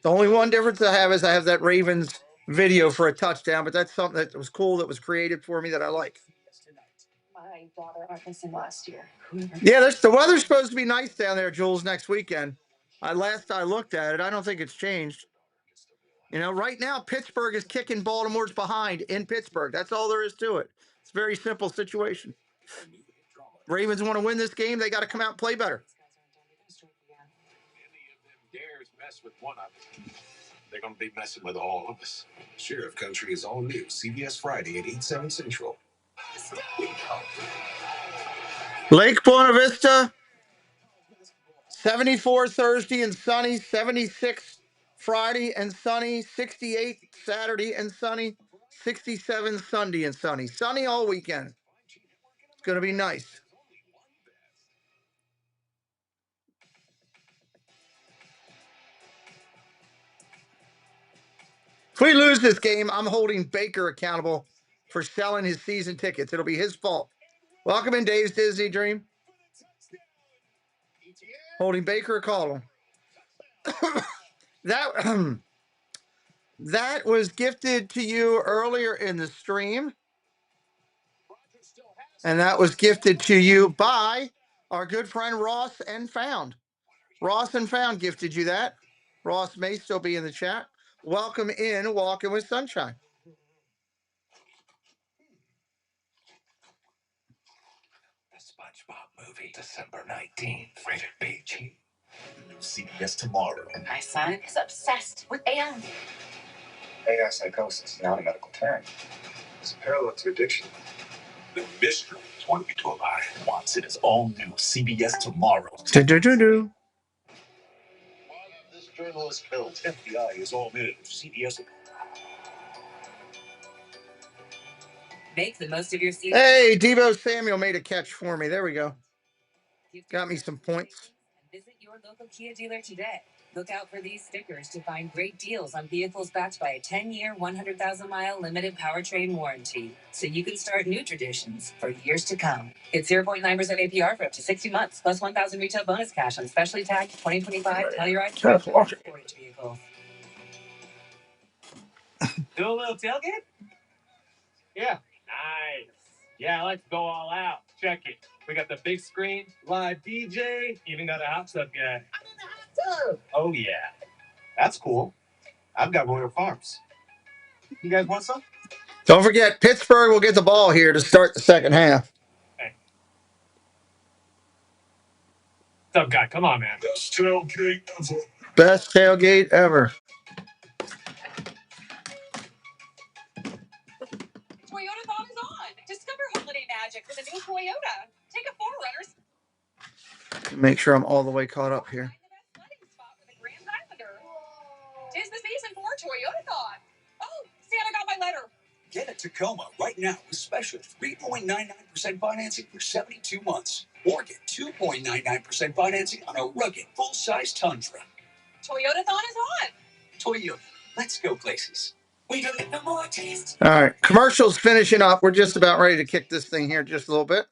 The only one difference I have is I have that Ravens video for a touchdown, but that's something that was cool, that was created for me, that I like. My daughter auditioned last year. Yeah, the weather's supposed to be nice down there, Jules, next weekend. Last I looked at it, I don't think it's changed. Right now, Pittsburgh is kicking Baltimore's behind in Pittsburgh. That's all there is to it. It's a very simple situation. Ravens want to win this game. They got to come out and play better. Mess with one of them, they're going to be messing with all of us. Sheriff Country is all new. CBS Friday at 8, 7 Central. Lake Buena Vista, 74 Thursday and sunny, 76 Friday and sunny, 68 Saturday and sunny, 67 Sunday and sunny. Sunny all weekend. It's going to be nice. If we lose this game, I'm holding Baker accountable for selling his season tickets. It'll be his fault. Welcome in, Dave's Disney Dream. Holding Baker accountable. that that was gifted to you earlier in the stream. And that was gifted to you by our good friend Ross and Found. Ross and Found gifted you that. Ross may still be in the chat. Welcome in, Walking with Sunshine. The SpongeBob movie, December 19th. Rated PG. New CBS tomorrow. My son is obsessed with AI. AI psychosis, not a medical term. It's a parallel to addiction. The mystery is one we to alive. Wants it as all new CBS tomorrow. Do. This journalist killed. FBI is all in. CBS. Make the most of your season. Hey, Devo Samuel made a catch for me. There we go. Got me some points. Visit your local Kia dealer today. Look out for these stickers to find great deals on vehicles backed by a 10-year, 100,000-mile limited powertrain warranty, so you can start new traditions for years to come. It's 0.9% APR for up to 60 months, plus 1,000 retail bonus cash on specially tagged 2025 Telluride storage vehicles. Do a little tailgate? Yeah. Nice. Yeah, I like to go all out. Check it. We got the big screen, live DJ, even got a hot tub guy. Oh, yeah. That's cool. I've got Royal Farms. You guys want some? Don't forget, Pittsburgh will get the ball here to start the second half. Hey. What's up, guy? Come on, man. Best tailgate ever. Best tailgate ever. Toyotathon is on. Discover holiday magic with a new Toyota. Take a 4Runners. Make sure I'm all the way caught up here. Tis the season for Toyotathon. Oh, Santa got my letter. Get a Tacoma right now with special 3.99% financing for 72 months. Or get 2.99% financing on a rugged, full-size Tundra. Toyotathon is on. Toyota. Let's go places. We deliver more taste. All right, commercials finishing up. We're just about ready to kick this thing here just a little bit.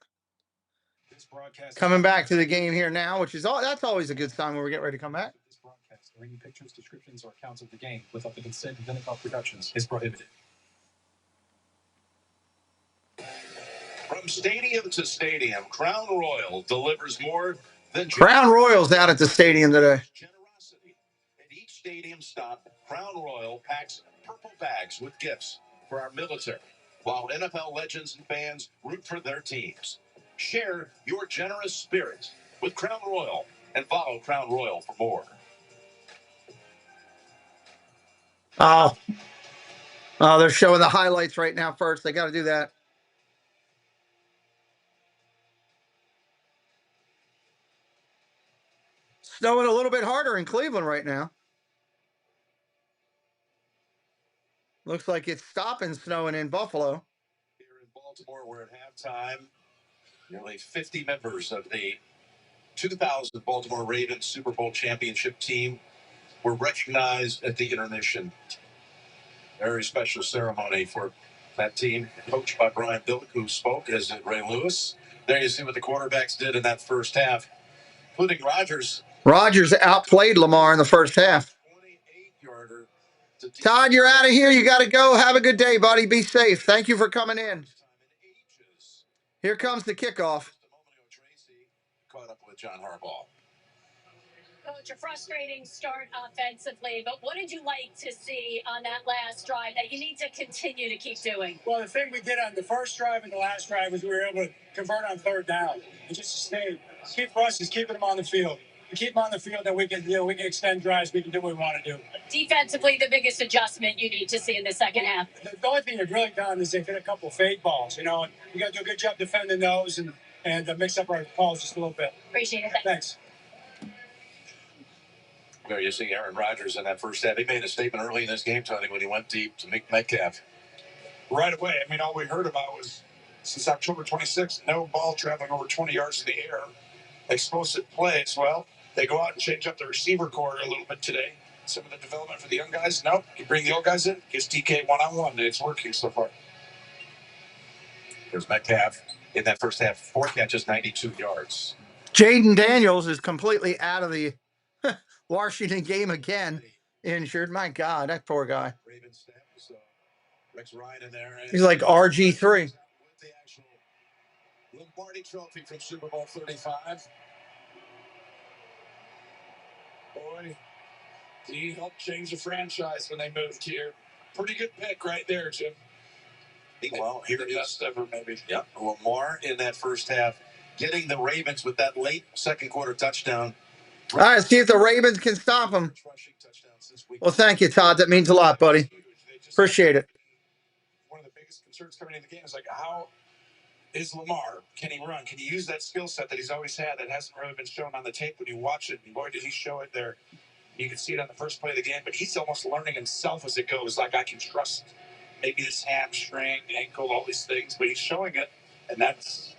Coming back to the game here now, which is that's always a good sign when we get ready to come back. This broadcast or any pictures, descriptions, or accounts of the game without the consent of Vinikoff Productions is prohibited. From stadium to stadium, Crown Royal delivers more than Crown Royal's out at the stadium today. generosity. At each stadium stop, Crown Royal packs purple bags with gifts for our military, while NFL legends and fans root for their teams. Share your generous spirit with Crown Royal and follow Crown Royal for more. Oh, they're showing the highlights right now first. They got to do that. Snowing a little bit harder in Cleveland right now. Looks like it's stopping snowing in Buffalo. Here in Baltimore, we're at halftime. Nearly 50 members of the 2000 Baltimore Ravens Super Bowl championship team were recognized at the intermission. Very special ceremony for that team, coached by Brian Billick, who spoke, as did Ray Lewis. There you see what the quarterbacks did in that first half, including Rodgers. Rodgers outplayed Lamar in the first half. 28-yarder. Todd, you're out of here. You got to go. Have a good day, buddy. Be safe. Thank you for coming in. Here comes the kickoff. Caught up with John Harbaugh. Coach, a frustrating start offensively, but what did you like to see on that last drive that you need to continue to keep doing? Well, the thing we did on the first drive and the last drive was we were able to convert on third down and just stay. Key for us is keeping them on the field. We keep them on the field, then we can extend drives. We can do what we want to do. Defensively, the biggest adjustment you need to see in the second half. The only thing they've really done is they've hit a couple of fade balls. You know, we got to do a good job defending those and mix up our calls just a little bit. Appreciate it. Thanks. There you see Aaron Rodgers in that first half. He made a statement early in this game, Tony, when he went deep to Metcalf. Right away. I mean, all we heard about was since October 26th, no ball traveling over 20 yards in the air. Explosive plays. Well, they go out and change up the receiver corps a little bit today. some of the development for the young guys. Nope, you bring the old guys in, gets DK one-on-one. It's working so far. There's Metcalf in that first half. 4 catches, 92 yards. Jaden Daniels is completely out of the Washington game again. Injured. My God, that poor guy. Rex Ryan in there. He's like RG3. The actual Lombardi Trophy from Super Bowl 35. Boy, he helped change the franchise when they moved here. Pretty good pick right there, Jim. Well, here the is best ever, maybe. Yep, Lamar in that first half, getting the Ravens with that late second quarter touchdown. All right, see if the Ravens can stop him. Well, thank you, Todd. That means a lot, buddy. Appreciate it. One of the biggest concerns coming into the game is like, how is Lamar? Can he run? Can he use that skill set that he's always had that hasn't really been shown on the tape when you watch it? And boy, did he show it there. You can see it on the first play of the game, but he's almost learning himself as it goes. Like, I can trust maybe this hamstring, ankle, all these things, but he's showing it, and that's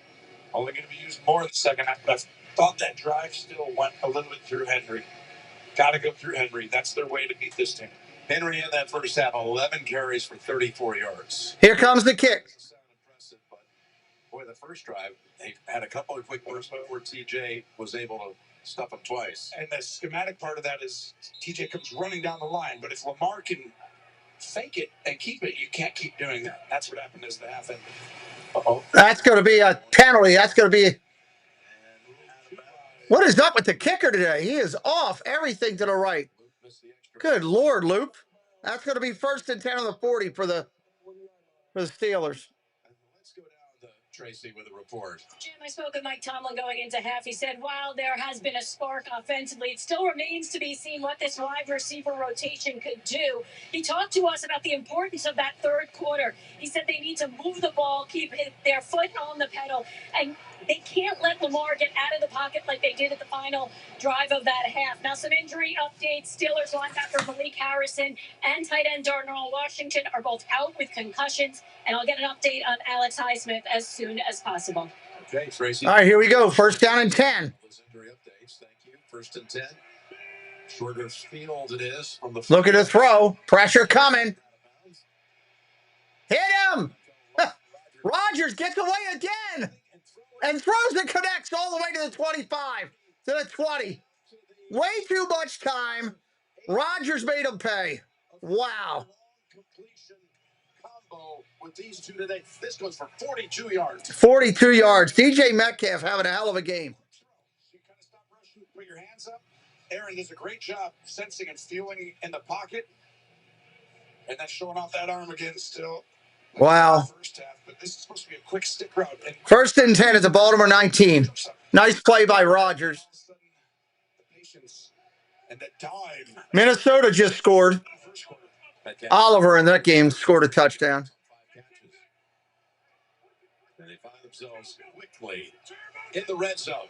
only going to be used more in the second half. But I thought that drive still went a little bit through Henry. Got to go through Henry. That's their way to beat this team. Henry in that first half, 11 carries for 34 yards. Here comes the kick. Boy, the first drive, they had a couple of quick bursts where TJ was able to stuff him twice. And the schematic part of that is TJ comes running down the line, but if Lamar can fake it and keep it, you can't keep doing that. That's what happened as the half ended. Uh-oh. That's going to be a penalty. That's going to be... What is up with the kicker today? He is off everything to the right. Good Lord, Loop. That's going to be 1st and 10 on the 40 for the Steelers. Let's go down to Tracy with a report. Jim, I spoke with Mike Tomlin going into half. He said, while there has been a spark offensively, it still remains to be seen what this wide receiver rotation could do. He talked to us about the importance of that third quarter. He said they need to move the ball, keep their foot on the pedal, and they can't let Lamar get out of the pocket like they did at the final drive of that half. Now, some injury updates. Steelers linebacker Malik Harrison and tight end Darnell Washington are both out with concussions, and I'll get an update on Alex Highsmith as soon as possible. Okay, Tracy. All right, here we go. 1st down and 10. Injury updates. Thank you. 1st and 10. Shorter field it is from the. Look at the throw. Pressure coming. Hit him. Rodgers gets away again and throws and connects all the way to the 25, to the 20. Way too much time. Rodgers made him pay. Wow. Completion combo with these two today. This goes for 42 yards. 42 yards. DJ Metcalf having a hell of a game. You kind of stop rushing, put your hands up. Aaron does a great job sensing and feeling in the pocket. And then showing off that arm again still. Wow. First half, but this is supposed to be a quick stick route. 1st and 10 at the Baltimore 19. Nice play by Rodgers. And the dime. Minnesota just scored. Oliver in that game scored a touchdown. And they find themselves quickly in the red zone.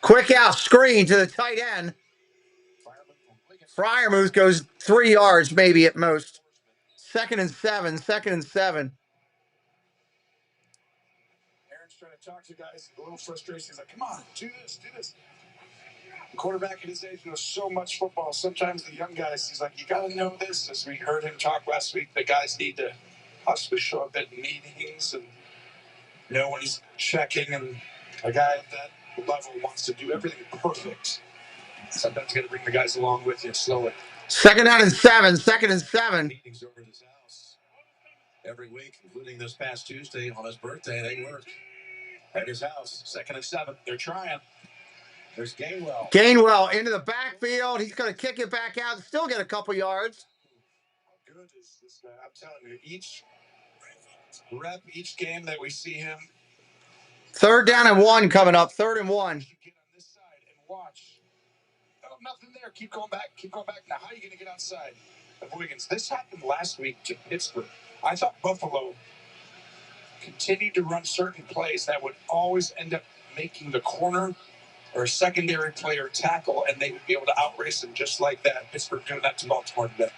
Quick out screen to the tight end. Freiermuth goes 3 yards maybe at most. 2nd and 7. 2nd and 7. Aaron's trying to talk to guys. A little frustration. He's like, come on, do this, do this. The quarterback at his age knows so much football. Sometimes the young guys, he's like, you got to know this. As we heard him talk last week, the guys need to possibly show up at meetings and know when he's checking. And a guy at that level wants to do everything perfect. Sometimes you got to bring the guys along with you slowly. 2nd down and 7. 2nd and 7. Meetings over at his house every week, including this past Tuesday on his birthday. They work at his house. 2nd and 7. They're trying. There's Gainwell. Gainwell into the backfield. He's going to kick it back out and still get a couple yards. How good is this guy? I'm telling you, each rep, each game that we see him. 3rd down and 1 coming up. 3rd and 1. Get on this side and watch. Oh, nothing there. Keep going back. Keep going back. Now, how are you going to get outside of Wiggins? This happened last week to Pittsburgh. I thought Buffalo continued to run certain plays that would always end up making the corner or a secondary player tackle, and they would be able to outrace him just like that. Pittsburgh doing that to Baltimore today.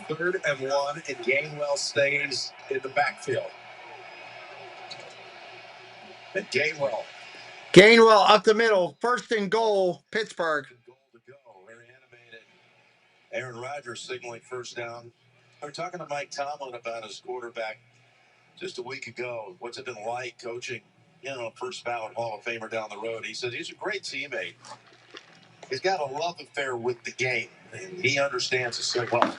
3rd and 1, and Gainwell stays in the backfield. And Gainwell up the middle. 1st and goal, Pittsburgh. Goal to go. Very animated Aaron Rodgers signaling first down. We were talking to Mike Tomlin about his quarterback just a week ago. What's it been like coaching, first ballot Hall of Famer down the road? He said he's a great teammate. He's got a love affair with the game, and he understands it so well.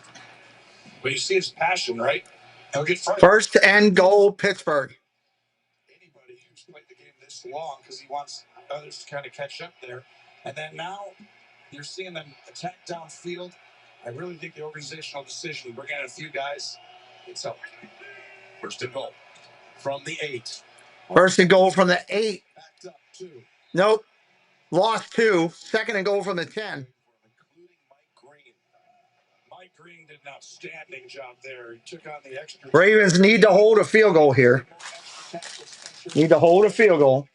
But you see his passion, right? He'll get frustrated. First and goal, Pittsburgh. Anybody who's played the game this long because he wants others to kind of catch up there. And then now you're seeing them attack downfield. I really think the organizational decision to bring in a few guys, it's up. First and goal from the 8. First and goal from the 8. Backed up 2. Nope. Lost 2. Second and goal from the 10. Mike Green did an outstanding job there. He took on the extra. Ravens need to hold a field goal here. Need to hold a field goal.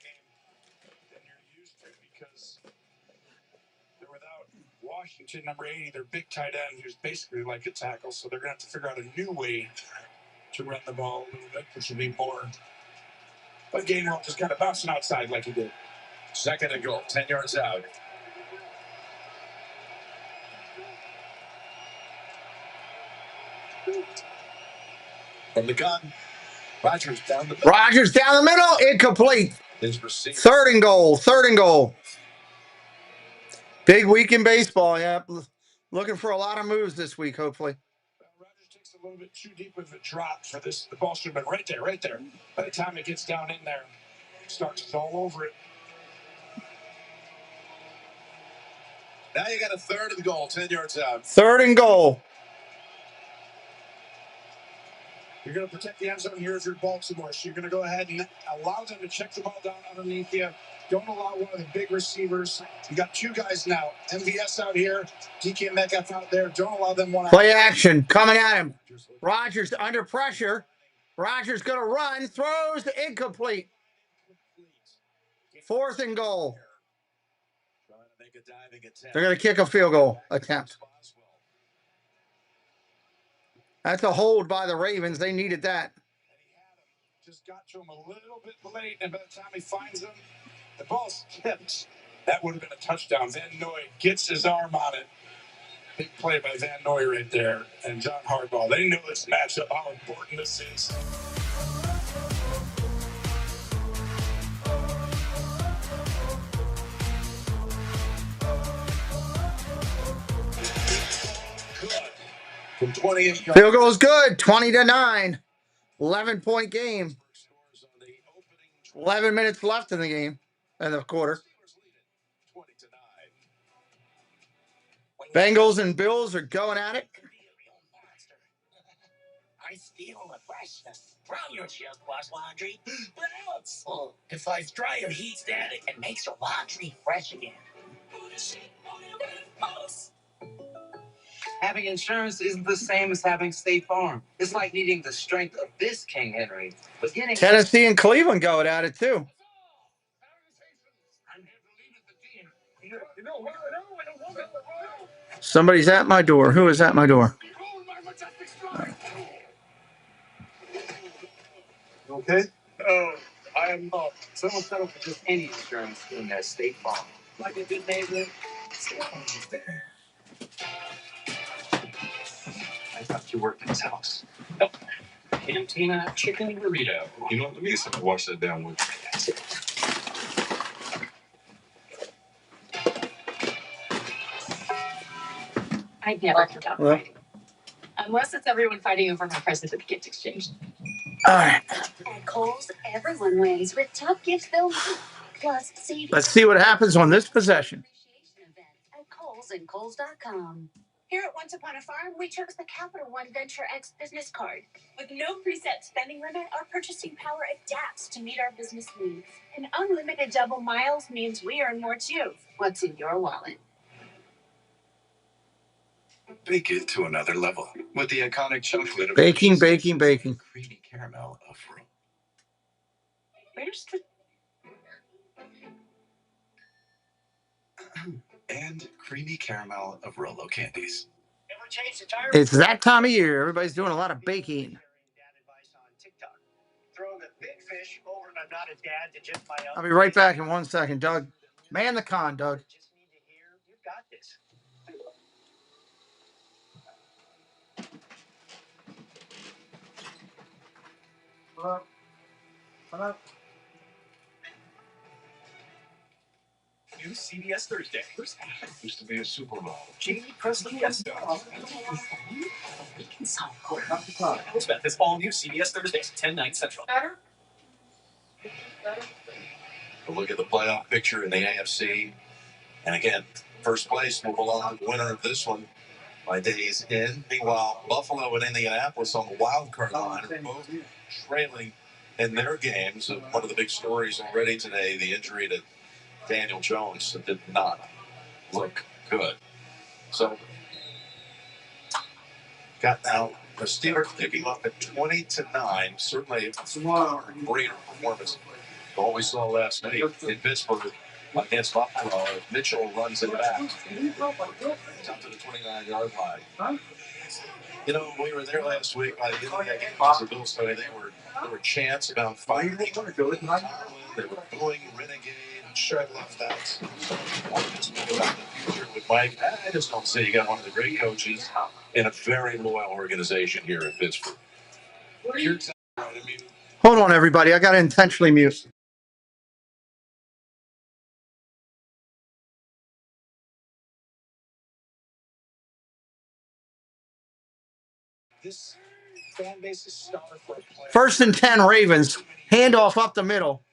Than you're used to because they're without Washington, number 80, their big tight end, who's basically like a tackle. So they're going to have to figure out a new way to run the ball a little bit, which will be more. But Gainwell just kind of bouncing outside like he did. Second and goal, 10 yards out. From the gun, Rodgers down the middle, incomplete. Third and goal. Big week in baseball, yeah. Looking for a lot of moves this week, hopefully. Rodgers takes a little bit too deep of a drop for this. The ball should have been right there. By the time it gets down in there, Starks all over it. Now you got a third and goal, 10 yards out. Third and goal. You're going to protect the end zone here if you're Baltimore. So you're going to go ahead and allow them to check the ball down underneath you. Don't allow one of the big receivers. You got 2 guys now. MVS out here. DK Metcalf out there. Don't allow them one. Play action. Coming at him. Rodgers under pressure. Rodgers going to run. Throws incomplete. Fourth and goal. They're going to kick a field goal attempt. That's a hold by the Ravens. They needed that. Just got to him a little bit late, and by the time he finds him, the ball's tipped. That would have been a touchdown. Van Noy gets his arm on it. Big play by Van Noy right there. And John Harbaugh, they know this matchup, how important this is. From 28 yards. Field goal is good. 20-9. 11-point game. 11 minutes left in the game. In the quarter. Bengals and Bills are going at it. I steal the freshness from your chip wash laundry. If I dry your heat static and makes your laundry fresh again. Having insurance isn't the same as having State Farm. It's like needing the strength of this King Henry. But getting Tennessee and Cleveland going at it too. Somebody's at my door. Who is at my door? Okay? Oh, I am not. Someone settled for just any insurance in that State Farm. Like a good neighbor, State Farm is there. I thought you worked in this house. Nope. Cantina chicken burrito. You know, let me get something to wash that down with. I'd never come down fighting. Unless it's everyone fighting over my present that gets exchanged. All right. At Kohl's, everyone wins with top gifts they'll need. Plus, savings. Let's see what happens on this possession. At Kohl's and Kohl's.com. Here at Once Upon a Farm, we chose the Capital One Venture X business card. With no preset spending limit, our purchasing power adapts to meet our business needs. And unlimited double miles means we earn more too. What's in your wallet? Bake it to another level with the iconic chocolate of Baking. creamy caramel of Rome. Where's the... And creamy caramel of Rolo candies. It's that time of year. Everybody's doing a lot of baking. I'll be right back in 1 second, Doug. Man the con, Doug. New CBS Thursday. Used to be a supermodel. Jamie Presley guest star. BALvsPIT this all new CBS Thursday, 10/9 Central. A look at the playoff picture in the AFC. And again, first place will belong to the winner of this one by days in. Meanwhile, Buffalo and Indianapolis on the wild card line are both trailing in their games. One of the big stories already today, the injury to Daniel Jones, that did not look good. So, got now the Steelers picking up at 20-9. Certainly a greater performance than what we saw last night in Pittsburgh against Buffalo. Mitchell runs it back up to the 29-yard line. You know, we were there last week. By the end of that game, the Bills started. There were chants about firing. They were booing Renegade and Shred left out. About the future with Mike. I just don't see you got one of the great coaches in a very loyal organization here in Pittsburgh. You're exactly right. I mean, Hold on, everybody. I got to intentionally mute. This fan base is starved for a player. 1st and 10 Ravens. Handoff up the middle.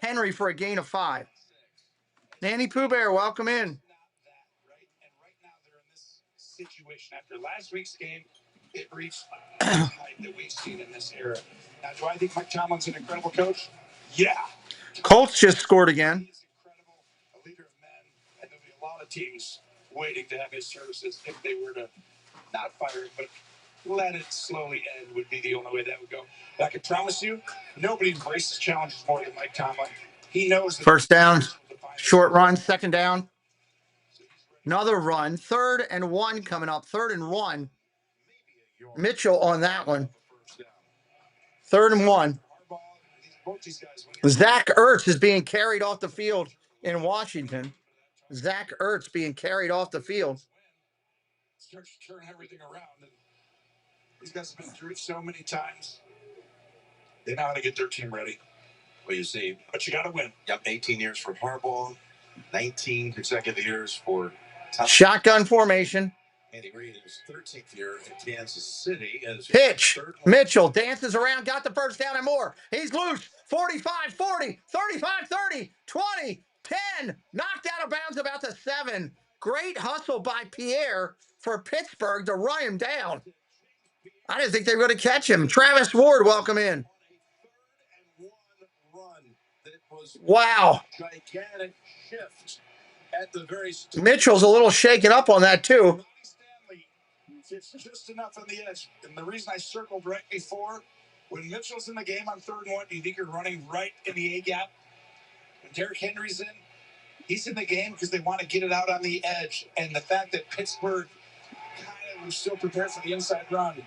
Henry for a gain of 5. Nanny Pooh Bear, welcome in. Right now they're in this situation after last week's game. It reached the height that we've seen in this era. Now, do I think Mike Tomlin's an incredible coach? Yeah. Colts just scored again. He's incredible, a leader of men, and there'll be a lot of teams waiting to have his services if they were to not fire him, but let it slowly end would be the only way that would go. But I can promise you, nobody embraces challenges more than Mike Tomlin. He knows that 1st down, short run, 2nd down. Another run, 3rd and 1 coming up. 3rd and 1. Mitchell on that one. 3rd and 1. Zach Ertz is being carried off the field in Washington. Zach Ertz being carried off the field. Starts to turn everything around. And these guys have been through it so many times. They know how to get their team ready. well, you see, But you got to win. yep, 18 years for Harbaugh, 19 consecutive years for Tom. Shotgun formation. Andy Reid in his 13th year in Kansas City. As Pitch. Mitchell dances around, got the 1st down and more. He's loose. 45, 40, 35, 30, 20, 10. Knocked out of bounds about the 7. Great hustle by Pierre for Pittsburgh to run him down. I didn't think they were going to catch him. Travis Ward, welcome in. Wow. Gigantic shift at the very Mitchell's a little shaken up on that, too. It's just enough on the edge. And the reason I circled right before, when Mitchell's in the game on 3rd and 1, you think you're running right in the A-gap. When Derrick Henry's in, he's in the game because they want to get it out on the edge. And the fact that Pittsburgh kind of was still prepared for the inside run.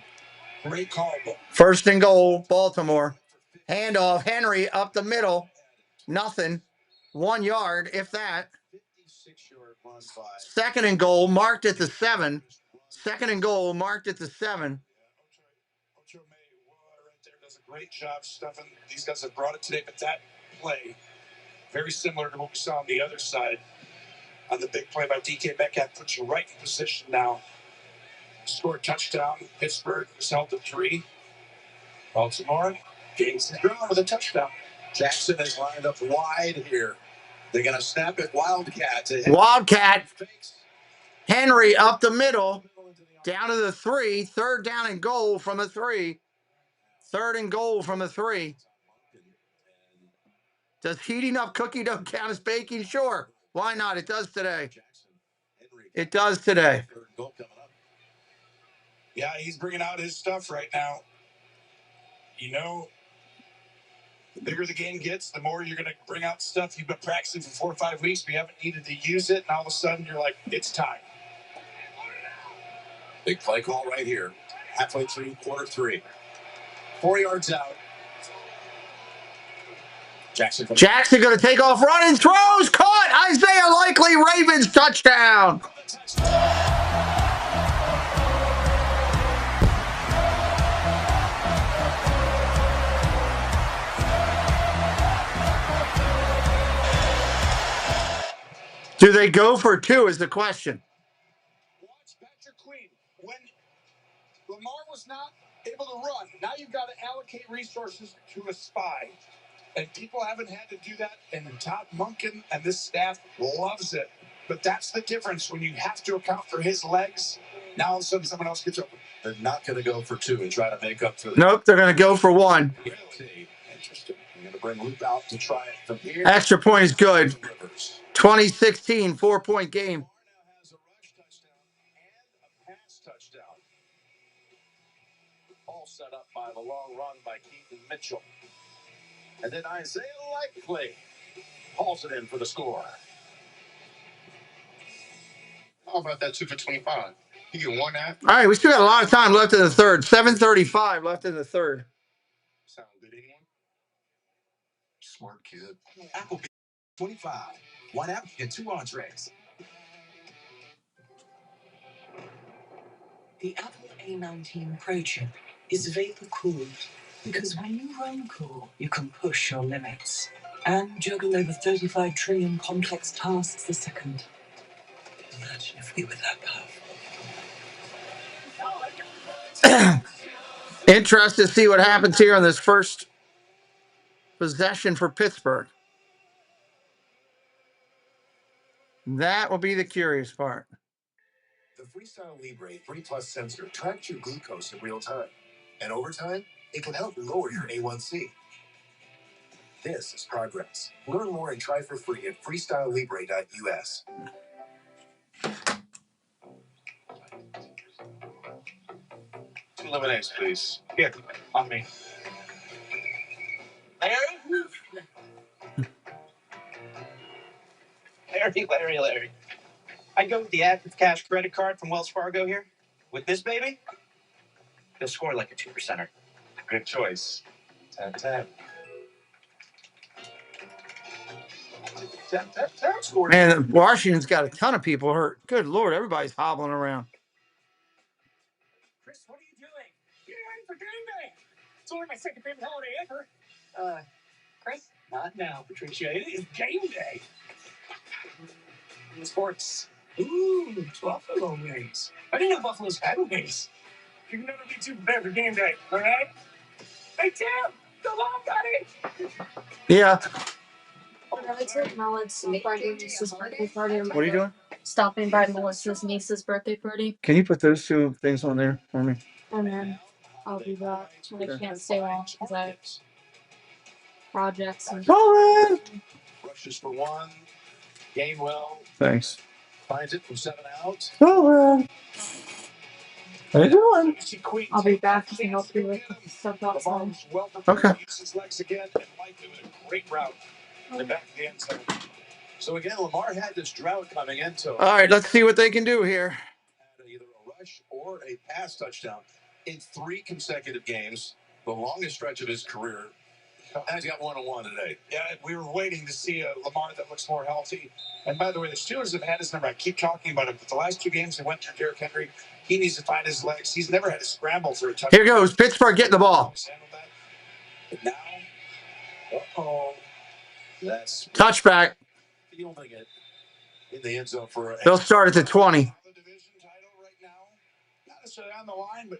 Great call. 1st and goal, Baltimore. Handoff, Henry up the middle. Nothing. 1 yard, if that. 2nd and goal, marked at the 7. 2nd and goal, marked at the 7. Ocho May right there does a great job stuffing. These guys have brought it today, but that play, very similar to what we saw on the other side on the big play by DK Metcalf, puts you right in position now. Score a touchdown. Pittsburgh was held to 3. Baltimore gains the ground with a touchdown. Jackson is lined up wide here. They're going to snap it Wildcat. Wildcat. Henry up the middle. Down to the 3. 3rd down and goal from a 3. 3rd and goal from a 3. Does heating up cookie dough count as baking? Sure. Why not? It does today. It does today. Yeah, he's bringing out his stuff right now. You know, the bigger the game gets, the more you're going to bring out stuff you've been practicing for 4 or 5 weeks, but you haven't needed to use it, and all of a sudden you're like, it's time. Big play call right here. Halfway through quarter 3. 4 yards out. Jackson going to take off running. Throws. Caught. Isaiah Likely. Ravens touchdown. they go for two is the question. Watch Patrick Queen. When Lamar was not able to run, now you've got to allocate resources to a spy. And people haven't had to do that, and Todd Monken and this staff loves it. But that's the difference when you have to account for his legs. Now all of a sudden someone else gets open. They're not going to go for two and try to make up for the Nope, they're going to go for one. Interesting. You're going to bring Luke out to try it from here. Extra point is good. 2016, 4-point game. Has a rush touchdown and a pass touchdown. All set up by the long run by Keaton Mitchell. And then Isaiah Likely hauls it in for the score. How about that 2 for 25? You get one after. All right, we still got a lot of time left in the third. 7:35 left in the third. Sound good, anyone? Smart kid. Apple 25. One app, get 2 entrees. The Apple A19 Pro chip is vapor cooled because when you run cool, you can push your limits and juggle over 35 trillion complex tasks a second. Imagine if we were that powerful. Interested to see what happens here on this first possession for Pittsburgh. That will be the curious part. The Freestyle Libre 3 Plus sensor tracks your glucose in real time. And over time, it can help lower your A1C. This is progress. Learn more and try for free at freestylelibre.us. 2 lemonades, please. Here, on me. Larry. I go with the active cash credit card from Wells Fargo here. With this baby, they'll score like a 2%er. Good choice. Tap. Score. Man, Washington's got a ton of people hurt. Good Lord, everybody's hobbling around. Chris, what are you doing? Getting ready for game day. It's only my second favorite holiday ever. Chris? Not now, Patricia. It is game day. Sports. Ooh, Buffalo wings. I didn't know Buffalo's had wings. You can never be too prepared for game day, all right? Hey, Tim! The mom got it! Yeah. Melissa's birthday party. What are you doing? Stopping by Melissa's niece's birthday party. Can you put those two things on there for me? And then I'll do that. I can't stay long because I have projects and Rushes for one. Gainwell Thanks. finds it from 7 out. How you doing? I'll be back to help you with stuff outside. Okay. Uses legs again and Mike doing a great route in the back of the end zone. So again, Lamar had this drought coming into him. All right, let's see what they can do here. Had either a rush or a pass touchdown in 3 consecutive games, the longest stretch of his career. And he's got 1-on-1 today. Yeah, we were waiting to see a Lamar that looks more healthy. And by the way, the Steelers have had his number. I keep talking about it, but the last 2 games they went through Derrick Henry. He needs to find his legs. He's never had to scramble for a touchdown. Here goes Pittsburgh getting the ball. But now, that's Touchback. fielding it in the end zone for They'll start at the 20. The division title right now, not necessarily on the line, but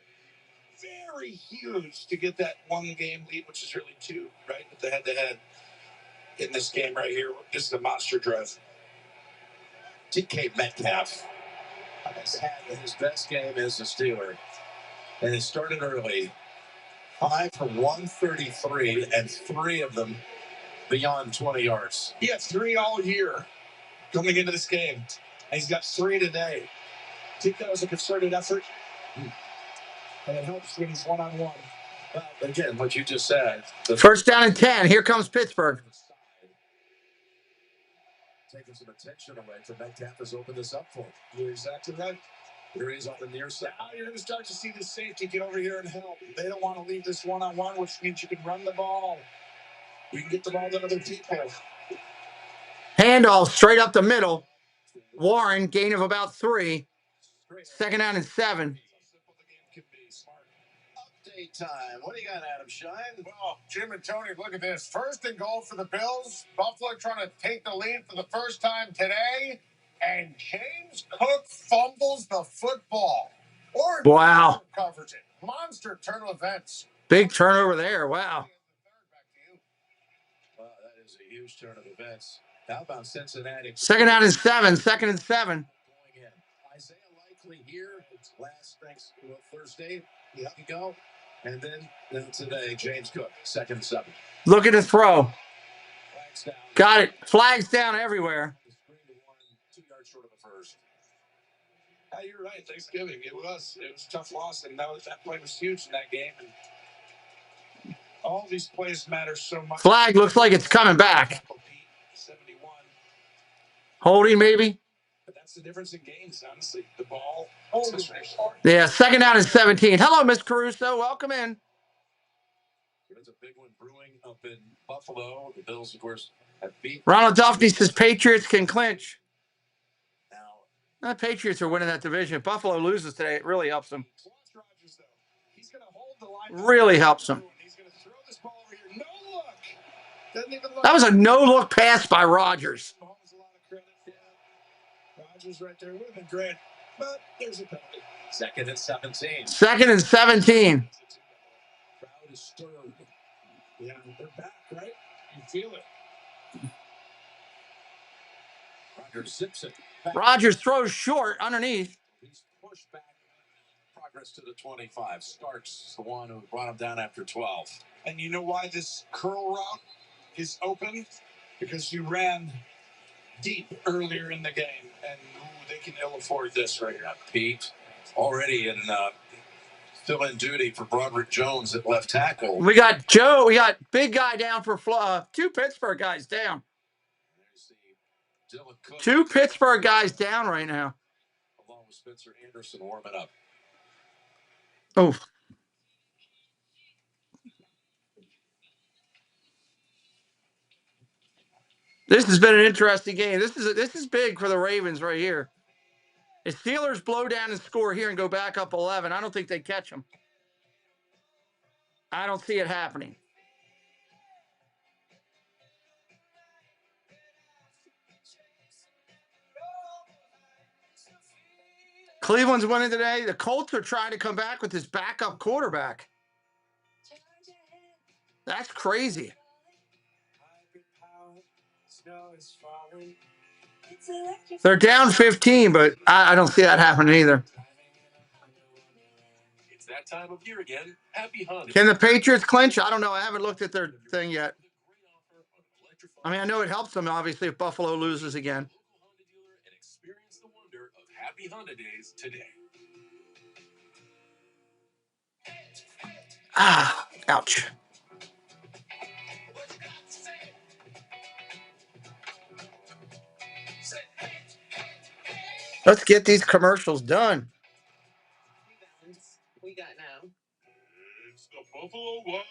very huge to get that 1 game lead, which is really 2, right? With the head-to-head in this game right here. This is a monster drive. DK Metcalf has had his best game as a Steeler, and it started early. 5 for 133, and 3 of them beyond 20 yards. He had 3 all year coming into this game, and he's got 3 today. I think that was a concerted effort, and it helps when he's one-on-one. Well, again, what you just said. First down and 10. Here comes Pittsburgh. Taking some attention away from Metcalf has opened this up for him. You're exactly right. Here he is on the near side. Now you're going to start to see the safety get over here and help. They don't want to leave this one-on-one, which means you can run the ball. You can get the ball to other people. Handoff straight up the middle. Warren, gain of about 3. Second down and 7. Update time. What do you got, Adam Shine? Well, Jim and Tony, look at this. 1st and goal for the Bills. Buffalo trying to take the lead for the first time today. And James Cook fumbles the football. Or Wow. covers it. Monster turn of events. Big turnover there. Wow. Well, that is a huge turn of events. How about Cincinnati? Second down and 7. Second and 7. Going in. Isaiah Likely here. It's last Thursday. Yeah, you go. And then today, James Cook, 2nd and 7. Looking to throw. Got it. Flags down everywhere. 2 yards short of the first. Yeah, you're right. Thanksgiving. It was a tough loss, and that play was huge in that game. And all these plays matter so much. Flag looks like it's coming back. 71. Holding maybe. But that's the difference in games, honestly. The ball. Yeah, second down and 17. Hello, Miss Caruso. Welcome in. There's a big one brewing up in Buffalo. The Bills, of course, have beat. Ronald Duffy says Patriots can clinch. Now, the Patriots are winning that division. If Buffalo loses today, it really helps them. Really helps them. That was a no-look pass by Rodgers. Rodgers right there would have been great, but there's a penalty. 2nd and 17. 2nd and 17. Crowd is stirred. Yeah, they're back, right? You feel it. Rodgers zips it. Rodgers throws short underneath. He's pushed back. Progress to the 25. Starks the one who brought him down after 12. And you know why this curl route is open? Because you ran deep earlier in the game, and they can ill afford this right here. Pete already still in duty for Broderick Jones at left tackle. We got Joe. We got big guy down for 2 Pittsburgh guys down. 2 Pittsburgh guys down right now. Along with Spencer Anderson warming up. Oh. This has been an interesting game. This is big for the Ravens right here. If Steelers blow down and score here and go back up 11, I don't think they catch them. I don't see it happening. Cleveland's winning today. The Colts are trying to come back with this backup quarterback. That's crazy. They're down 15, but I don't see that happening either. It's that time of year again. Happy hunting. Can the Patriots clinch? I don't know. I haven't looked at their thing yet. I mean, I know it helps them, obviously, if Buffalo loses again. And experience the wonder of Happy Honda Days today. Ah, ouch. Let's get these commercials done. We got now. It's the Buffalo Wild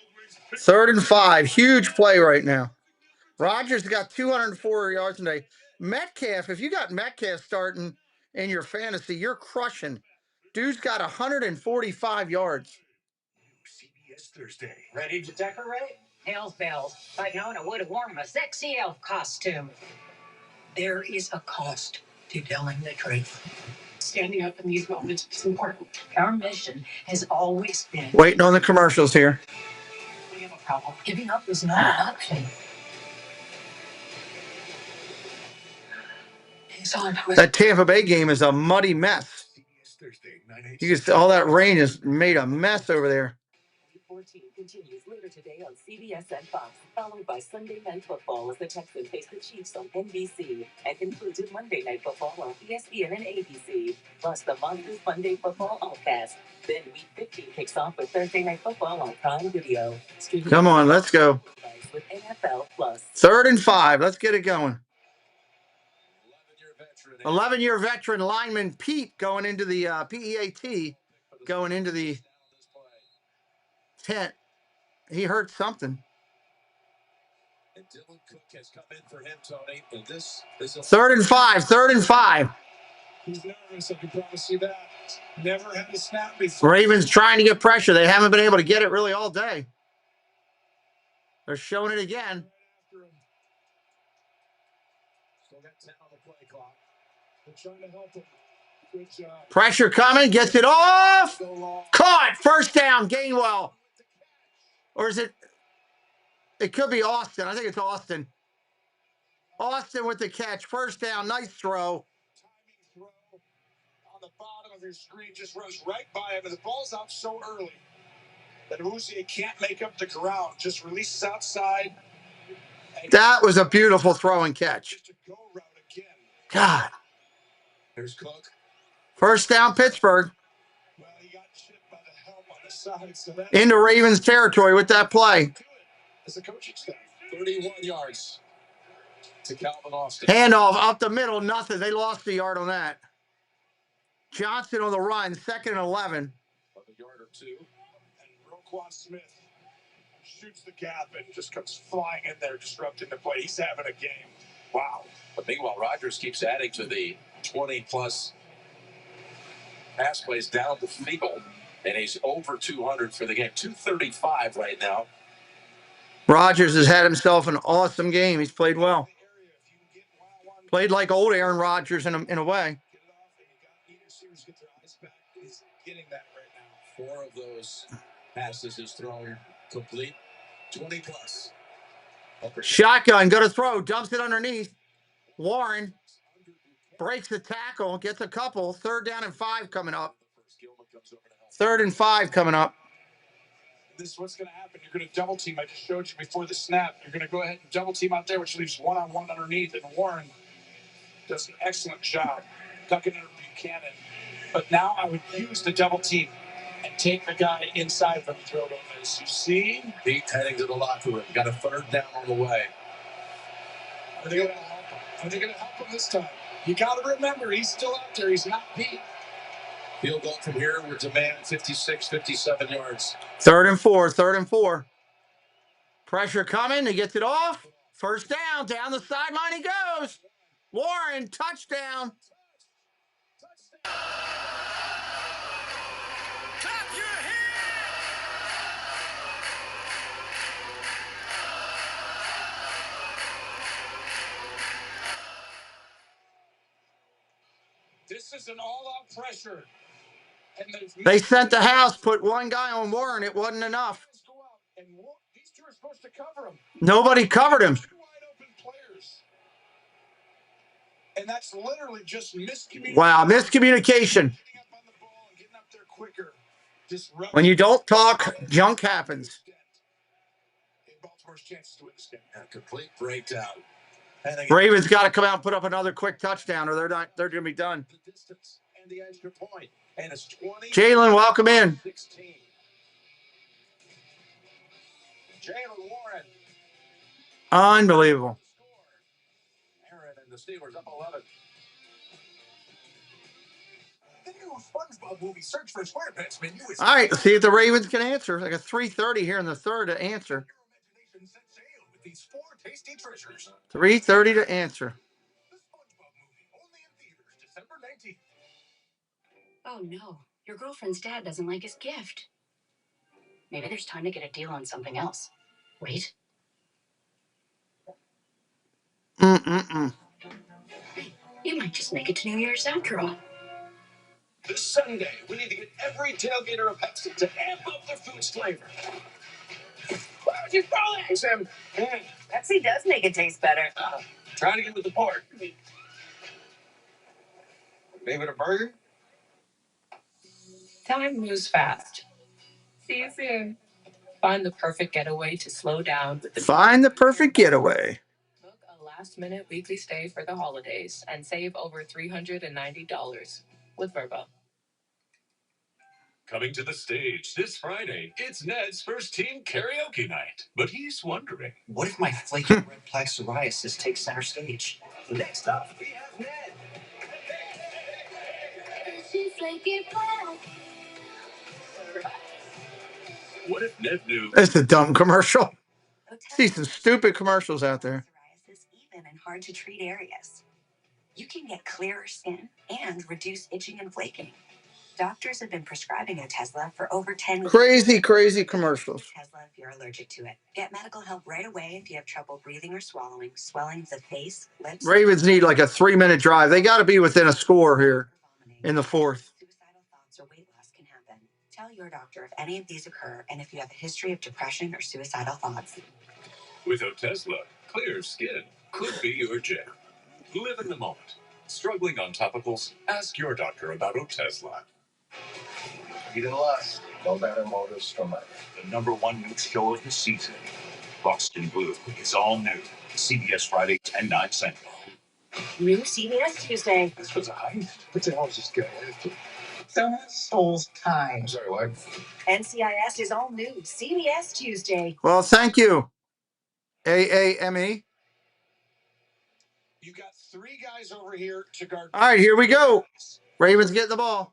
Wings. 3rd and 5. Huge play right now. Rodgers got 204 yards today. Metcalf, if you got Metcalf starting in your fantasy, you're crushing. Dude's got 145 yards. CBS Thursday. Ready to decorate? Hell's bells. If I'd known, I would have worn my sexy elf costume. There is a cost to telling the truth. Standing up in these moments is important. Our mission has always been... Waiting on the commercials here. We have a problem. Giving up is not an option. That Tampa Bay game is a muddy mess. You can see all that rain has made a mess over there. 14 continues later today on CBS and Fox, followed by Sunday Night Football as the Texans face the Chiefs on NBC, and concludes with Monday Night Football on ESPN and ABC, plus the Monsters Monday Football All-Cast. Then Week 15 kicks off with Thursday Night Football on Prime Video. Come on, let's go. With NFL Plus. 3rd and 5. Let's get it going. 11-year veteran lineman Pete going into the PEAT, going into the tent. He hurt something. And Dylan Cook has come in for him, Tony. And this is 3rd and 5. 3rd and 5. He's nervous. I can promise you that. Never had a snap before. Ravens trying to get pressure. They haven't been able to get it really all day. They're showing it again. Still got 10 on the play clock. Pressure coming, gets it off. Caught. First down, Gainwell. Or is it? It could be Austin. I think it's Austin. Austin with the catch. First down, nice throw. Throw on the bottom of your screen just runs right by him, and the ball's out so early that Uzi can't make up the ground. Just releases outside. That was a beautiful throw and catch. God. There's Cook. First down, Pittsburgh. Well, he got chipped by the help on the side, so that's into Ravens territory with that play. as a coaching staff. 31 yards to Calvin Austin. Handoff up the middle, nothing. They lost a yard on that. Johnson on the run, 2nd and 11. A yard or two. And Roquan Smith shoots the gap and just comes flying in there, disrupting the play. He's having a game. Wow. But meanwhile, Rodgers keeps adding to the 20-plus pass plays down the field, and he's over 200 for the game. 235 right now. Rodgers has had himself an awesome game. He's played well. Played like old Aaron Rodgers in a way. He's getting that right now. 4 of those passes is thrown complete. 20-plus. Shotgun, go to throw, dumps it underneath. Warren breaks the tackle, gets a couple. 3rd down and 5 coming up. 3rd and 5 coming up. This is what's going to happen. You're going to double team. I just showed you before the snap. You're going to go ahead and double team out there, which leaves 1-on-1 underneath. And Warren does an excellent job ducking under Buchanan. But now I would use the double team and take the guy inside from the throw on this. You see? Pete heading to the locker room. Got a 3rd down on the way. Are they going to help him? Are they going to help him this time? You got to remember, he's still out there. He's not Pete. Field goal from here would demand 56, 57 yards. 3rd and 4, 3rd and 4. Pressure coming. He gets it off. First down. Down the sideline he goes. Warren, touchdown. This is an all-out pressure. And they sent the house, put one guy on Warren. It wasn't enough. And these two are supposed to cover him. Nobody covered him. 2 wide-open players. And that's literally just miscommunication. Wow, miscommunication. Getting up on the ball and getting up there quicker. When you don't talk, junk happens. Baltimore's chances to win this game. A complete breakdown. Ravens got to come out and put up another quick touchdown, or they're going to be done. The distance and the extra point. And it's 20. Jalen, welcome in. 16. Jalen Warren. Unbelievable. Aaron and the Steelers up 11. The new SpongeBob movie, Search for SquarePants menu is... All right, let's see if the Ravens can answer. Like a 3:30 here in the 3rd to answer. With these 4 tasty treasures. 3:30 to answer. The SpongeBob movie, only in theaters, December 19th. Oh no, your girlfriend's dad doesn't like his gift. Maybe there's time to get a deal on something else. Wait. You might just make it to New Year's after all. This Sunday, we need to get every tailgater of Pepsi to amp up their food's flavor. Why would you throw that, Sam? Pepsi does make it taste better. Trying to get with the pork. Maybe a burger? Time moves fast. See you soon. Find the perfect getaway to slow down with the Find the perfect getaway. Book a last-minute weekly stay for the holidays and save over $390 with Vrbo. Coming to the stage this Friday, it's Ned's first team karaoke night. But he's wondering, What if my flaky red plaque psoriasis takes center stage? Next up, we have Ned. what if Ned knew That's a dumb commercial. See some stupid commercials out there. Psoriasis even in hard to treat areas. You can get clearer skin and reduce itching and flaking. Doctors have been prescribing Otezla for over 10 years. Crazy commercials. Otezla if you're allergic to it. Get medical help right away if you have trouble breathing or swallowing, swelling of the face, lips. Ravens need like a 3-minute drive. They got to be within a score here in the fourth. Suicidal thoughts or weight loss can happen. Tell your doctor if any of these occur and if you have a history of depression or suicidal thoughts. With Otezla, clear skin could be your jam. Live in the moment. Struggling on topicals? Ask your doctor about Otezla. Even less. No better motives for money. The #1 new show of the season, Boston Blue, is all new. CBS Friday, 10/9 Central. New CBS Tuesday. This was a heist. What the hell is this guy after? So Soul's time. I'm sorry, what? NCIS is all new. CBS Tuesday. Well, thank you, AAME. You got 3 guys over here to guard. All right, here we go. Ravens get the ball.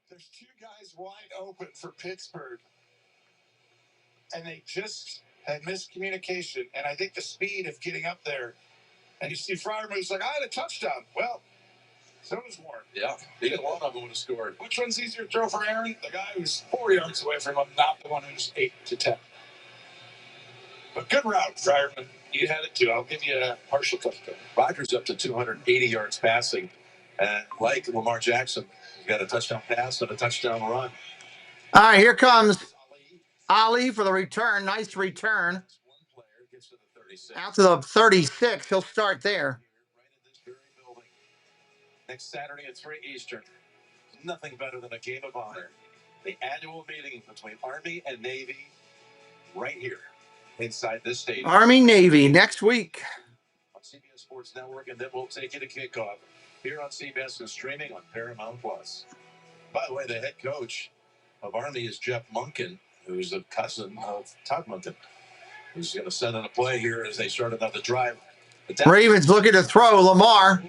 There's 2 guys wide open for Pittsburgh. And they just had miscommunication. And I think the speed of getting up there. And you see Fryermuth's like, I had a touchdown. Well, so does Warren. Yeah, either one of them would have scored. Which one's easier to throw for Aaron? The guy who's 4 yards away from him, not the one who's 8 to 10. But good route, Fryermuth. You had it too. I'll give you a partial touchdown. Rodgers up to 280 yards passing. And like Lamar Jackson, he's got a touchdown pass and a touchdown run. All right, here comes Ali for the return. Nice return. Out to the 36. He'll start there. Next Saturday at 3 Eastern. Nothing better than a game of honor. The annual meeting between Army and Navy right here inside this stadium. Army-Navy next week. On CBS Sports Network, and then we'll take you to kickoff here on CBS and streaming on Paramount+. By the way, the head coach of Army is Jeff Monken, who's a cousin of Todd Monken, who's going to send in a play here as they start another drive. Ravens looking to throw. Lamar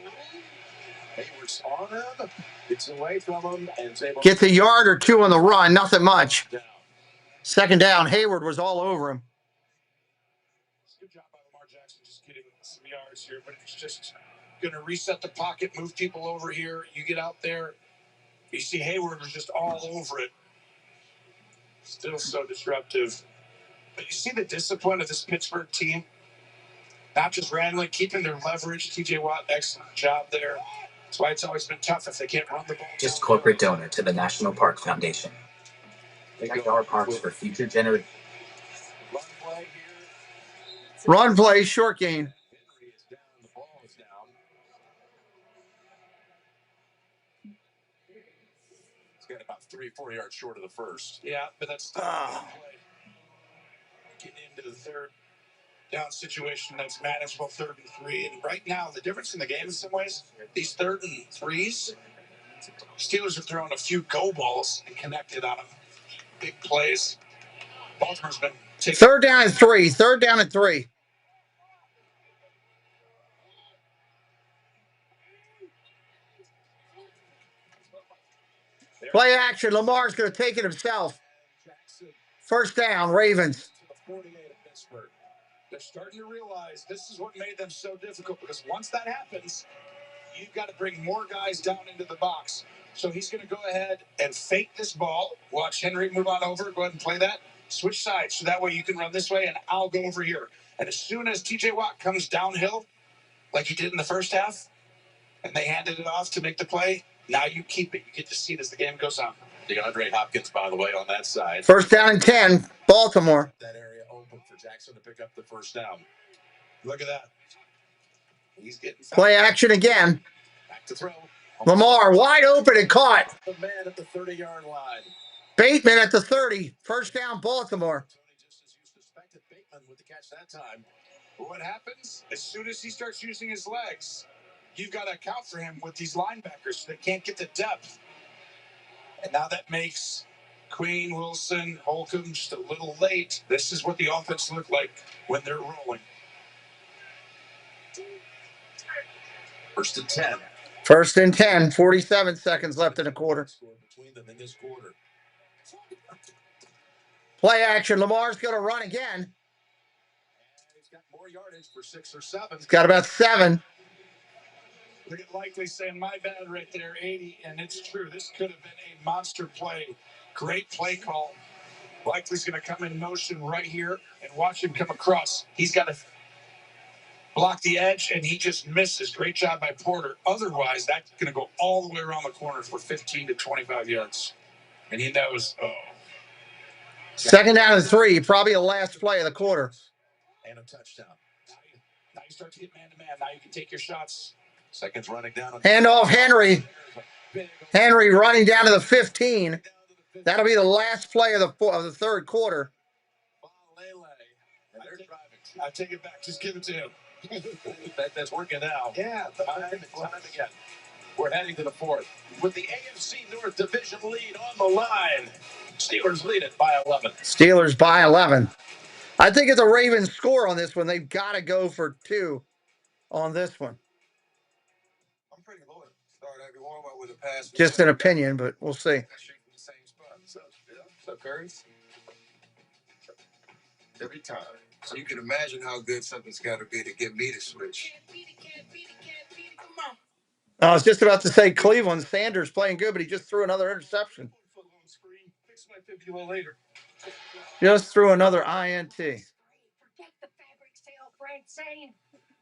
Hayward's on him. It's away from him. And gets a yard or 2 on the run. Nothing much. Second down. Hayward was all over him. Good job by Lamar Jackson just getting some yards here, but it's just going to reset the pocket, move people over here. You get out there. You see Hayward was just all over it. Still so disruptive. But you see the discipline of this Pittsburgh team. Not just randomly keeping their leverage. TJ Watt, excellent job there. That's why it's always been tough if they can't run the ball. Just corporate donor to the National Park Foundation. Protect our parks for future generations. Run play, short gain. The ball is down. It's got about 3-4 yards short of the first. Yeah, but that's getting into the third down situation that's manageable, 3rd and 3. And right now, the difference in the game in some ways, these 3rd and 3s, Steelers have thrown a few go balls and connected on them. Big plays. Baltimore's been taking 3rd down and 3. 3rd down and 3. Play action. Lamar's going to take it himself. First down, Ravens. 48 of Pittsburgh. They're starting to realize this is what made them so difficult, because once that happens, you've got to bring more guys down into the box. So he's going to go ahead and fake this ball. Watch Henry move on over. Go ahead and play that. Switch sides, so that way you can run this way and I'll go over here. And as soon as TJ Watt comes downhill, like he did in the first half, and they handed it off to make the play, now you keep it. You get to see it as the game goes on. DeAndre Hopkins, by the way, on that side. First down and 10, Baltimore. That area open for Jackson to pick up the first down. Look at that. He's getting play action again. Back to throw. Lamar wide open and caught. The man at the 30-yard line. Bateman at the 30. First down, Baltimore. Tony just as you suspected, Bateman with the catch that time. But what happens? As soon as he starts using his legs, you've got to account for him with these linebackers. They can't get the depth. And now that makes Queen, Wilson, Holcomb just a little late. This is what the offense looked like when they're rolling. 1st and 10. 1st and 10. 47 seconds left in the quarter. Between them in this quarter. Play action. Lamar's going to run again. He's got more yardage for 6 or 7. He's got about 7. Look at Likely saying, my bad right there, 80, and it's true. This could have been a monster play. Great play call. Likely's going to come in motion right here and watch him come across. He's got to block the edge, and he just misses. Great job by Porter. Otherwise, that's going to go all the way around the corner for 15 to 25 yards. And he knows, Second down and 3, probably the last play of the quarter. And a touchdown. Now you start to get man-to-man. Now you can take your shots. Seconds running down. Handoff, Henry. Henry running down to the 15. That'll be the last play of the third quarter. I take it back. Just give it to him. That's working out. Yeah. Time again. We're heading to the fourth with the AFC North Division lead on the line. Steelers lead it by 11. Steelers by 11. I think it's a Ravens score on this one. They've got to go for 2 on this one. I'm pretty loyal. Start every warm up with a pass. Just an opinion, but we'll see. So Curry? Every time. So you can imagine how good something's got to be to get me to switch. I was just about to say Cleveland. Sanders playing good, but he just threw another interception. Just threw another INT.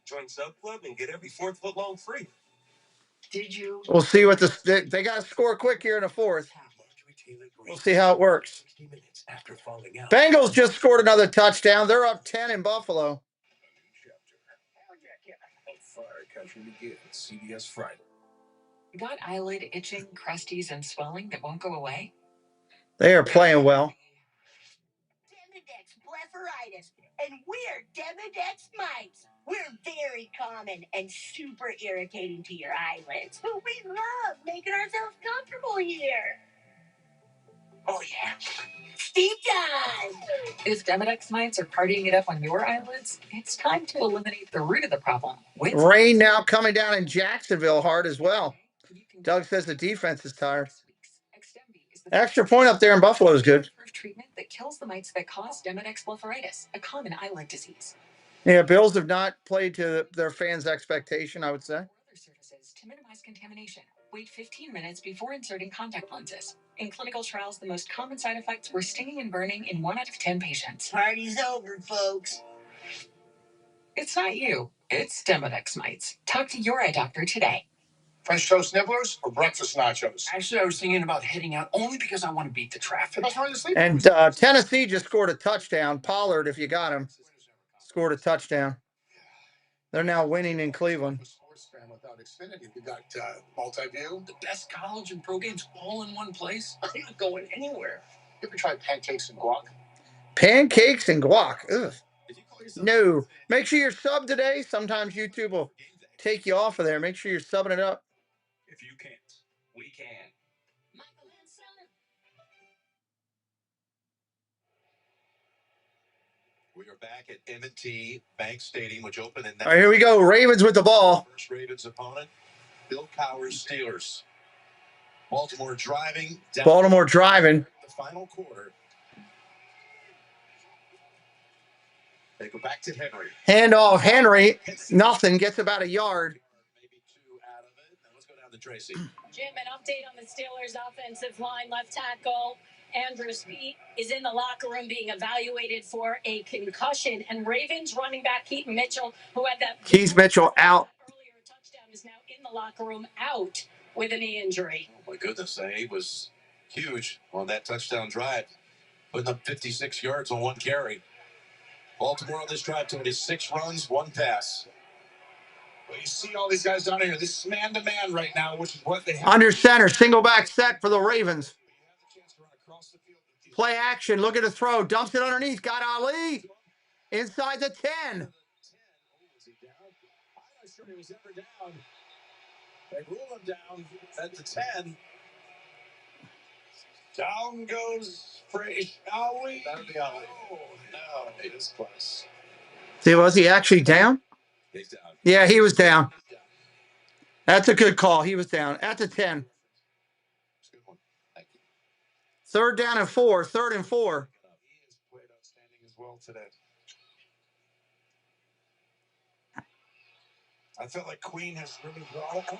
Join Sub Club and get every 4th foot long free. Did you? We'll see what they got to score quick here in the fourth. We'll see how it works. Bengals just scored another touchdown. They're up 10 in Buffalo. CBS Friday. Got eyelid itching, crusties, and swelling that won't go away? They are playing well. Demodex blepharitis, and we're Demodex mites. We're very common and super irritating to your eyelids, but we love making ourselves comfortable here. Oh yeah, Steve time! If Demodex mites are partying it up on your eyelids, it's time to eliminate the root of the problem. Rain now coming down in Jacksonville hard as well. Doug says the defense is tired. Extra point up there in Buffalo is good. Treatment that kills the mites that cause Demodex blepharitis, a common eyelid disease. Yeah, Bills have not played to their fans' expectation, I would say. Surfaces to minimize contamination. Wait 15 minutes before inserting contact lenses. In clinical trials, the most common side effects were stinging and burning in 1 out of 10 patients. Party's over, folks. It's not you. It's Demodex mites. Talk to your eye doctor today. French toast nibblers or breakfast nachos? Actually, I was thinking about heading out only because I want to beat the traffic. That's why you sleep. And Tennessee just scored a touchdown. Pollard, if you got him, scored a touchdown. They're now winning in Cleveland. Sports fan without Xfinity. We got multi-view. The best college and pro games all in one place. I'm not going anywhere. You ever tried pancakes and guac? Pancakes and guac. Ugh. No. Make sure you're subbed today. Sometimes YouTube will take you off of there. Make sure you're subbing it up. If you can't, we can. We are back at M&T Bank Stadium, which opened in. All right, here we go. Ravens with the ball. First Ravens opponent, Bill Cowher's Steelers. Baltimore driving. Baltimore driving. The final quarter. They go back to Henry. Handoff, Henry. Nothing. Gets about a yard. Maybe 2 out of it. Now let's go down to Tracy. Jim, an update on the Steelers' offensive line. Left tackle Andrew Speed is in the locker room being evaluated for a concussion. And Ravens running back Keith Mitchell, who had that Keith Mitchell out. earlier touchdown, is now in the locker room out with a knee injury. Oh my goodness, he was huge on that touchdown drive, putting up 56 yards on 1 carry. Baltimore on this drive, Tony, 6 runs, 1 pass. Well, you see all these guys down here. This is man-to-man right now, which is what they have. Under center, single back set for the Ravens. Play action. Look at the throw. Dumps it underneath. Got Ali inside the 10. I'm not sure he was ever down. They rule him down at the 10. Down goes Ali. That'll be Ali. Oh, no. It is close. See, was he actually down? He's down. Yeah, he was down. That's a good call. He was down at the 10. Third down and 4. 3rd and 4. He has played outstanding as well today. I felt like Queen has really brought it.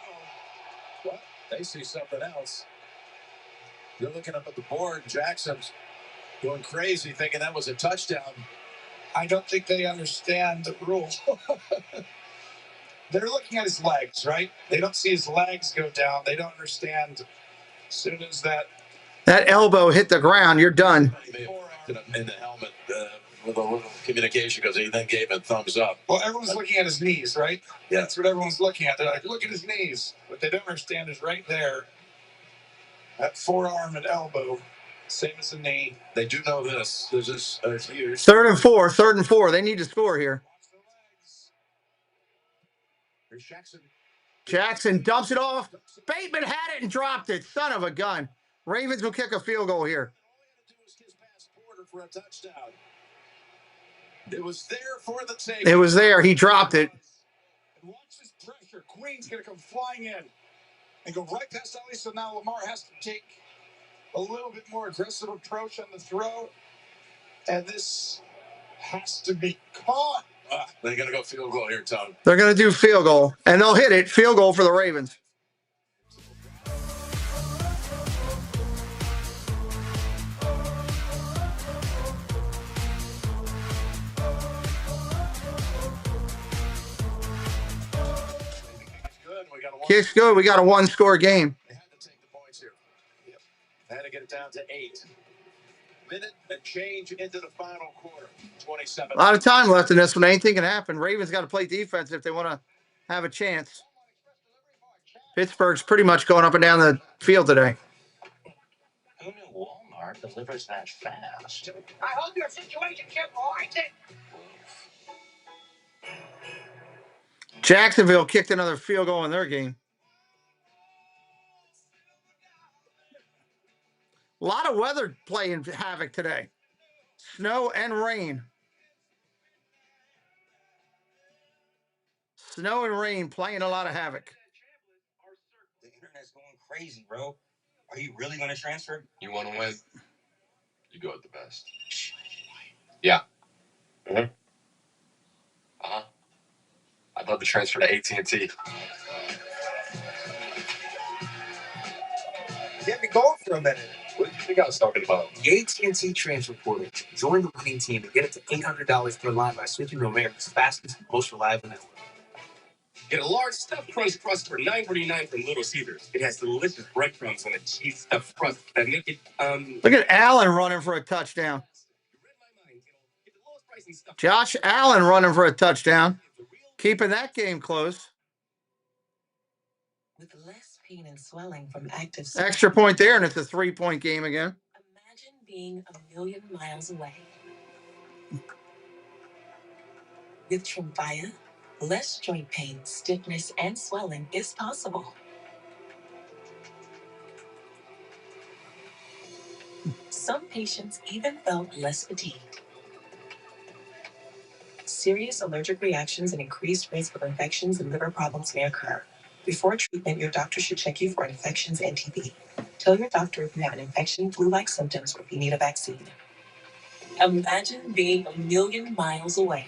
What? They see something else. They're looking up at the board. Jackson's going crazy, thinking that was a touchdown. I don't think they understand the rule. They're looking at his legs, right? They don't see his legs go down. They don't understand. As soon as that elbow hit the ground, you're done. In the helmet with a little communication because he then gave a thumbs up. Well, everyone's looking at his knees, right? Yeah. That's what everyone's looking at. They're like, look at his knees. What they don't understand is right there, that forearm and elbow, same as the knee. They do know this. There's this huge. 3rd and 4. 3rd and 4. They need to score here. Here's Jackson. Jackson dumps it off. Bateman had it and dropped it. Son of a gun. Ravens will kick a field goal here. For a touchdown. It was there for the safety. It was there. He dropped it. And watch this pressure. Queen's going to come flying in and go right past Ellie. So now Lamar has to take a little bit more aggressive approach on the throw. And this has to be caught. They're going to go field goal here, Tom. They're going to do field goal, and they'll hit it. Field goal for the Ravens. Kick's good. We got a 1-score game. They had to take the points here. Yep. They had to get it down to 8. Minute and change into the final quarter. 27. A lot of time left in this one. Anything can happen. Ravens got to play defense if they want to have a chance. Pittsburgh's pretty much going up and down the field today. Who knew Walmart delivers that fast? I hope your situation kept warranted. Jacksonville kicked another field goal in their game. A lot of weather playing havoc today. Snow and rain. Snow and rain playing a lot of havoc. The internet's going crazy, bro. Are you really going to transfer? You want to win? You go with the best. Yeah. Mm-hmm. Uh-huh. I'd love to transfer to AT&T. Get me going for a minute. What do you think I was talking about? The AT&T transfer portal. Join the winning team and get it to $800 per line by switching to America's fastest, most reliable network. Get a large stuffed crust crust for $9.49 from Little Caesars. It has delicious breadcrumbs and a cheese stuffed crust that make it Look at Allen running for a touchdown. Josh Allen running for a touchdown. Keeping that game close. With less pain and swelling from active Extra point there, and it's a 3-point game again. Imagine being a million miles away. With Tremfya, less joint pain, stiffness, and swelling is possible. Some patients even felt less fatigued. Serious allergic reactions and increased risk of infections and liver problems may occur. Before treatment, your doctor should check you for infections and TB. Tell your doctor if you have an infection, flu-like symptoms, or if you need a vaccine. Imagine being a million miles away.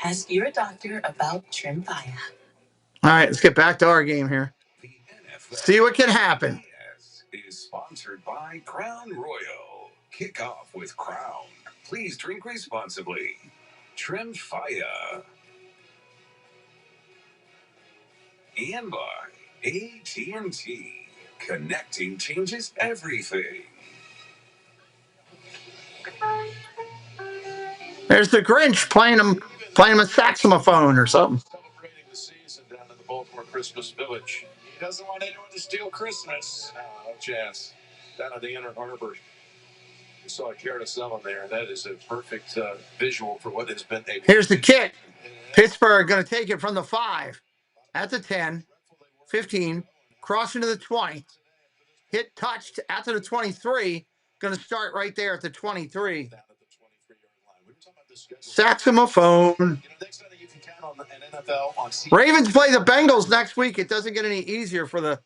Ask your doctor about Tremfya. All right, let's get back to our game here. See what can happen. Is sponsored by Crown Royal. Kickoff with Crown. Please drink responsibly. Tremfya. And by AT&T. Connecting changes everything. There's the Grinch playing him a saxophone or something. Celebrating the season down in the Baltimore Christmas Village. He doesn't want anyone to steal Christmas. No chance. Down at the Inner Harbor. We saw a carousel there. That is a perfect visual for what has been a... Here's the kick. Pittsburgh going to take it from the 5. At the 10. 15. Crossing to the 20. Hit touched out to the 23. Going to start right there at the 23. Saxophone. Ravens play the Bengals next week. It doesn't get any easier for the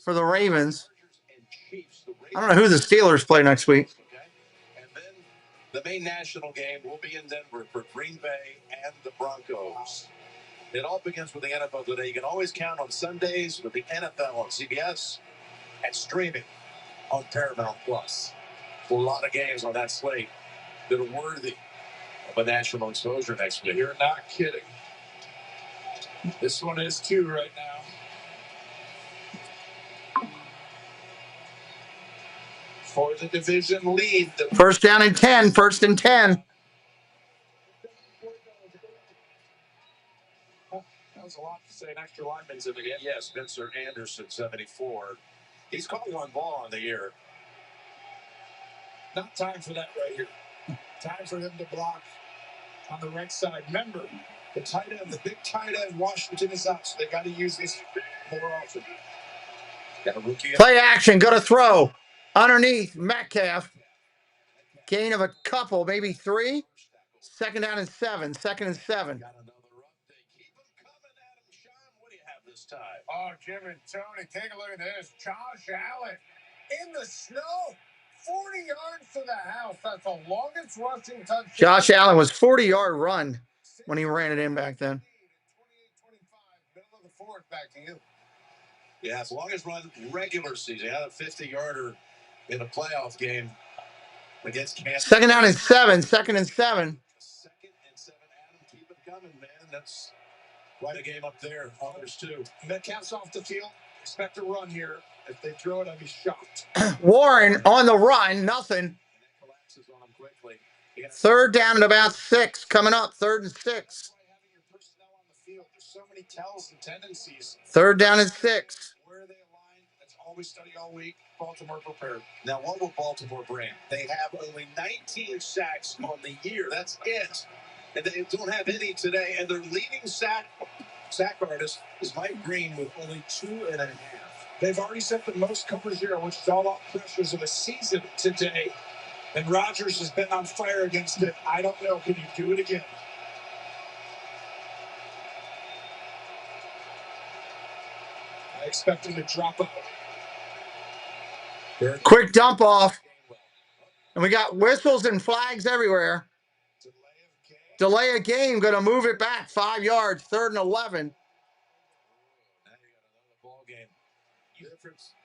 Ravens. I don't know who the Steelers play next week. And then the main national game will be in Denver for Green Bay and the Broncos. It all begins with the NFL today. You can always count on Sundays with the NFL on CBS and streaming on Paramount Plus. A lot of games on that slate that are worthy of a national exposure next week. You're not kidding. This one is too right now. For the division lead. First down and 10. First and 10. That was a lot to say. An extra lineman's in again. Yes, Spencer Anderson, 74. He's calling on ball on the year. Not time for that right here. Time for him to block on the right side. Remember, the tight end, the big tight end, Washington is out, so they got to use this more often. Got a rookie. Play action. Go to throw. Underneath Metcalf. Gain of a couple, maybe 3. Second down and 7. Second and 7. Got another update. Keep them coming at him, Sean. What do you have this time? Oh, Jim and Tony, take a look at this. Josh Allen in the snow. 40 yards to the house. That's the longest rushing touchdown. Josh Allen was 40-yard run when he ran it in back then. 28-25, middle of the fourth, back to you. Yeah, as long as run regular season. Had a 50-yarder in a playoff game against Kansas. Second down and 7. Second and 7. Second and 7, Adam. Keep it coming, man. That's quite a game up there. Others, too. Metcalf's off the field. Expect a run here. If they throw it, I'd be shocked. Warren on the run. Nothing. Collapses on him quickly. Third down and about 6. Coming up. 3rd and 6. Having your personnel on the field. There's so many tells and tendencies. 3rd down and 6. Where are they aligned? That's all we study all week. Baltimore prepared. Now, what will Baltimore bring? They have only 19 sacks on the year. That's it. And they don't have any today. And their leading sack artist is Mike Green with only 2.5. They've already set the most coverage here, which is all out pressures of a season today. And Rodgers has been on fire against it. I don't know. Can you do it again? I expect him to drop out. Quick dump off. And we got whistles and flags everywhere. Delay a game. Going to move it back 5 yards. 3rd and 11. Now you got another ball game.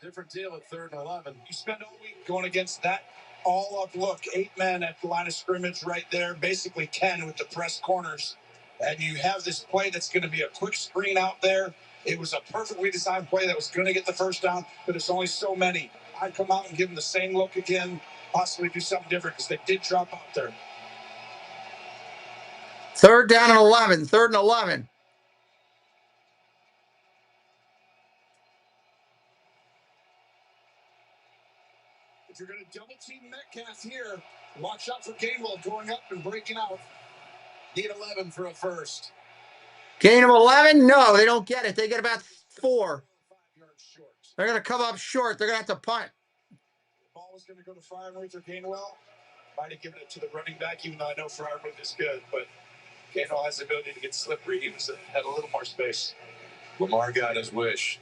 Different deal at 3rd and 11. You spend all week going against that all-up look. 8 men at the line of scrimmage right there. Basically 10 with the press corners. And you have this play that's going to be a quick screen out there. It was a perfectly designed play that was going to get the first down, but there's only so many. I'd come out and give them the same look again, possibly do something different because they did drop out there. 3rd down and 11. 3rd and 11. If you're going to double team Metcalf here, watch out for Gainwell going up and breaking out. Need 11 for a first. Gain of 11? No, they don't get it. They get about 4. 5 yards short. They're going to come up short. They're going to have to punt. The ball was going to go to Freiermuth or Gainwell. Might have given it to the running back, even though I know Freiermuth is good. But Gainwell has the ability to get slippery. He had a little more space. Lamar got his wish.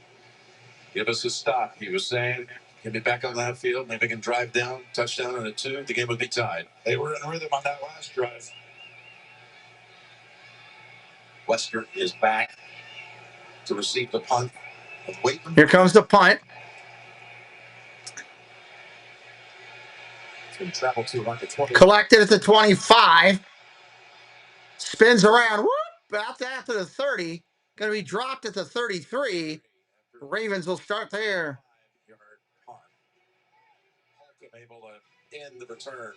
Give us a stop, he was saying. Get me back on that field. Maybe I can drive down, touchdown on a 2. The game would be tied. They were in rhythm on that last drive. Wester is back to receive the punt. Here comes the punt. It's going to travel to like the 20. Collected at the 25. Spins around. Whoop! Out after the 30. Going to be dropped at the 33. Ravens will start there. Able to end the return.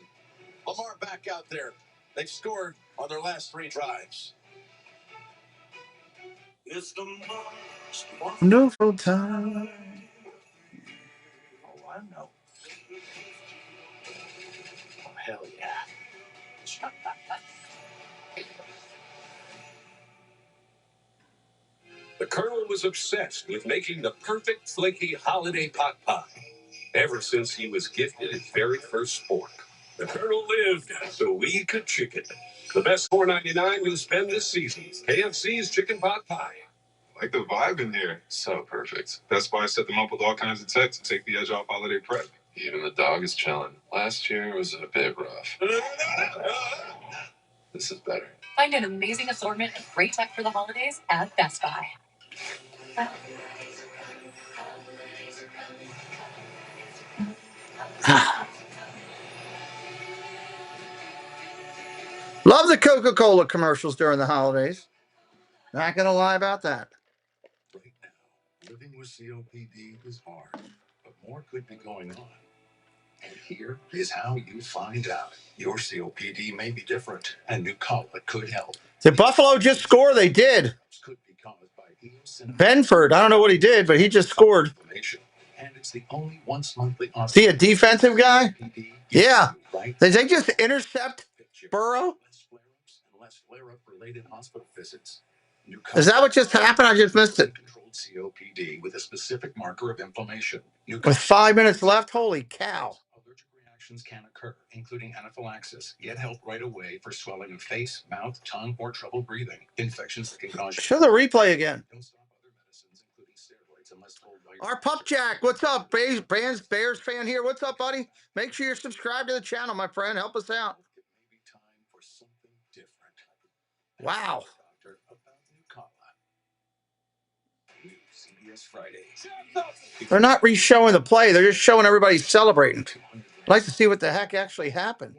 Lamar back out there. They've scored on their last 3 drives. It's the most wonderful time. Oh, I know. Oh, hell yeah. The Colonel was obsessed with making the perfect flaky holiday pot pie ever since he was gifted his very first fork. The Colonel lived so we could chicken. The best $4.99 we'll spend this season. KFC's chicken pot pie. I like the vibe in here. So perfect. That's why I set them up with all kinds of tech to take the edge off holiday prep. Even the dog is chilling. Last year was a bit rough. This is better. Find an amazing assortment of great tech for the holidays at Best Buy. Love the Coca-Cola commercials during the holidays. Not going to lie about that. Right now, living with COPD is hard, but more could be going on. And here is how you find out. Your COPD may be different, and Nucala could help. Did Buffalo just score? They did. Could be caused by eosinophilic Benford, I don't know what he did, but he just scored. inflammation, and it's the only once monthly. Is he a defensive guy? Yeah. Did they just intercept Burrow? Less flare-up related hospital visits. Is that what just happened? I just missed it. Controlled COPD with a specific marker of inflammation. With 5 minutes left, holy cow. Allergic reactions can occur, including anaphylaxis. Get help right away for swelling of face, mouth, tongue, or trouble breathing. Infections that can cause. Show the replay again. Don't stop other medicines, including steroids, unless told by your Our Pup Jack, what's up? Bears fan here. What's up, buddy? Make sure you're subscribed to the channel, my friend. Help us out. It may be time for something different. Wow. Doctor about Nucala. New CBS Friday. They're not re-showing the play. They're just showing everybody celebrating. I'd like to see what the heck actually happened.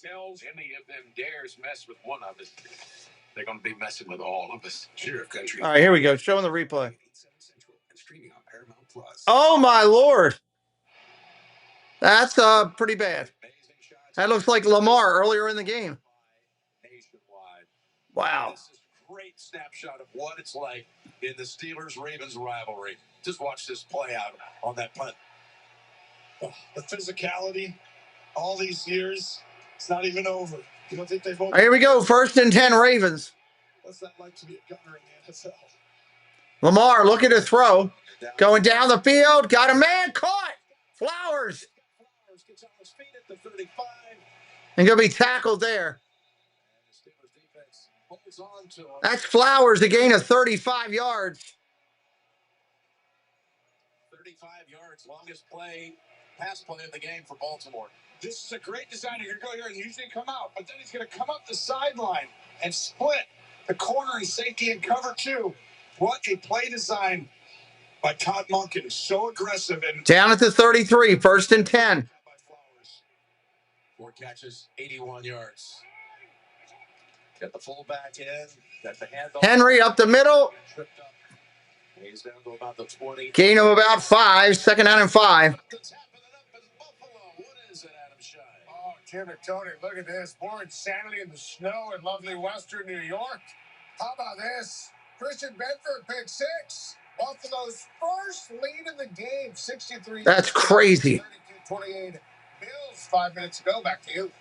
Cartels, any of them dares mess with one of us, they're going to be messing with all of us. Sheriff Country. All right, here we go. Showing the replay. 7 Central and streaming on Paramount Plus. Oh, my Lord. That's pretty bad. That looks like Lamar earlier in the game. Nationwide. Wow. This is a great snapshot of what it's like in the Steelers-Ravens rivalry. Just watch this play out on that punt. Oh, the physicality, all these years, it's not even over. You don't think they've All right, here we go. 1st and 10 Ravens. What's that like to be a gunner in the NFL? Lamar, look at the throw. Going down the field. Got a man caught. Flowers. Flowers gets on his feet at the 35. And going to be tackled there. The Steelers defense holds on to him. That's Flowers, a gain of 35 yards. 35 yards, longest pass play of the game for Baltimore. This is a great design. You're going to go here and usually come out, but then he's going to come up the sideline and split the corner and safety and cover two. What a play design by Todd Monken. So aggressive. And Down at the 33, 1st and 10. 4 catches, 81 yards. Got the fullback in, got the handoff. Henry up the middle. Tripped up. He's down to about the 20. Gain of about 5. 2nd down and 5. What's happening up in Buffalo? What is it, Adam Shine? oh, Tim and Tony, look at this. More insanity in the snow in lovely Western New York. How about this? Christian Bedford pick 6. Buffalo's first lead in the game, 63. That's crazy. 32-28. Bills 5 minutes ago. Back to you.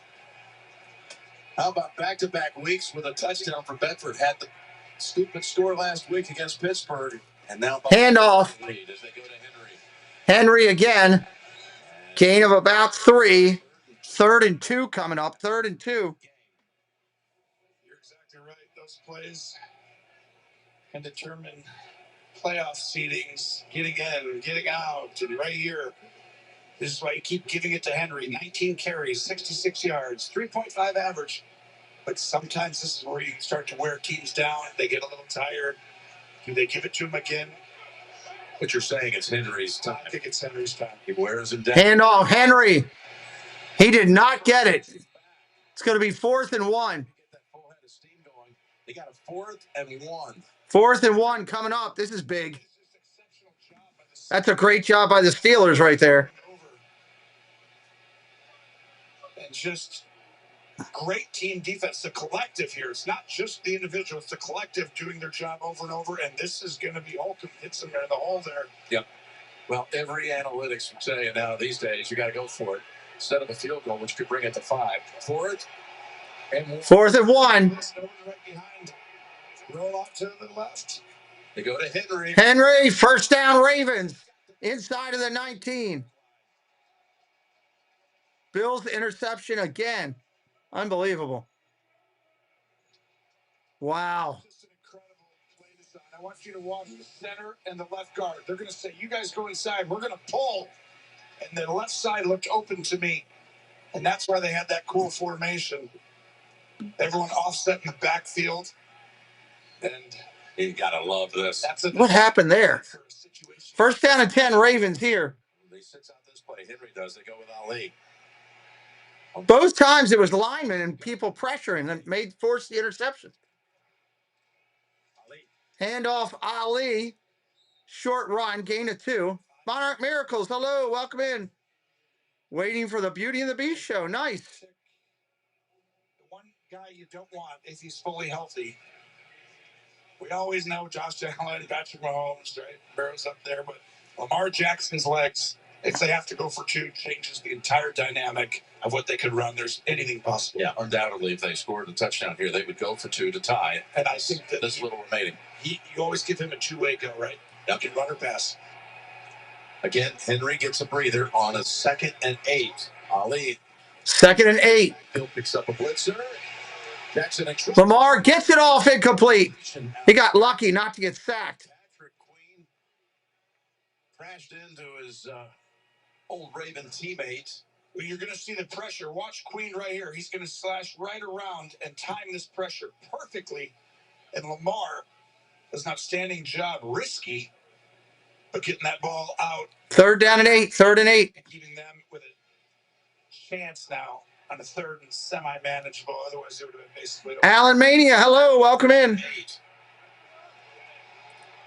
How about back-to-back weeks with a touchdown for Bedford? Had the stupid score last week against Pittsburgh, and now handoff. Lead as they go to Henry. Henry again. Gain of about 3. 3rd and 2 coming up. 3rd and 2. You're exactly right. Those plays can determine playoff seedings, getting in, getting out, and right here. This is why you keep giving it to Henry. 19 carries, 66 yards, 3.5 average. But sometimes this is where you start to wear teams down. They get a little tired. Do they give it to him again? What you're saying is Henry's time. I think it's Henry's time. He wears him down. Handoff. Henry. He did not get it. It's going to be 4th and 1. Get that full head of steam going. They got a 4th and 1. 4th and 1 coming up. This is big. That's a great job by the Steelers right there. And just great team defense. The collective here. It's not just the individual. It's the collective doing their job over and over. And this is going to be Holcomb hits them there in the hole there. Yep. Well, every analytics would say now these days you got to go for it. Instead of a field goal, which could bring it to 5. 4th and 1. 4th and 1. Right behind. Roll off to the left. They go to Henry. Henry, 1st down Ravens. Inside of the 19. Bills interception again. Unbelievable. Wow. Just an incredible play design. I want you to watch the center and the left guard. They're going to say, you guys go inside. We're going to pull. And the left side looked open to me. And that's why they had that cool formation. Everyone offset in the backfield. And You gotta love this. What happened there? First down and 10, Ravens here. They sits out this play. Henry does. They go with Ali. Both times it was linemen and people pressuring and forced the interception. Handoff Ali. Short run, gain of 2. Monarch Miracles, hello, welcome in. Waiting for the Beauty and the Beast show. Nice. The one guy you don't want if he's fully healthy. We always know Josh Allen, Patrick Mahomes, right? Barrow's up there, but Lamar Jackson's legs, if they have to go for 2, changes the entire dynamic of what they could run. There's anything possible. Yeah, undoubtedly, if they scored a touchdown here, they would go for 2 to tie. And I think that this little remaining. You always give him a 2-way go, right? You can run or pass. Again, Henry gets a breather on a 2nd and 8. Ali. 2nd and 8. Hill picks up a blitzer. Jackson and Lamar gets it off incomplete. He got lucky not to get sacked. Patrick Queen crashed into his old Raven teammate. Well, you're going to see the pressure. Watch Queen right here. He's going to slash right around and time this pressure perfectly. And Lamar does an outstanding job, risky, but getting that ball out. 3rd down and 8. 3rd and 8. And keeping them with a chance now on a 3rd and semi-manageable. Otherwise, it would have been basically. Alan Mania, hello, welcome in.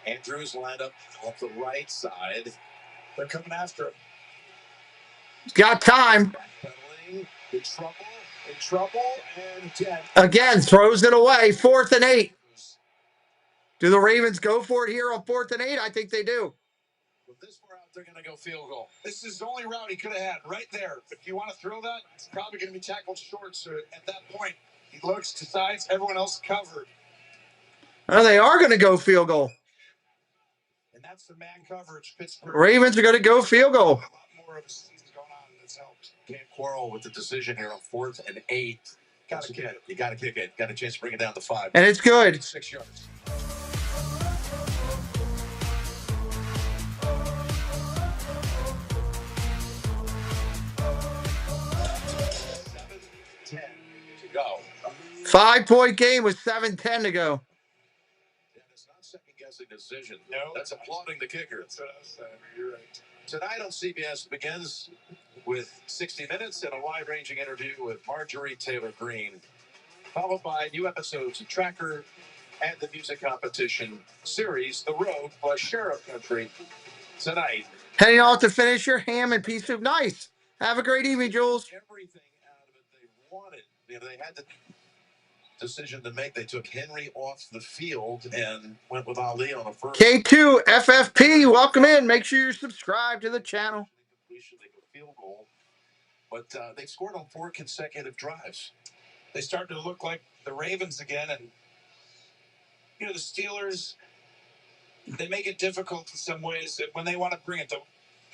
Andrews lined up off the right side. They're coming after him. He's got time. In trouble, and again throws it away. 4th and 8. Do the Ravens go for it here on 4th and 8? I think they do. With this far out, they're going to go field goal. This is the only route he could have had right there. If you want to throw that, it's probably going to be tackled short. So at that point, he looks to sides, everyone else covered. Oh, they are going to go field goal. And that's the man coverage. Pittsburgh. Ravens are going to go field goal. A lot more of a season going on that's helped. Can't quarrel with the decision here on 4th and 8. Got to kick it. You got to kick it. Got a chance to bring it down to 5. And it's good. 6 yards. Go. 5-point game with 7:10 to go. Yeah, it's not second-guessing decision. No. That's applauding the kicker. That's what I was saying. You're right. Tonight on CBS begins with 60 Minutes and a wide-ranging interview with Marjorie Taylor Greene, followed by new episodes of Tracker and the music competition series, The Road plus Sheriff Country, tonight. Heading off to finish your ham and pea soup. Nice. Have a great evening, Jules. Everything out of it they wanted. You know, they had the decision to make. They took Henry off the field and went with Ali on a first. K2 FFP, welcome in. Make sure you're subscribed to the channel. Completion, they go field goal, but they've scored on 4 consecutive drives. They start to look like the Ravens again, and you know the Steelers. They make it difficult in some ways that when they want to bring it. The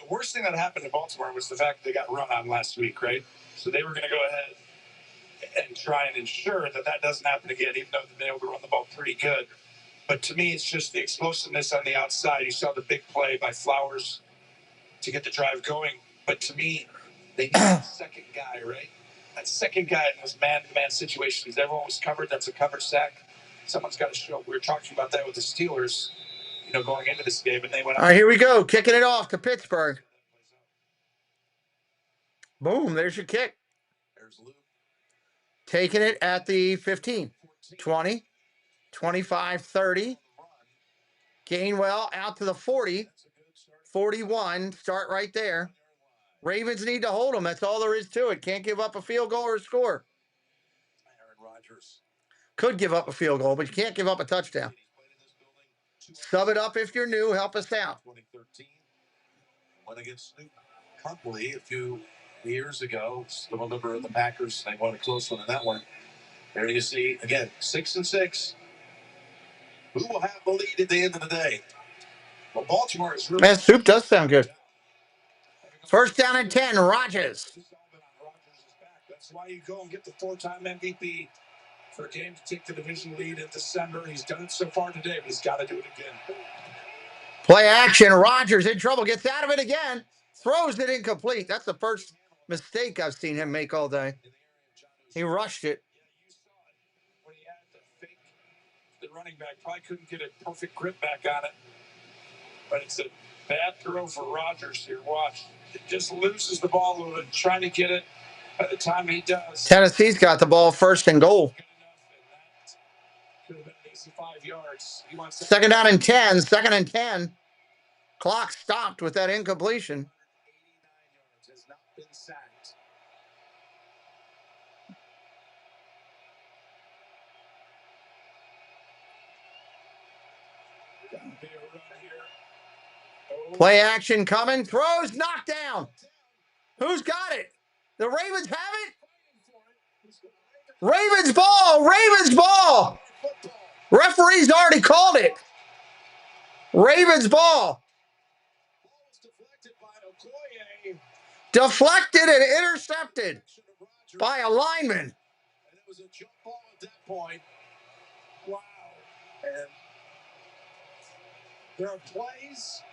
worst thing that happened to Baltimore was the fact that they got run on last week, right? So they were going to go ahead and try and ensure that that doesn't happen again, even though they've been able to run the ball pretty good. But to me, it's just the explosiveness on the outside. You saw the big play by Flowers to get the drive going. But to me, they need a second guy, right? That second guy in those man-to-man situations. Everyone was covered. That's a cover sack. Someone's got to show up. We were talking about that with the Steelers, you know, going into this game, and they went. All right, here we go. Kicking it off to Pittsburgh. Boom, there's your kick. There's Luke. Taking it at the 15, 20, 25, 30. Gainwell out to the 40, 41. Start right there. Ravens need to hold them. That's all there is to it. Can't give up a field goal or a score. Aaron Rodgers. Could give up a field goal, but you can't give up a touchdown. Sub it up if you're new. Help us out. 2013. Went against Snoop Huntley a few years ago. Still a member of the Packers. They won a close one in that one. There you see, again, 6-6. Who will have the lead at the end of the day? Well, Baltimore is really. Man, soup does sound good. First down and 10, Rodgers. That's why you go and get the 4-time MVP for a game to take the division lead in December. He's done it so far today, but he's got to do it again. Play action. Rodgers in trouble. Gets out of it again. Throws it incomplete. That's the first mistake I've seen him make all day. He rushed it. When he had to fake the running back, probably couldn't get a perfect grip back on it. But it's a bad throw for Rodgers here. Watch. It just loses the ball a little bit, trying to get it by the time he does. Tennessee's got the ball 1st and goal. Could have been an easy 5 yards. He wants 2nd down and 10. 2nd and 10. Clock stopped with that incompletion. 89 yards, has not been sacked. Gonna be a run here. Play action coming. Throws, knocked down. Who's got it? The Ravens have it. Ravens ball. Ravens ball. Referee's already called it. Ravens ball. Deflected and intercepted by a lineman. And it was a jump ball at that point. Wow. And there are plays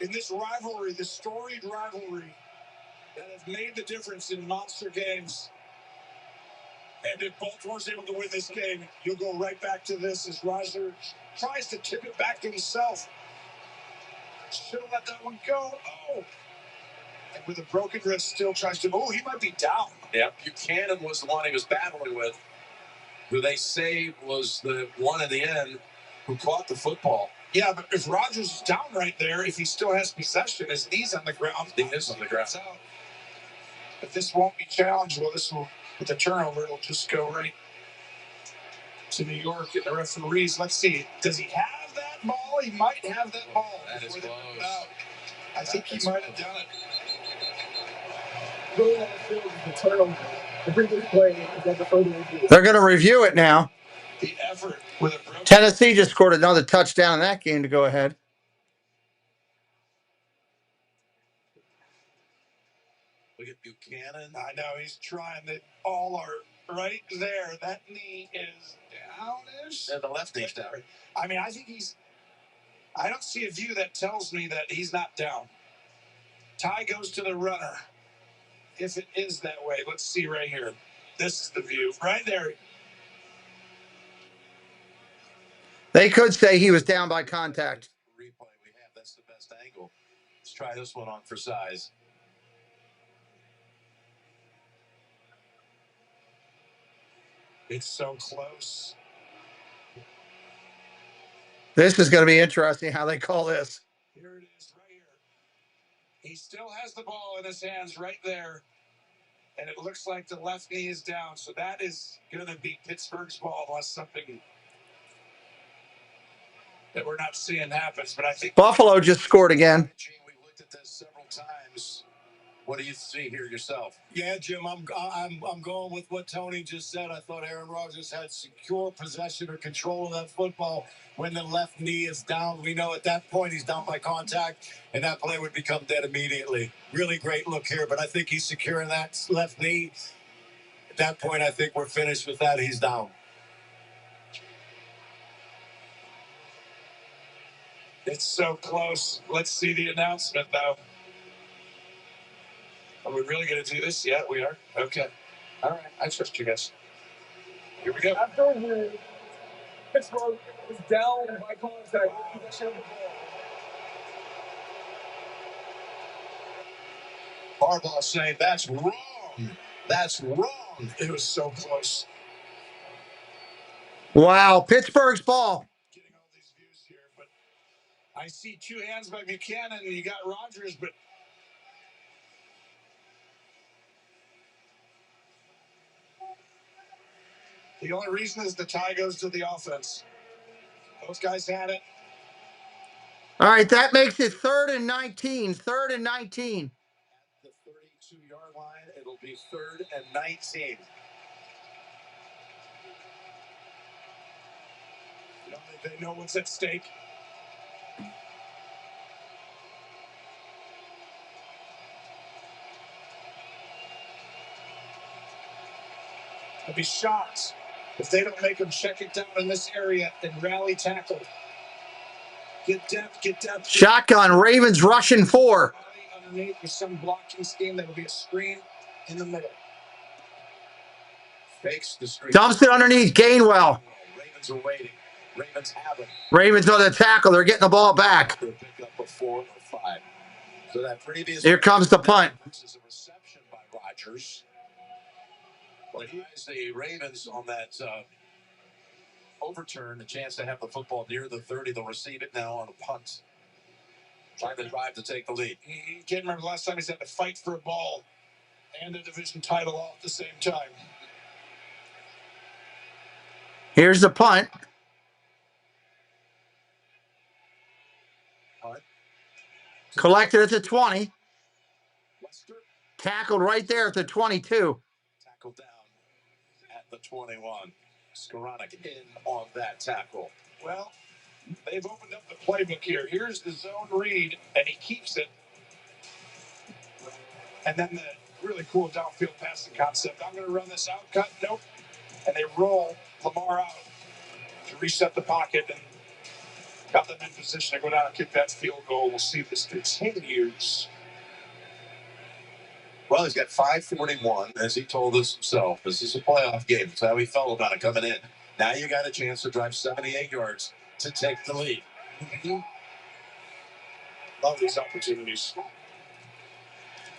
in this rivalry, this storied rivalry, that have made the difference in monster games. And if Baltimore's able to win this game, you'll go right back to this as Roger tries to tip it back to himself. Should have let that one go. Oh. And with a broken wrist, still tries to. Oh, he might be down. Yeah, Buchanan was the one he was battling with, who they say was the one at the end who caught the football. Yeah, but if Rodgers is down right there, if he still has possession, his knee's on the ground. He is on the ground. Out. But this won't be challenged. Well, this will, with the turnover, it'll just go right to New York and the referees. Let's see. Does he have that ball? He might have that ball. That is close. I think he might have done it. They're going to review it now. The effort with a broken. Tennessee just scored another touchdown in that game to go ahead. Look at Buchanan. I know he's trying. They all are right there. That knee is downish. Yeah, the left knee's down. I mean, I think he's. I don't see a view that tells me that he's not down. Ty goes to the runner. If it is that way, let's see right here. This is the view right there. They could say he was down by contact. Replay we have. That's the best angle. Let's try this one on for size. It's so close. This is going to be interesting how they call this. Here it is, right here. He still has the ball in his hands right there. And it looks like the left knee is down. So that is going to be Pittsburgh's ball unless something that we're not seeing happens. But I think Buffalo just scored again. Gene, we looked at this several times. What do you see here yourself? Yeah, Jim, I'm going with what Tony just said. I thought Aaron Rodgers had secure possession or control of that football when the left knee is down. We know at that point he's down by contact, and that play would become dead immediately. Really great look here, but I think he's securing that left knee. At that point, I think we're finished with that. He's down. it's so close. Let's see the announcement, though. Are we really going to do this? Yeah, we are. Okay. All right. I trust you guys. Here we go. After you, Pittsburgh is down by contact. Harbaugh saying that's wrong. That's wrong. It was so close. Wow, Pittsburgh's ball. Getting all these views here, but I see two hands by Buchanan, and you got Rodgers, but the only reason is the tie goes to the offense. Those guys had it. All right, that makes it 3rd and 19. 3rd and 19. At the 32-yard line, it'll be 3rd and 19. They know what's at stake. I'd be shocked if they don't make them check it down in this area and rally tackle. Get depth, get depth. Shotgun, Ravens rushing 4. underneath with some blocking scheme. That'll be a screen in the middle. Fakes the screen. Dumps it underneath Gainwell. Ravens are waiting. Ravens have it. Ravens on the tackle. They're getting the ball back. Pick up a 4 or 5. So that previous. Here comes the punt. This is a reception by Rodgers. But here's the Ravens on that overturn, the chance to have the football near the 30. They'll receive it now on a punt. Trying to drive to take the lead. Can't remember the last time he's had to fight for a ball and a division title all at the same time. Here's the punt. Collected at the 20. Tackled right there at the 22. Tackled down at the 21. Skoranek in on that tackle. Well, they've opened up the playbook here. Here's the zone read, and he keeps it. And then the really cool downfield passing concept. I'm going to run this out, cut, nope. And they roll Lamar out to reset the pocket and got them in position to go down and kick that field goal. We'll see if this continues. Well, he's got 5:41, as he told us himself. This is a playoff game. That's how he felt about it coming in. Now you got a chance to drive 78 yards to take the lead. Love these opportunities.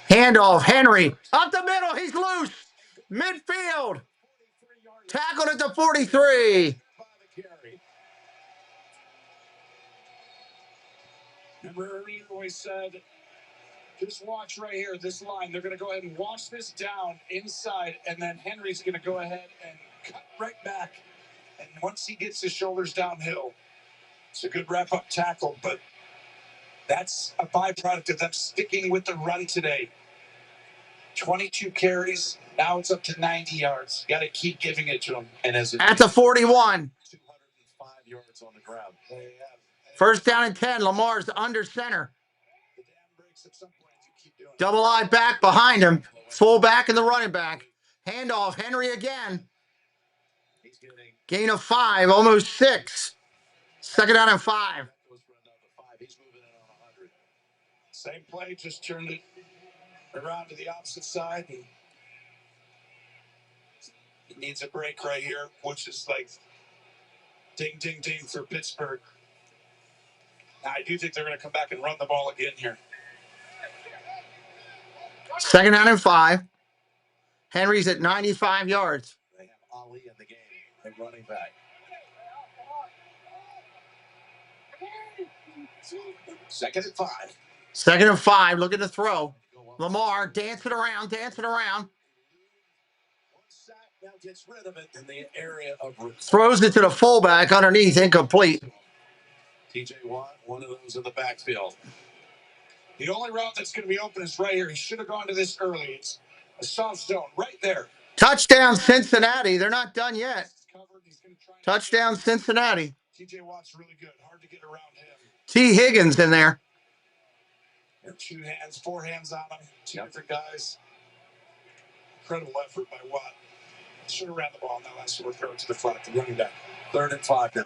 Handoff, Henry. Up the middle, he's loose. Midfield. Tackled at the 43. Remember, you always said, just watch right here, this line. They're going to go ahead and wash this down inside, and then Henry's going to go ahead and cut right back. And once he gets his shoulders downhill, it's a good wrap-up tackle, but that's a byproduct of them sticking with the run today. 22 carries, now it's up to 90 yards. Got to keep giving it to them. And as at the 41. 205 yards on the ground. First down and 10. Lamar's under center. Double eye back behind him. Full back and the running back. Handoff, Henry again. Gain of 5, almost 6. Second down and 5. Same play, just turned it around to the opposite side. And he needs a break right here, which is like ding, ding, ding for Pittsburgh. Now, I do think they're going to come back and run the ball again here. Second down and 5. Henry's at 95 yards. They have Ali in the game and running back. Second and 5. Second and 5, looking to throw. Lamar dancing around. Now gets rid of it in the area of Throws it to the fullback underneath, incomplete. TJ Watt, one of those in the backfield. The only route that's going to be open is right here. He should have gone to this early. It's a soft zone right there. Touchdown, Cincinnati. They're not done yet. Touchdown, Cincinnati. TJ Watt's really good. Hard to get around him. T. Higgins in there. 2 hands, 4 hands on him. 2 different guys. Incredible effort by Watt. Should have ran the ball in that last one. Throw it to the front, the running back. Third and 5 now.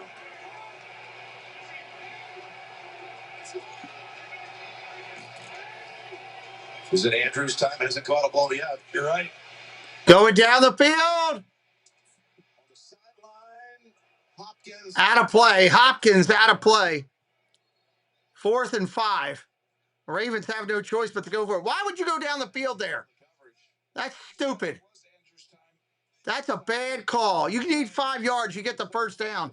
Is it Andrews' time? Hasn't caught a ball yet. You're right. Going down the field. Out of play. Hopkins out of play. 4th and 5. Ravens have no choice but to go for it. Why would you go down the field there? That's stupid. That's a bad call. You need 5 yards. You get the first down.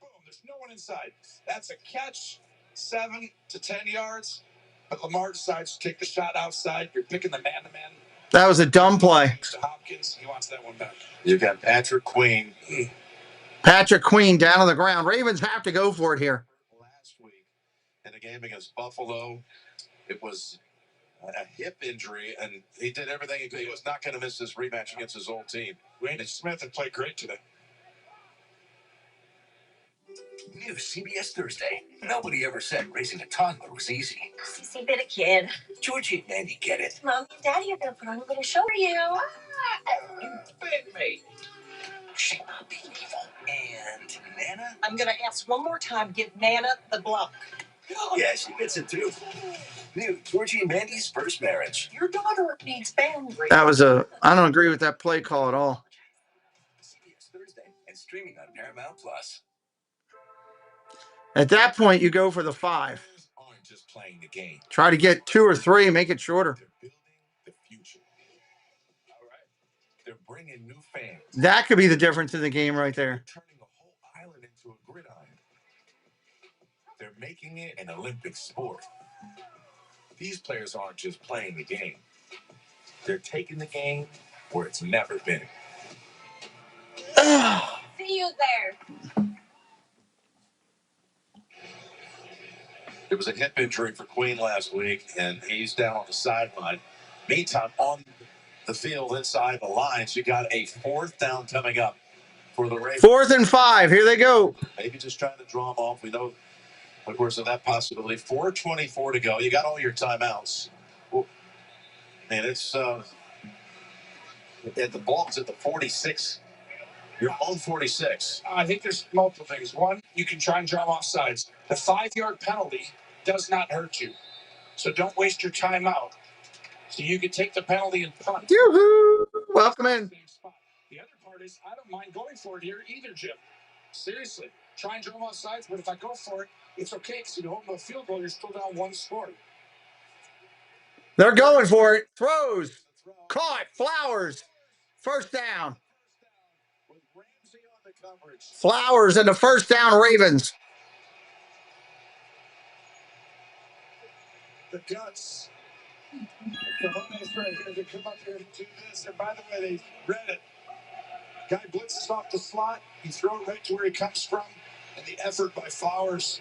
Boom. There's no one inside. That's a catch. 7 to 10 yards. But Lamar decides to take the shot outside. You're picking the man-to-man. That was a dumb play. Hopkins, he wants that one back. You've got Patrick Queen. Patrick Queen down on the ground. Ravens have to go for it here. Last week in a game against Buffalo, it was a hip injury, and he did everything he could. He was not going to miss this rematch against his old team. Randy Smith had played great today. New CBS Thursday. Nobody ever said raising a toddler was easy. Sissy bit a kid. Georgie and Mandy get it. Mommy and Daddy are going to put on a little show for you. You bit me. She might be evil. And Nana? I'm going to ask one more time. Give Nana the block. Yeah, she gets it too. New Georgie and Mandy's first marriage. Your daughter needs boundaries. That was I don't agree with that play call at all. CBS Thursday and streaming on Paramount Plus. At that point, you go for the 5. Aren't just playing the game. Try to get 2 or 3, make it shorter. They're building the future. All right. They're bringing new fans. That could be the difference in the game right there. Turning the whole island into a gridiron. They're making it an Olympic sport. These players aren't just playing the game. They're taking the game where it's never been. See you there. There was a hip injury for Queen last week, and he's down on the sideline. Meantime, on the field inside the lines, you got a 4th down coming up for the Ravens. 4th and 5. Here they go. Maybe just trying to draw them off. We know, of course, of that possibility. 4:24 to go. You got all your timeouts. And it's at the ball's at the 46. Your own 46. I think there's multiple things. One, you can try and draw them off sides. The 5-yard penalty does not hurt you. So don't waste your time out. So you can take the penalty and punt. Yoo-hoo! Welcome in. The other part is I don't mind going for it here either, Jim. Seriously. Try and draw them off sides, but if I go for it, it's okay because you hold the field goal, you're still down 1 score. They're going for it. Throws. Caught. Flowers. 1st down. Flowers and the 1st down Ravens. The guts. The homies right here to come up here and do this. And by the way, they read it. Guy blitzes off the slot. You throw it right to where he comes from. And the effort by Flowers.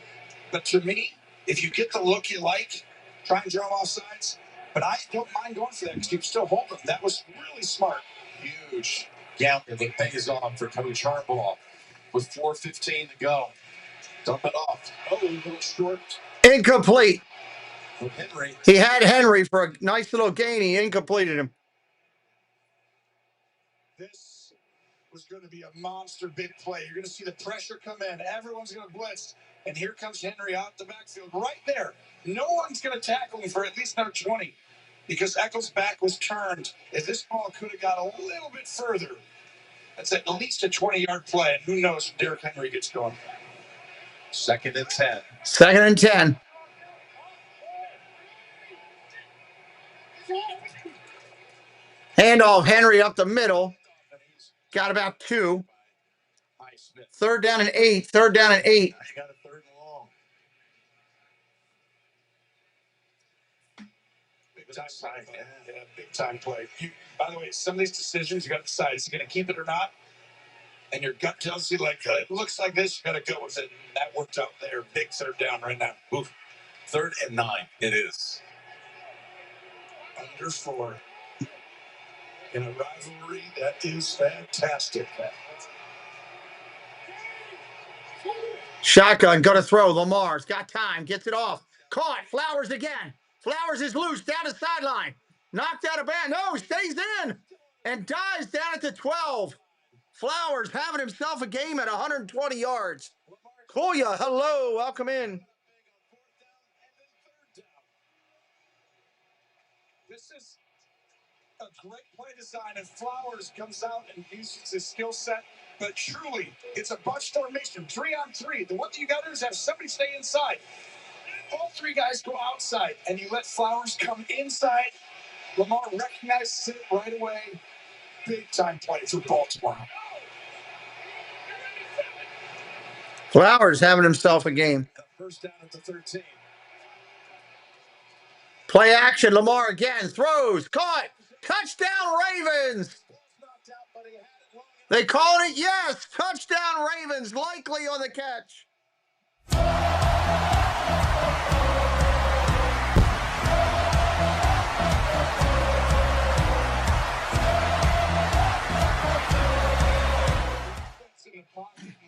But to me, if you get the look you like, try and draw off sides. But I don't mind going for that because you can still hold them. That was really smart. Huge gamble that pays off for Coach Harbaugh with 4:15 to go. Dump it off. Oh, a little short. Incomplete. Henry. He had Henry for a nice little gain. He incompleted him. This was going to be a monster big play. You're going to see the pressure come in. Everyone's going to blitz. And here comes Henry out the backfield right there. No one's going to tackle him for at least another 20 because Echols' back was turned. If this ball could have got a little bit further, that's at least a 20-yard play. And who knows if Derrick Henry gets going. 2nd and 10. 2nd and 10. Handoff Henry up the middle. Got about 2. 3rd down and 8. 3rd down and 8. You got a 3rd and long. Big time play. By the way, some of these decisions you got to decide: is he going to keep it or not? And your gut tells you like it looks like this. You got to go with it. And that worked out there. Big 3rd down right now. Oof. 3rd and 9. It is. Under 4. In a rivalry that is fantastic. Shotgun, going to throw. Lamar's got time. Gets it off. Caught. Flowers again. Flowers is loose down the sideline. Knocked out of bounds. No, stays in. And dives down at the 12. Flowers having himself a game at 120 yards. Koya, hello. Welcome in. This is a great play design, and Flowers comes out and uses his skill set. But truly, it's a bunch formation, 3-on-3. The one thing you got to do is have somebody stay inside. All 3 guys go outside, and you let Flowers come inside. Lamar recognizes it right away. Big time play for Baltimore. Flowers having himself a game. 1st down at the 13. Play action. Lamar again. Throws. Caught. Touchdown Ravens. They called it. Yes. Touchdown Ravens. Likely on the catch.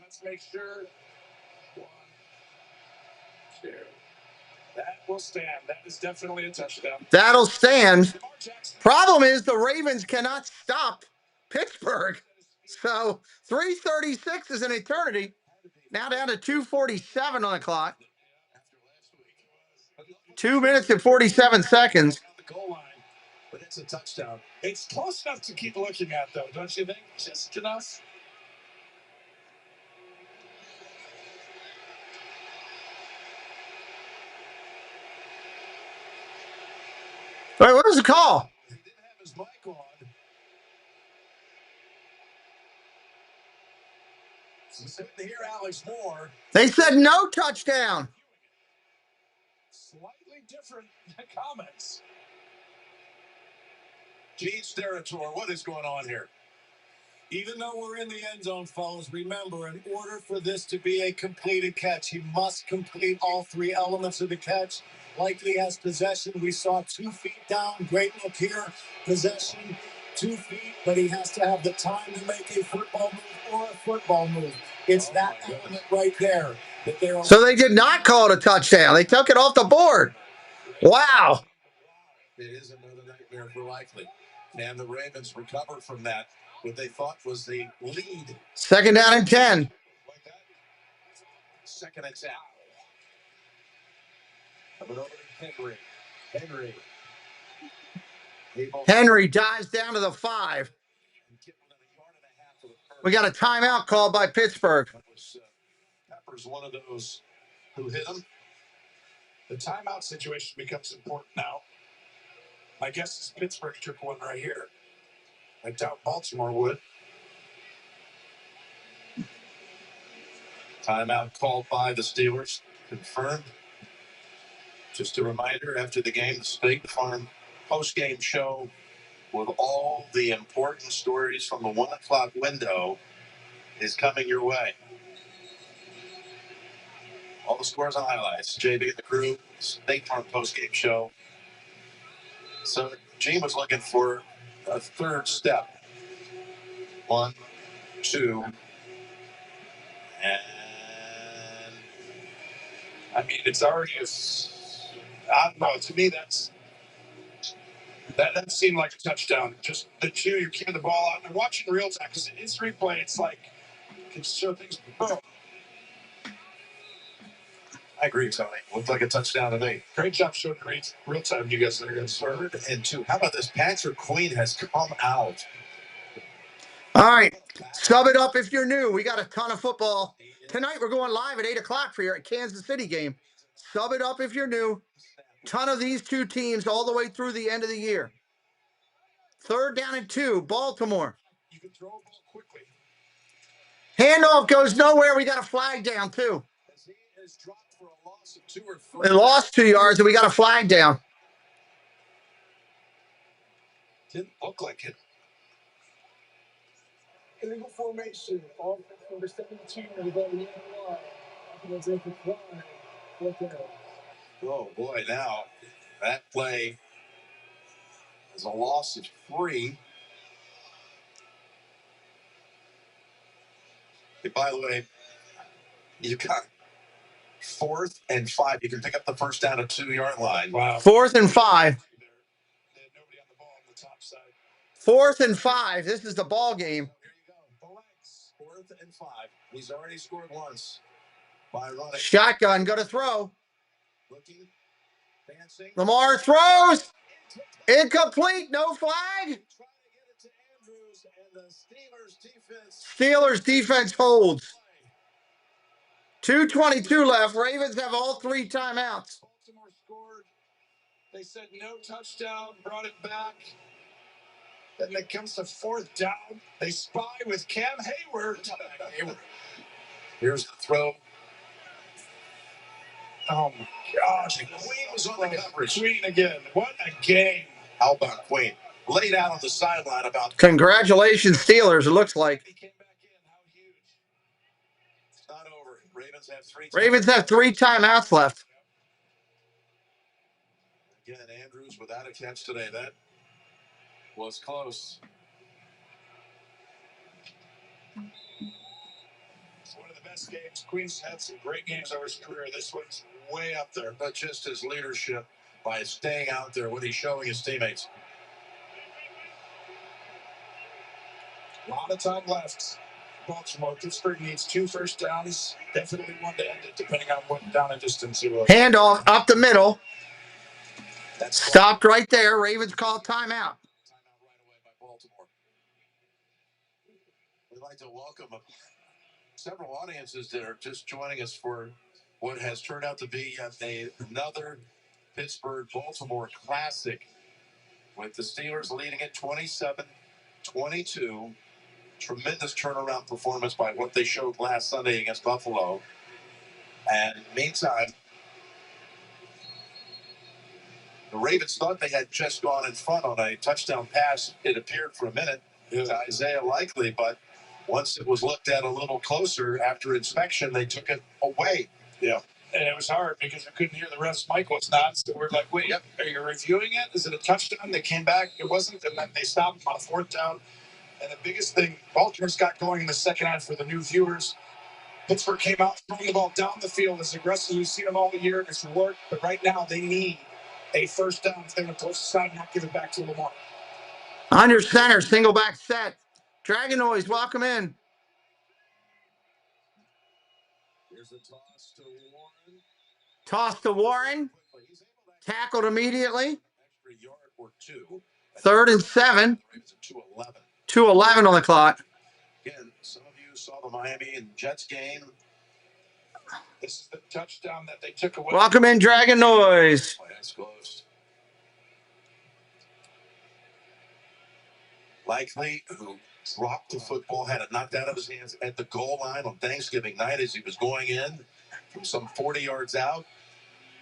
Let's make sure. 1, 2. That will stand. That is definitely a touchdown. That'll stand. Problem is the Ravens cannot stop Pittsburgh. So 3:36 is an eternity. Now down to 2:47 on the clock. 2 minutes and 47 seconds. The goal line, but it's a touchdown. It's close enough to keep looking at, though, don't you think? Just enough. Wait, what was the call? He didn't have his mic on. So we couldn't hear Alex Moore. They said no touchdown. Slightly different comments. Gene's territory. What is going on here? Even though we're in the end zone, fellas, remember, in order for this to be a completed catch, he must complete all three elements of the catch. Likely has possession. We saw 2 feet down. Great look here. Possession, 2 feet, but he has to have the time to make a football move or a football move. It's that element right there. So they did not call it a touchdown. They took it off the board. Wow. It is another nightmare for Likely. And the Ravens recover from that, what they thought was the lead. 2nd down and 10. Like that. 2nd and 10. Coming over to Henry. Henry dives down to the 5. We got a timeout called by Pittsburgh. Pepper's one of those who hit him. The timeout situation becomes important now. My guess is Pittsburgh took one right here. I doubt Baltimore would. Timeout called by the Steelers. Confirmed. Just a reminder, after the game, the State Farm post-game show with all the important stories from the 1 o'clock window is coming your way. All the scores and highlights. JB and the crew, State Farm post-game show. So Gene was looking for a third step. 1, 2, and I mean, it's already I don't know. To me, that seemed like a touchdown. Just the 2, you're keeping the ball out. And watching real time, because it's replay, it's like, you can show things. Boom. I agree, Tony. Looked like a touchdown to me. Great job showing real time. You guys are going to 3rd and 2. How about this? Patrick Queen has come out. All right. Sub it up if you're new. We got a ton of football. Tonight we're going live at 8 o'clock for your Kansas City game. Sub it up if you're new. Ton of these 2 teams all the way through the end of the year. 3rd down and 2, Baltimore. You can throw a ball quickly. Handoff goes nowhere. We got a flag down, too. He is dropped for a loss of 2 or 3. They lost 2 yards, and we got a flag down. Didn't look like it. Illegal formation. Offense number 17 with on the line. Oh, boy, now that play is a loss of 3. Hey, by the way, you got 4th and 5. You can pick up the first down at 2-yard line. Wow. 4th and 5. They had nobody on the ball on the top side. 4th and 5. This is the ball game. There you go. Blanks. 4th and 5. He's already scored once by running. Shotgun, go to throw. Looking, dancing. Lamar throws. Incomplete. No flag. Trying to get it to Andrews, and the Steelers defense holds. 2:22 left. Ravens have all 3 timeouts. Baltimore scored. They said no touchdown, brought it back. Then it comes to 4th down. They spy with Cam Hayward. Here's the throw. Oh my gosh. Queen was on the coverage. Queen again. What a game. How about Queen? Laid out on the sideline about. Congratulations, Steelers, it looks like. He came back in. How huge. It's not over. Ravens have 3. Ravens have 3 timeouts left. Again, Andrews without a catch today. That was close. It's one of the best games. Queen's had some great games over his career. This one's way up there. But just his leadership by staying out there, what he's showing his teammates. A lot of time left. Baltimore. Pittsburgh needs 2 first downs. Definitely one to end it, depending on what down and distance it was. Handoff up the middle. Stopped right there. Ravens call timeout. Timeout right away by Baltimore. We'd like to welcome several audiences that are just joining us for what has turned out to be another Pittsburgh-Baltimore classic, with the Steelers leading it 27-22. Tremendous turnaround performance by what they showed last Sunday against Buffalo. And meantime, the Ravens thought they had just gone in front on a touchdown pass. It appeared for a minute to Isaiah Likely, but once it was looked at a little closer after inspection, they took it away. Yeah. And it was hard because I couldn't hear the refs. Mike was not. So we're like, wait, are you reviewing it? Is it a touchdown? They came back. It wasn't. And then they stopped on 4th down. And the biggest thing Baltimore's got going in the second half for the new viewers, Pittsburgh came out throwing the ball down the field as aggressive as we've seen them all year. It's worked. But right now they need a first down if they're going to post the side and not give it back to Lamar. Under center, single back set. Dragon Noise, welcome in. Here's the toss to Warren. Toss to Warren. Tackled immediately. Extra yard or two. 3rd and 7. 2:11. 2:11 on the clock. Again, some of you saw the Miami and Jets game. This is the touchdown that they took away. Welcome in, Dragon Noise. That's close. Likely, who dropped the football, had it knocked out of his hands at the goal line on Thanksgiving night as he was going in from some 40 yards out.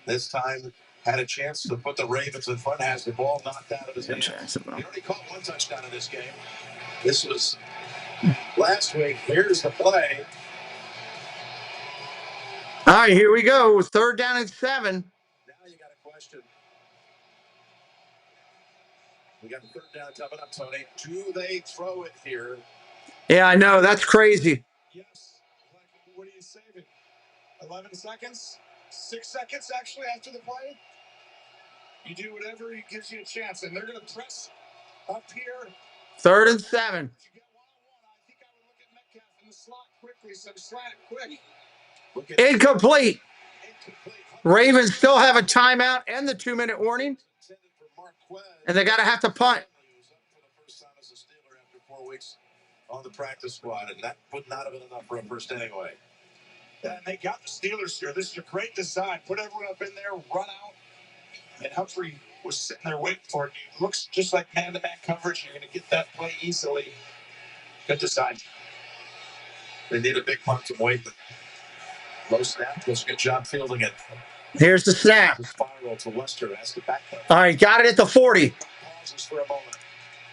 This time had a chance to put the Ravens in front, has the ball knocked out of his hands. He already caught one touchdown in this game. This was last week. Here's the play. All right, here we go. 3rd down and 7. Now you got a question. We got the 3rd down coming up, Tony. Do they throw it here? Yeah, I know. That's crazy. Yes. What are you saving? 11 seconds? 6 seconds, actually, after the play? You do whatever gives you a chance, and they're going to press up here. 3rd and 7. If you get one-on-one, I think I would look at Metcalf in the slot quickly, so slant it quick. Incomplete. Ravens still have a timeout and the 2-minute warning. And they got to have to punt. He was up for the first time as a Steeler after 4 weeks on the practice squad, and that would not have been enough for a first anyway. And they got the Steelers here. This is a great design. Put everyone up in there, run out. And Humphrey was sitting there waiting for it. It looks just like man-to-man coverage. You're going to get that play easily. Good design. They need a big punt from Waitman. Low snap. Does a good job fielding it. Here's the snap. Spiral to Lester. Has to back up. All right, got it at the 40. Pauses for a moment.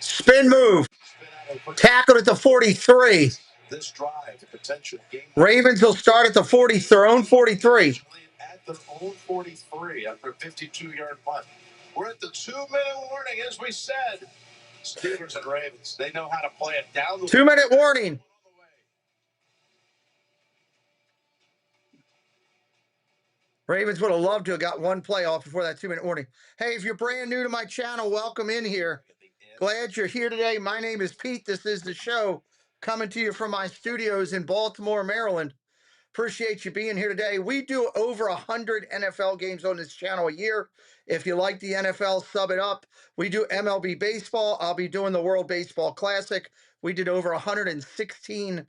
Spin move. Tackled at the 43. This drive, the potential game. Ravens will start at the 40, their own 43. At their own 43 after a 52-yard punt. We're at the 2-minute warning, as we said. Steelers and Ravens, they know how to play it down the 2-minute warning. Ravens would have loved to have got one play off before that 2-minute warning. Hey, if you're brand new to my channel, welcome in here. Glad you're here today. My name is Pete. This is the show coming to you from my studios in Baltimore, Maryland. Appreciate you being here today. We do over 100 NFL games on this channel a year. If you like the NFL, sub it up. We do MLB baseball. I'll be doing the World Baseball Classic. We did over 116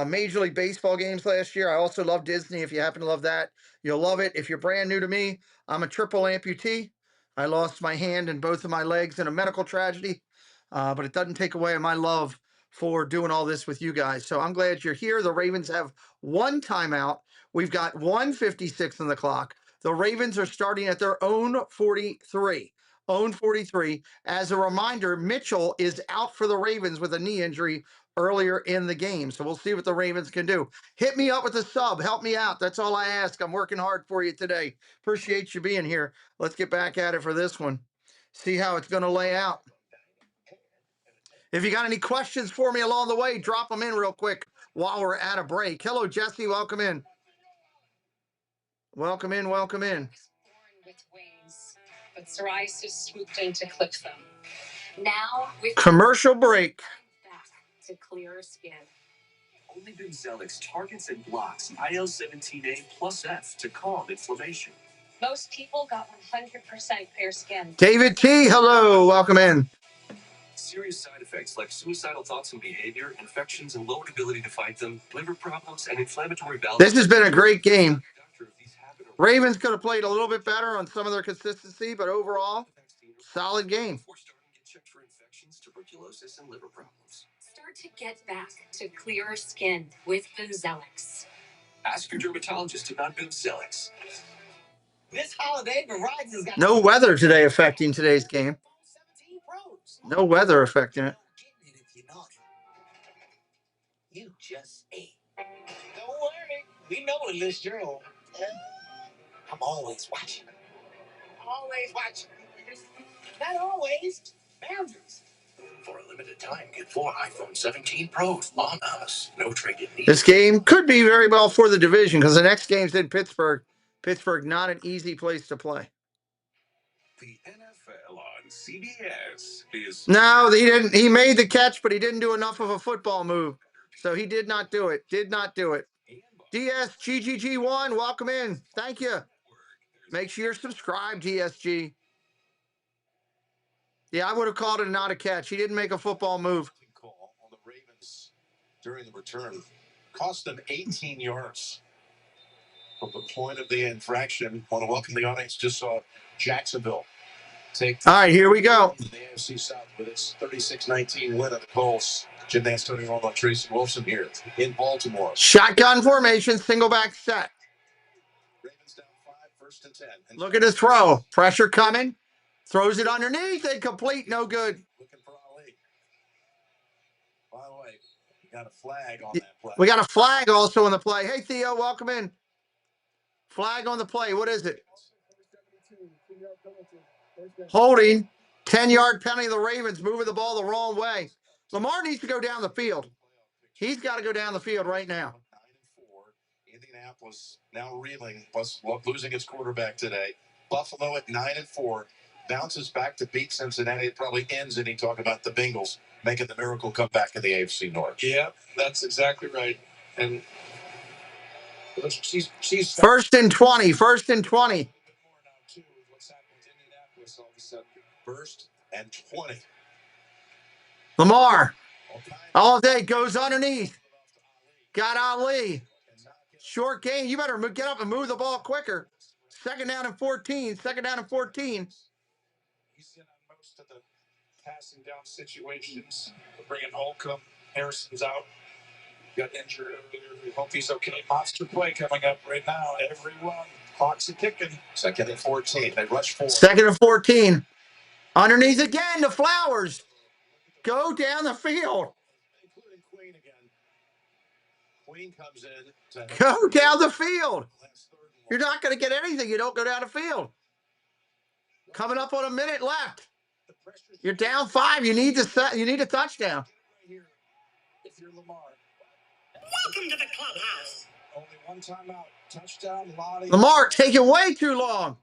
Major League Baseball games last year. I also love Disney. If you happen to love that, you'll love it. If you're brand new to me, I'm a triple amputee. I lost my hand and both of my legs in a medical tragedy, but it doesn't take away my love for doing all this with you guys. So I'm glad you're here. The Ravens have one timeout. We've got 1:56 on the clock. The Ravens are starting at their own 43. Own 43. As a reminder, Mitchell is out for the Ravens with a knee injury earlier in the game. So we'll see what the Ravens can do. Hit me up with a sub. Help me out. That's all I ask. I'm working hard for you today. Appreciate you being here. Let's get back at it for this one. See how it's going to lay out. If you got any questions for me along the way, drop them in real quick while we're at a break. Hello, Jesse. Welcome in. Welcome in. Welcome in. With wings, but psoriasis swooped in to clip them. Now with commercial break. Back to clearer skin. Only BALvsPIT targets and blocks IL-17A plus F to calm inflammation. Most people got 100% clear skin. David T, hello, welcome in. Serious side effects like suicidal thoughts and behavior, infections and lowered ability to fight them, liver problems, and inflammatory bowel. This has been a great game. Ravens could have played a little bit better on some of their consistency, but overall, solid game. Before starting, get checked for infections, tuberculosis, and liver problems. Start to get back to clearer skin with BALvsPIT. Ask your dermatologist about BALvsPIT. This holiday, Verizon's got No weather today affecting today's game. 17 pros. No weather affecting it. Getting it if you know it. You just ate. Don't worry, we know what list you're on. I'm always watching. Always watching. Not always. Boundaries. For a limited time, get 4 iPhone 17 Pros on us. No trade-in needed. This game could be very well for the division because the next game's in Pittsburgh. Pittsburgh, not an easy place to play. The NFL on CBS is... No, he didn't. He made the catch, but he didn't do enough of a football move. So he did not do it. Did not do it. DSGGG1, welcome in. Thank you. Make sure you're subscribed, DSG. Yeah, I would have called it not a catch. He didn't make a football move. Call on the Ravens during the return cost them 18 yards from the point of the infraction. Want to welcome the audience. Just saw Jacksonville take. All right, here we go. The AFC South with its 36-19 win of the Colts. Jim D'Antoni, Romo, Tracy Wolfson here in Baltimore. Shotgun formation, single back set. Ravens down 5, 1st and 10. Look at his throw. Pressure coming. Throws it underneath. Incomplete. No good. Looking for Ali. By the way, we got a flag on that play. We got a flag also on the play. Hey, Theo, welcome in. Flag on the play. What is it? Holding. 10-yard penalty of the Ravens, moving the ball the wrong way. Lamar needs to go down the field. He's got to go down the field right now. 9-4. Indianapolis now reeling, plus losing its quarterback today. Buffalo at 9-4. Bounces back to beat Cincinnati. It probably ends, and he talked about the Bengals making the miracle comeback in the AFC North. Yeah, that's exactly right. And she's 1st and 20. 1st and 20. First and 20. Lamar. All day goes underneath. Got Ali. Short game. You better get up and move the ball quicker. 2nd down and 14. 2nd down and 14. He's in on most of the passing down situations. We're bringing Holcomb. Harrison's out. Got injured earlier. We hope he's okay. Monster play coming up right now. Everyone. Clock's a ticking. 2nd and 14. They rush forward. 2nd and 14. Underneath again to Flowers. Go down the field. Including Queen again. Queen comes in. Go down the field. You're not going to get anything. You don't go down the field. Coming up on a minute left. You're down 5. You need a touchdown. If you're Lamar. Welcome to the clubhouse. Only one timeout. Touchdown, Lottie. Lamar taking way too long.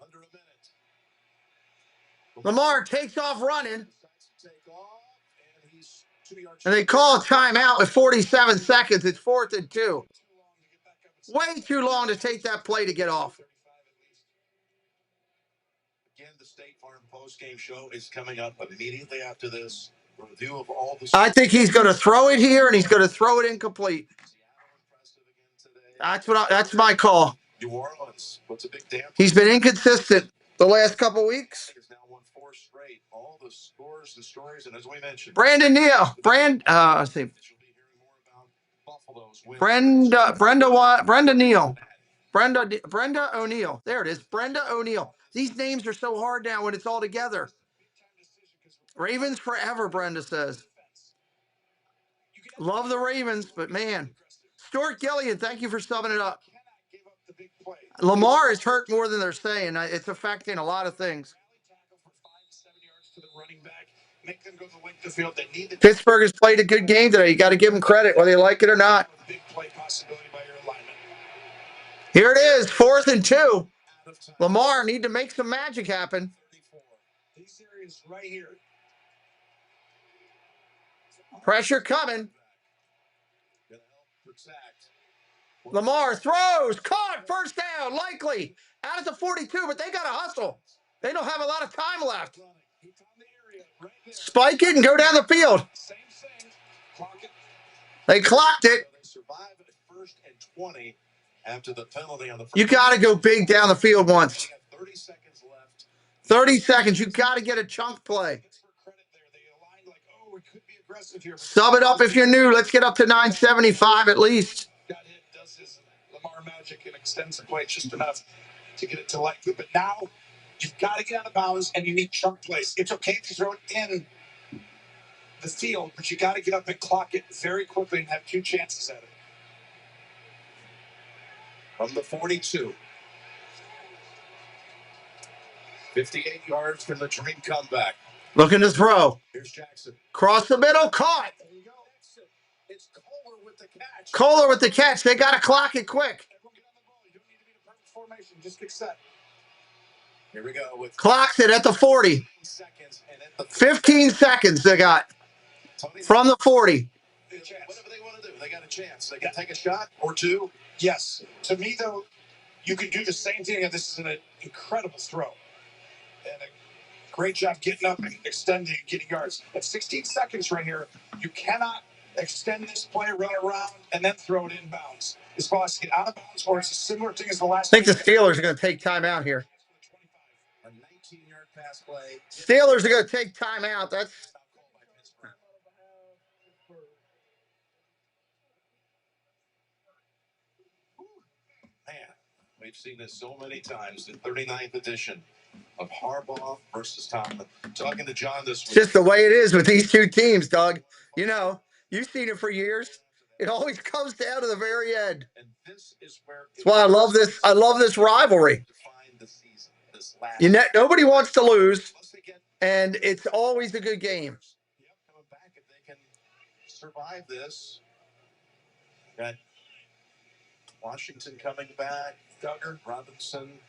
Under a minute. Lamar takes off running. Take off, and he's 2 yards. And they call a timeout with 47 seconds. It's 4th and 2. Way too long to take that play to get off. Again, the State Farm post-game show is coming up immediately after this. Review of all the. I think he's going to throw it here, and he's going to throw it incomplete. That's my call. New Orleans puts a big damper. He's been inconsistent the last couple weeks. He's now won 4 straight. All the scores and stories, and as we mentioned, Brandon Neal. Let's see. Brenda Neal. Brenda O'Neill. There it is. Brenda O'Neill. These names are so hard now when it's all together. Ravens forever, Brenda says. Love the Ravens, but man. Stuart Gillian, thank you for subbing it up. Lamar is hurt more than they're saying. It's affecting a lot of things. Pittsburgh has played a good game today. You got to give them credit, whether you like it or not. Here it is, 4th and 2. Lamar need to make some magic happen. Pressure coming. Lamar throws, caught, first down, likely. Out at the 42, but they got to hustle. They don't have a lot of time left. Spike it and go down the field. They clocked it. They survive at first and 20 after the penalty on the first. You got to go big down the field once. 30 seconds left. 30 seconds. You got to get a chunk play. Sub it up if you're new. Let's get up to 975 at least. Got hit, does his Lamar magic and extends the play just enough to get it to likely. But now you've got to get out of bounds and you need chunk plays. It's okay to throw it in the field, but you got to get up and clock it very quickly and have 2 chances at it. From the 42. 58 yards from the dream comeback. Looking to throw. Here's Jackson. Cross the middle, caught. There you go. It's Kohler with the catch. Kohler with the catch. They got to clock it quick. Everyone get on the ball. You don't need to be in a perfect formation. Just get set. Here we go. With Clocks it at the 40. 15 seconds they got from the 40. Whatever they want to do, they got a chance. They can take a shot or 2. Yes. To me, though, you can do the same thing. This is an incredible throw. And a great job getting up and extending and getting yards. At 16 seconds right here, you cannot extend this play, run around, and then throw it inbounds. This ball has to get out of bounds, or it's a similar thing as the last. I think the Steelers are going to take time out here. A 19-yard pass play. Steelers are going to take time out. That's man. We've seen this so many times. The 39th edition of Harbaugh versus Tomlin. Talking to John this week. it's just the way it is with these two teams, Doug. You know, you've seen it for years. It always comes down to the very end. And this is where that's why I love this. I love this rivalry. Nobody wants to lose, and it's always a good game. Coming back if they can survive this. Got Washington coming back. Duggar, Robinson.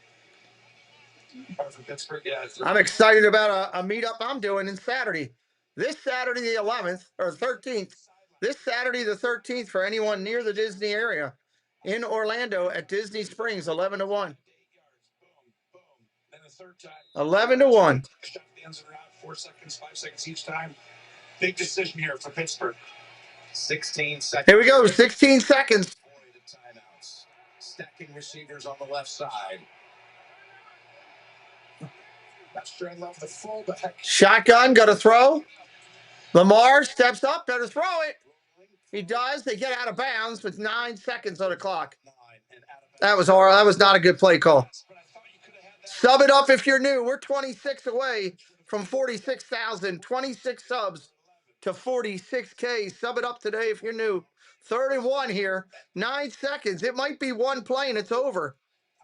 From Pittsburgh, yeah. I'm excited about a meetup I'm doing in Saturday. This Saturday the 11th or 13th. This Saturday the 13th for anyone near the Disney area in Orlando at Disney Springs, 11 to 1. 11 to 1. 4 seconds, 5 seconds each time. Big decision here for Pittsburgh. 16 seconds. Here we go. 16 seconds. Timeouts. Stacking receivers on the left side. Not sure I love the fullback. Shotgun, got to throw. Lamar steps up, better throw it. He does. They get out of bounds with 9 seconds on the clock. That was all. That was not a good play call. Sub it up if you're new. We're 26 away from 46,000. 26 subs to 46K. Sub it up today if you're new. 3rd and 1 here. 9 seconds. It might be one play and it's over.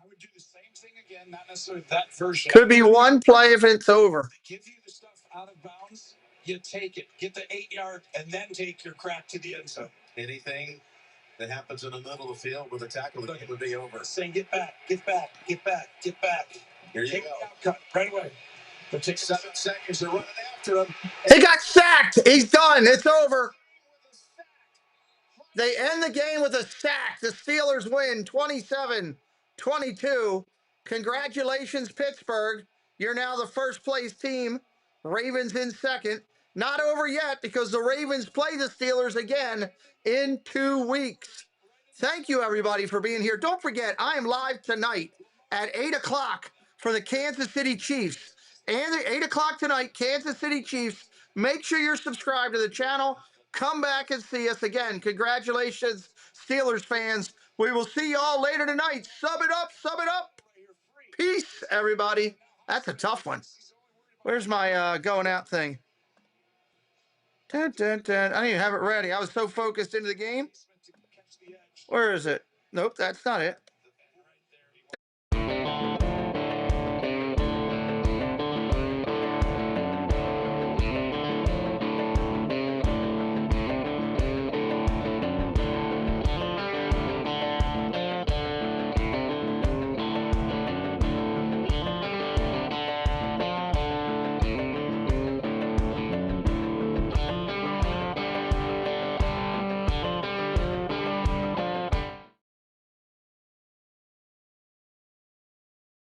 I would do the same thing again, not necessarily that version. Could be one play if it's over. Give you the stuff out of bounds, you take it. Get the 8-yard and then take your crack to the end zone. Anything that happens in the middle of the field with a tackle, it would be over. Saying get back, get back, get back, get back. Here you take go. The outcut right away. But take 7 seconds. They're running after him. He got sacked. He's done. It's over. They end the game with a sack. The Steelers win 27-22. Congratulations, Pittsburgh. You're now the first place team. Ravens in second. Not over yet because the Ravens play the Steelers again in 2 weeks. Thank you, everybody, for being here. Don't forget, I am live tonight at 8 o'clock for the Kansas City Chiefs. And at 8 o'clock tonight, Kansas City Chiefs. Make sure you're subscribed to the channel. Come back and see us again. Congratulations, Steelers fans. We will see y'all later tonight. Sub it up, sub it up. Peace, everybody. That's a tough one. Where's my going out thing? Dun, dun, dun. I didn't even have it ready. I was so focused into the game. Where is it? Nope, that's not it.